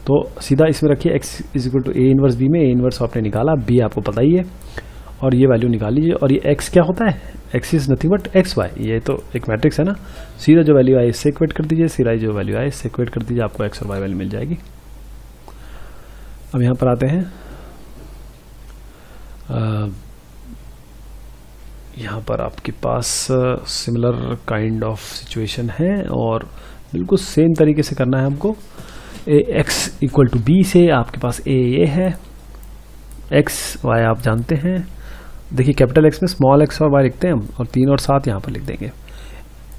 तो सीधा इसमें रखिए X is equal to A inverse B में। ए इनवर्स आपने निकाला, बी आपको पता ही है, और ये वैल्यू निकाल लीजिए। और ये एक्स क्या होता है, X is nothing but X Y, ये तो एक मैट्रिक्स है ना, सीधा जो वैल्यू आए इससे इक्वेट कर दीजिए, सीधा जो वैल्यू आए इससे इक्वेट कर दीजिए, आपको एक्स और वाई वैल्यू मिल जाएगी। अब यहाँ पर आते हैं, यहाँ पर आपके पास सिमिलर काइंड ऑफ सिचुएशन है और बिल्कुल सेम तरीके से करना है हमको। ए एक्स इक्वल टू बी से आपके पास ए ये है, एक्स वाई आप जानते हैं। देखिए कैपिटल एक्स में स्मॉल एक्स और वाई लिखते हैं हम, और 3 और 7 यहाँ पर लिख देंगे।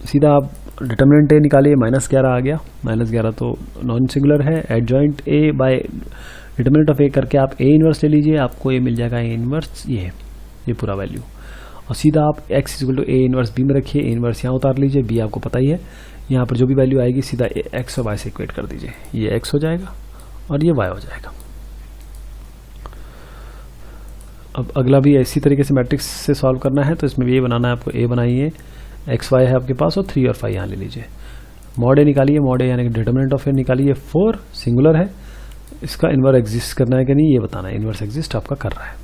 सीधा आप डिटर्मिनेंट ए निकालिए, -11 आ गया, -11 तो नॉन सिंगुलर है। Adjoint A by determinant of A करके आप ए इनवर्स ले लीजिए, आपको ये मिल जाएगा ए इनवर्स, ये पूरा वैल्यू। और सीधा आप x equal to A inverse B में रखिए, ए इनवर्स यहाँ उतार लीजिए, बी आपको पता ही है। यहाँ पर जो भी वैल्यू आएगी सीधा x और y से इक्वेट कर दीजिए, ये x हो जाएगा और ये y हो जाएगा। अब अगला भी इसी तरीके से मैट्रिक्स से सॉल्व करना है, तो इसमें भी ये बनाना है आपको। a बनाइए, एक्स वाई है आपके पास, और 3 और 5 यहाँ ले लीजिए। मॉड ए निकालिए, मॉड ए यानी कि डिटर्मिनेंट ऑफ ए निकालिए। 4 सिंगुलर है, इसका इनवर्स एग्जिस्ट करना है कि नहीं ये बताना है। इनवर्स एग्जिस्ट आपका कर रहा है।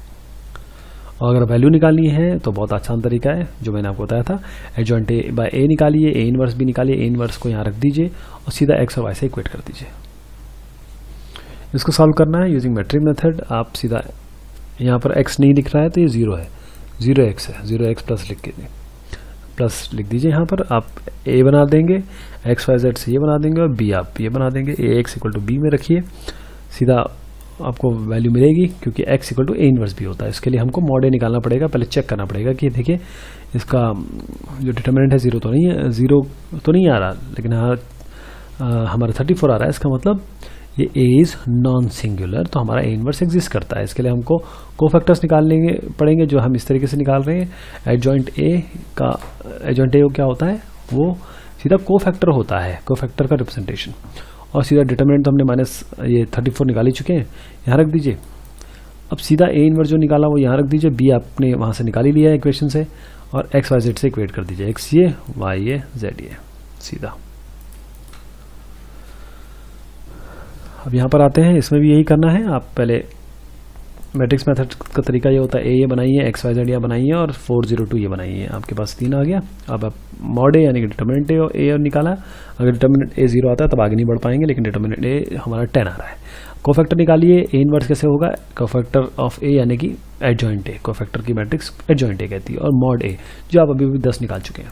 और अगर वैल्यू निकालनी है तो बहुत आसान तरीका है जो मैंने आपको बताया था। एडजॉइंट ए बाय ए निकालिए, ए इनवर्स भी निकालिए, ए इनवर्स को यहाँ रख दीजिए और सीधा एक्स और वाई से इक्वेट कर दीजिए। इसको सॉल्व करना है यूजिंग मैट्रिक मेथड। आप सीधा यहाँ पर एक्स नहीं दिख रहा है तो ये 0 है, 0x है, 0x प्लस प्लस लिख दीजिए। यहाँ पर आप ए बना देंगे, एक्स वाई जेड से ये बना देंगे, और बी आप ये बना देंगे। A X equal to B में रखिए, सीधा आपको वैल्यू मिलेगी, क्योंकि x equal to A inverse भी होता है। इसके लिए हमको मॉड ए निकालना पड़ेगा, पहले चेक करना पड़ेगा कि देखिए इसका जो डिटर्मिनेंट है 0 तो नहीं है, 0 तो नहीं आ रहा, लेकिन हमारा 34 आ रहा है। इसका मतलब ये a इज नॉन सिंगुलर, तो हमारा ए इनवर्स एग्जिस्ट करता है। इसके लिए हमको कोफैक्टर्स निकालने पड़ेंगे, जो हम इस तरीके से निकाल रहे हैं। एडजॉइंट ए क्या होता है, वो सीधा कोफैक्टर होता है, कोफैक्टर का रिप्रेजेंटेशन। और सीधा डिटर्मिनेंट तो हमने ये 34 निकाल ही चुके हैं, यहाँ रख दीजिए। अब सीधा ए इनवर्स जो निकाला वो यहाँ रख दीजिए, बी आपने वहाँ से निकाल ही लिया है इक्वेशन से, और एक्स वाई जेड से इक्वेट कर दीजिए, एक्स ये, वाई ये, जेड ये, सीधा। अब यहाँ पर आते हैं, इसमें भी यही करना है। आप पहले मैट्रिक्स मेथड का तरीका ये होता है, ए बनाइए, एक्स वाई जेड ये बनाइए और 402 ये बनाइए। आपके पास 3 आ गया। अब आप मॉड ए यानी कि डिटर्मिनेंट ए और निकाला। अगर डिटर्मिनेंट ए 0 आता है तब आगे नहीं बढ़ पाएंगे, लेकिन डिटर्मिनेंट ए हमारा 10 आ रहा है। कोफैक्टर निकालिए। ए इनवर्स कैसे होगा? कोफैक्टर ऑफ ए यानी कि एडजॉइंट ए। कोफैक्टर की मैट्रिक्स एडजॉइंट ए कहती है। और मॉड ए जो आप अभी 10 निकाल चुके हैं।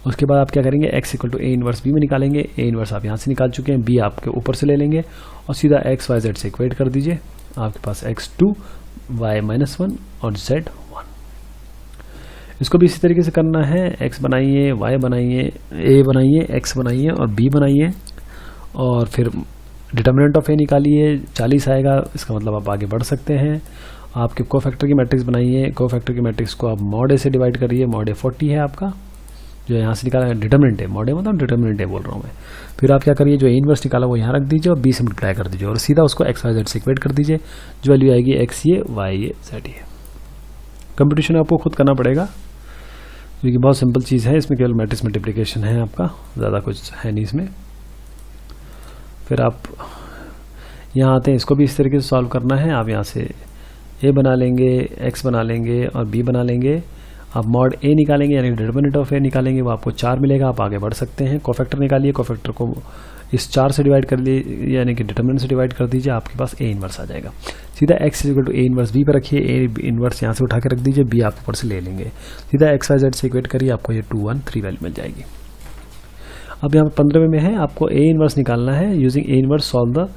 उसके बाद आप क्या करेंगे? X equal to A inverse B में निकालेंगे। ए इनवर्स आप यहाँ से निकाल चुके हैं, बी आपके ऊपर से ले लेंगे और सीधा एक्स वाई जेड से इक्वेट कर दीजिए। आपके पास x2 y-1 और z1। इसको भी इसी तरीके से करना है। x बनाइए, y बनाइए, a बनाइए, x बनाइए और b बनाइए और फिर डिटर्मिनेंट ऑफ a निकालिए। 40 आएगा, इसका मतलब आप आगे बढ़ सकते हैं। आपके कोफैक्टर की मैट्रिक्स बनाइए। कोफैक्टर की मैट्रिक्स को आप मॉड ए से डिवाइड करिए। मॉड ए 40 है आपका, जो यहाँ से निकाला है डिटर्मिनेंट है। मॉड ए मतलब डिटर्मिनेंट है बोल रहा हूँ मैं। फिर आप क्या करिए, जो ए इनवर्स निकाला वो यहाँ रख दीजिए और बी से मल्टीप्लाई कर दीजिए और सीधा उसको एक्स वाई जेड से इक्वेट कर दीजिए। जो वैल्यू आएगी एक्स ये, वाई ये, जेड ये। कंप्यूटेशन आपको खुद करना पड़ेगा क्योंकि बहुत सिंपल चीज़ है। इसमें केवल मैट्रिक्स मल्टीप्लिकेशन है आपका, ज़्यादा कुछ है नहीं इसमें। फिर आप यहाँ आते हैं, इसको भी इस तरीके से सॉल्व करना है। आप यहाँ से ए बना लेंगे, एक्स बना लेंगे और बी बना लेंगे। आप मॉड ए निकालेंगे यानी डिटर्मिनेंट ऑफ ए निकालेंगे, वो आपको 4 मिलेगा। आप आगे बढ़ सकते हैं। कोफैक्टर निकालिए। कोफैक्टर को इस 4 से डिवाइड कर लिए यानी कि डिटर्मिनेंट से डिवाइड कर दीजिए। आपके पास ए इनवर्स आ जाएगा। सीधा X equal to A inverse B पर रखिए। ए इनवर्स यहाँ से उठा के रख दीजिए, बी आप ऊपर से ले लेंगे। सीधा एक्स वाई जेड से इक्वेट करिए, आपको ये 2 1 3 वैल्यू मिल जाएगी। अब यहाँ पर 15वें में है, आपको ए इनवर्स निकालना है। Using A inverse solve the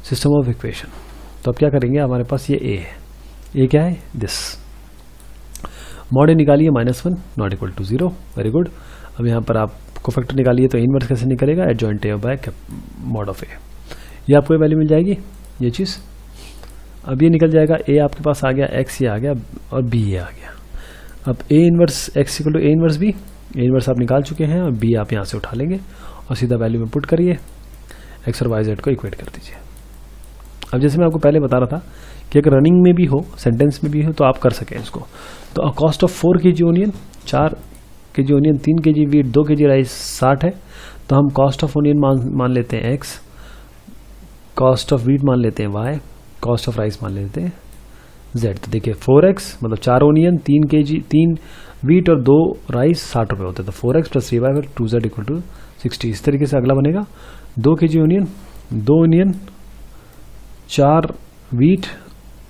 system of equation. तो अब क्या करेंगे, हमारे पास ये ए है। ए क्या है? दिस। मॉड ए निकालिए, -1 not equal to 0। Very good. अब यहाँ पर आप कोफैक्टर निकालिए तो इनवर्स कैसे निकलेगा? Adjoint A by mod of A. ये आपको वैल्यू मिल जाएगी, ये चीज़। अब ये निकल जाएगा। ए आपके पास आ गया, एक्स ये आ गया और बी ये आ गया। अब A inverse X equal to A inverse B. A inverse आप निकाल चुके हैं और बी आप यहाँ से उठा लेंगे और सीधा वैल्यू में पुट करिए। एक्स और वाई जेड को इक्वेट कर दीजिए। अब जैसे मैं आपको पहले बता रहा था कि अगर रनिंग में भी हो, सेंटेंस में भी हो, तो आप कर सकें इसको। तो cost of 4 kg onion, 4 kg onion, 3 kg wheat, 2 kg rice 60 है। तो हम कॉस्ट ऑफ ओनियन मान लेते हैं x, कॉस्ट ऑफ वीट मान लेते हैं y, कॉस्ट ऑफ राइस मान लेते हैं z। तो देखिए 4x मतलब 4 ओनियन, 3 kg, 3 वीट और 2 राइस 60 रुपये होते हैं। तो 4x + 3y 2z equal to 60। इस तरीके से अगला बनेगा 2 kg ओनियन, 2 ओनियन, 4 वीट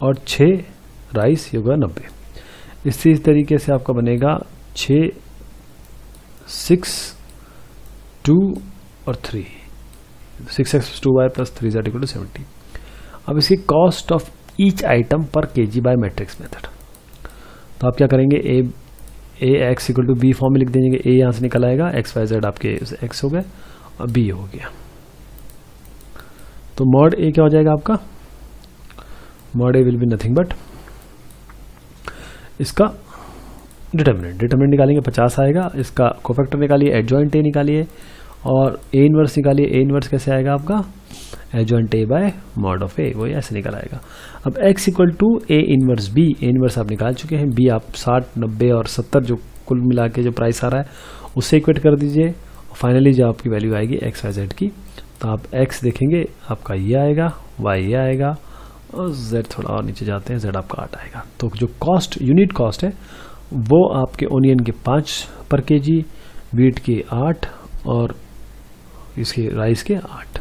और 6 राइस, ये होगा 90। इस तरीके से आपका बनेगा 6, 6, 2 और 3, 6x + 2y + 3z equal to 70। अब इसकी cost of each item per kg by matrix method. तो आप क्या करेंगे, A X equal to B form में लिख देंगे। ए यहाँ से निकल आएगा, एक्स वाई जेड आपके एक्स हो गए और बी हो गया। तो मॉड ए क्या हो जाएगा आपका? Mod A will be nothing but इसका डिटर्मिनेंट निकालेंगे, 50 आएगा। इसका कोफैक्टर निकालिए, एडजॉइंट ए निकालिए और ए इनवर्स निकालिए। ए इनवर्स कैसे आएगा आपका? Adjoint A by mod of A, वो ऐसे निकल आएगा। अब x equal to A inverse B. A inverse आप निकाल चुके हैं, बी आप 60, 90 और 70 जो कुल मिला के जो प्राइस आ रहा है उससे इक्वेट कर दीजिए। और फाइनली जो आपकी वैल्यू आएगी एक्स वाई जेड की, तो आप x देखेंगे आपका ये आएगा, y ये आएगा और z थोड़ा और नीचे जाते हैं, z आपका 8 आएगा। तो जो कॉस्ट, यूनिट कॉस्ट है वो आपके ओनियन के 5 पर केजी, वीट के 8 और इसके राइस के 8।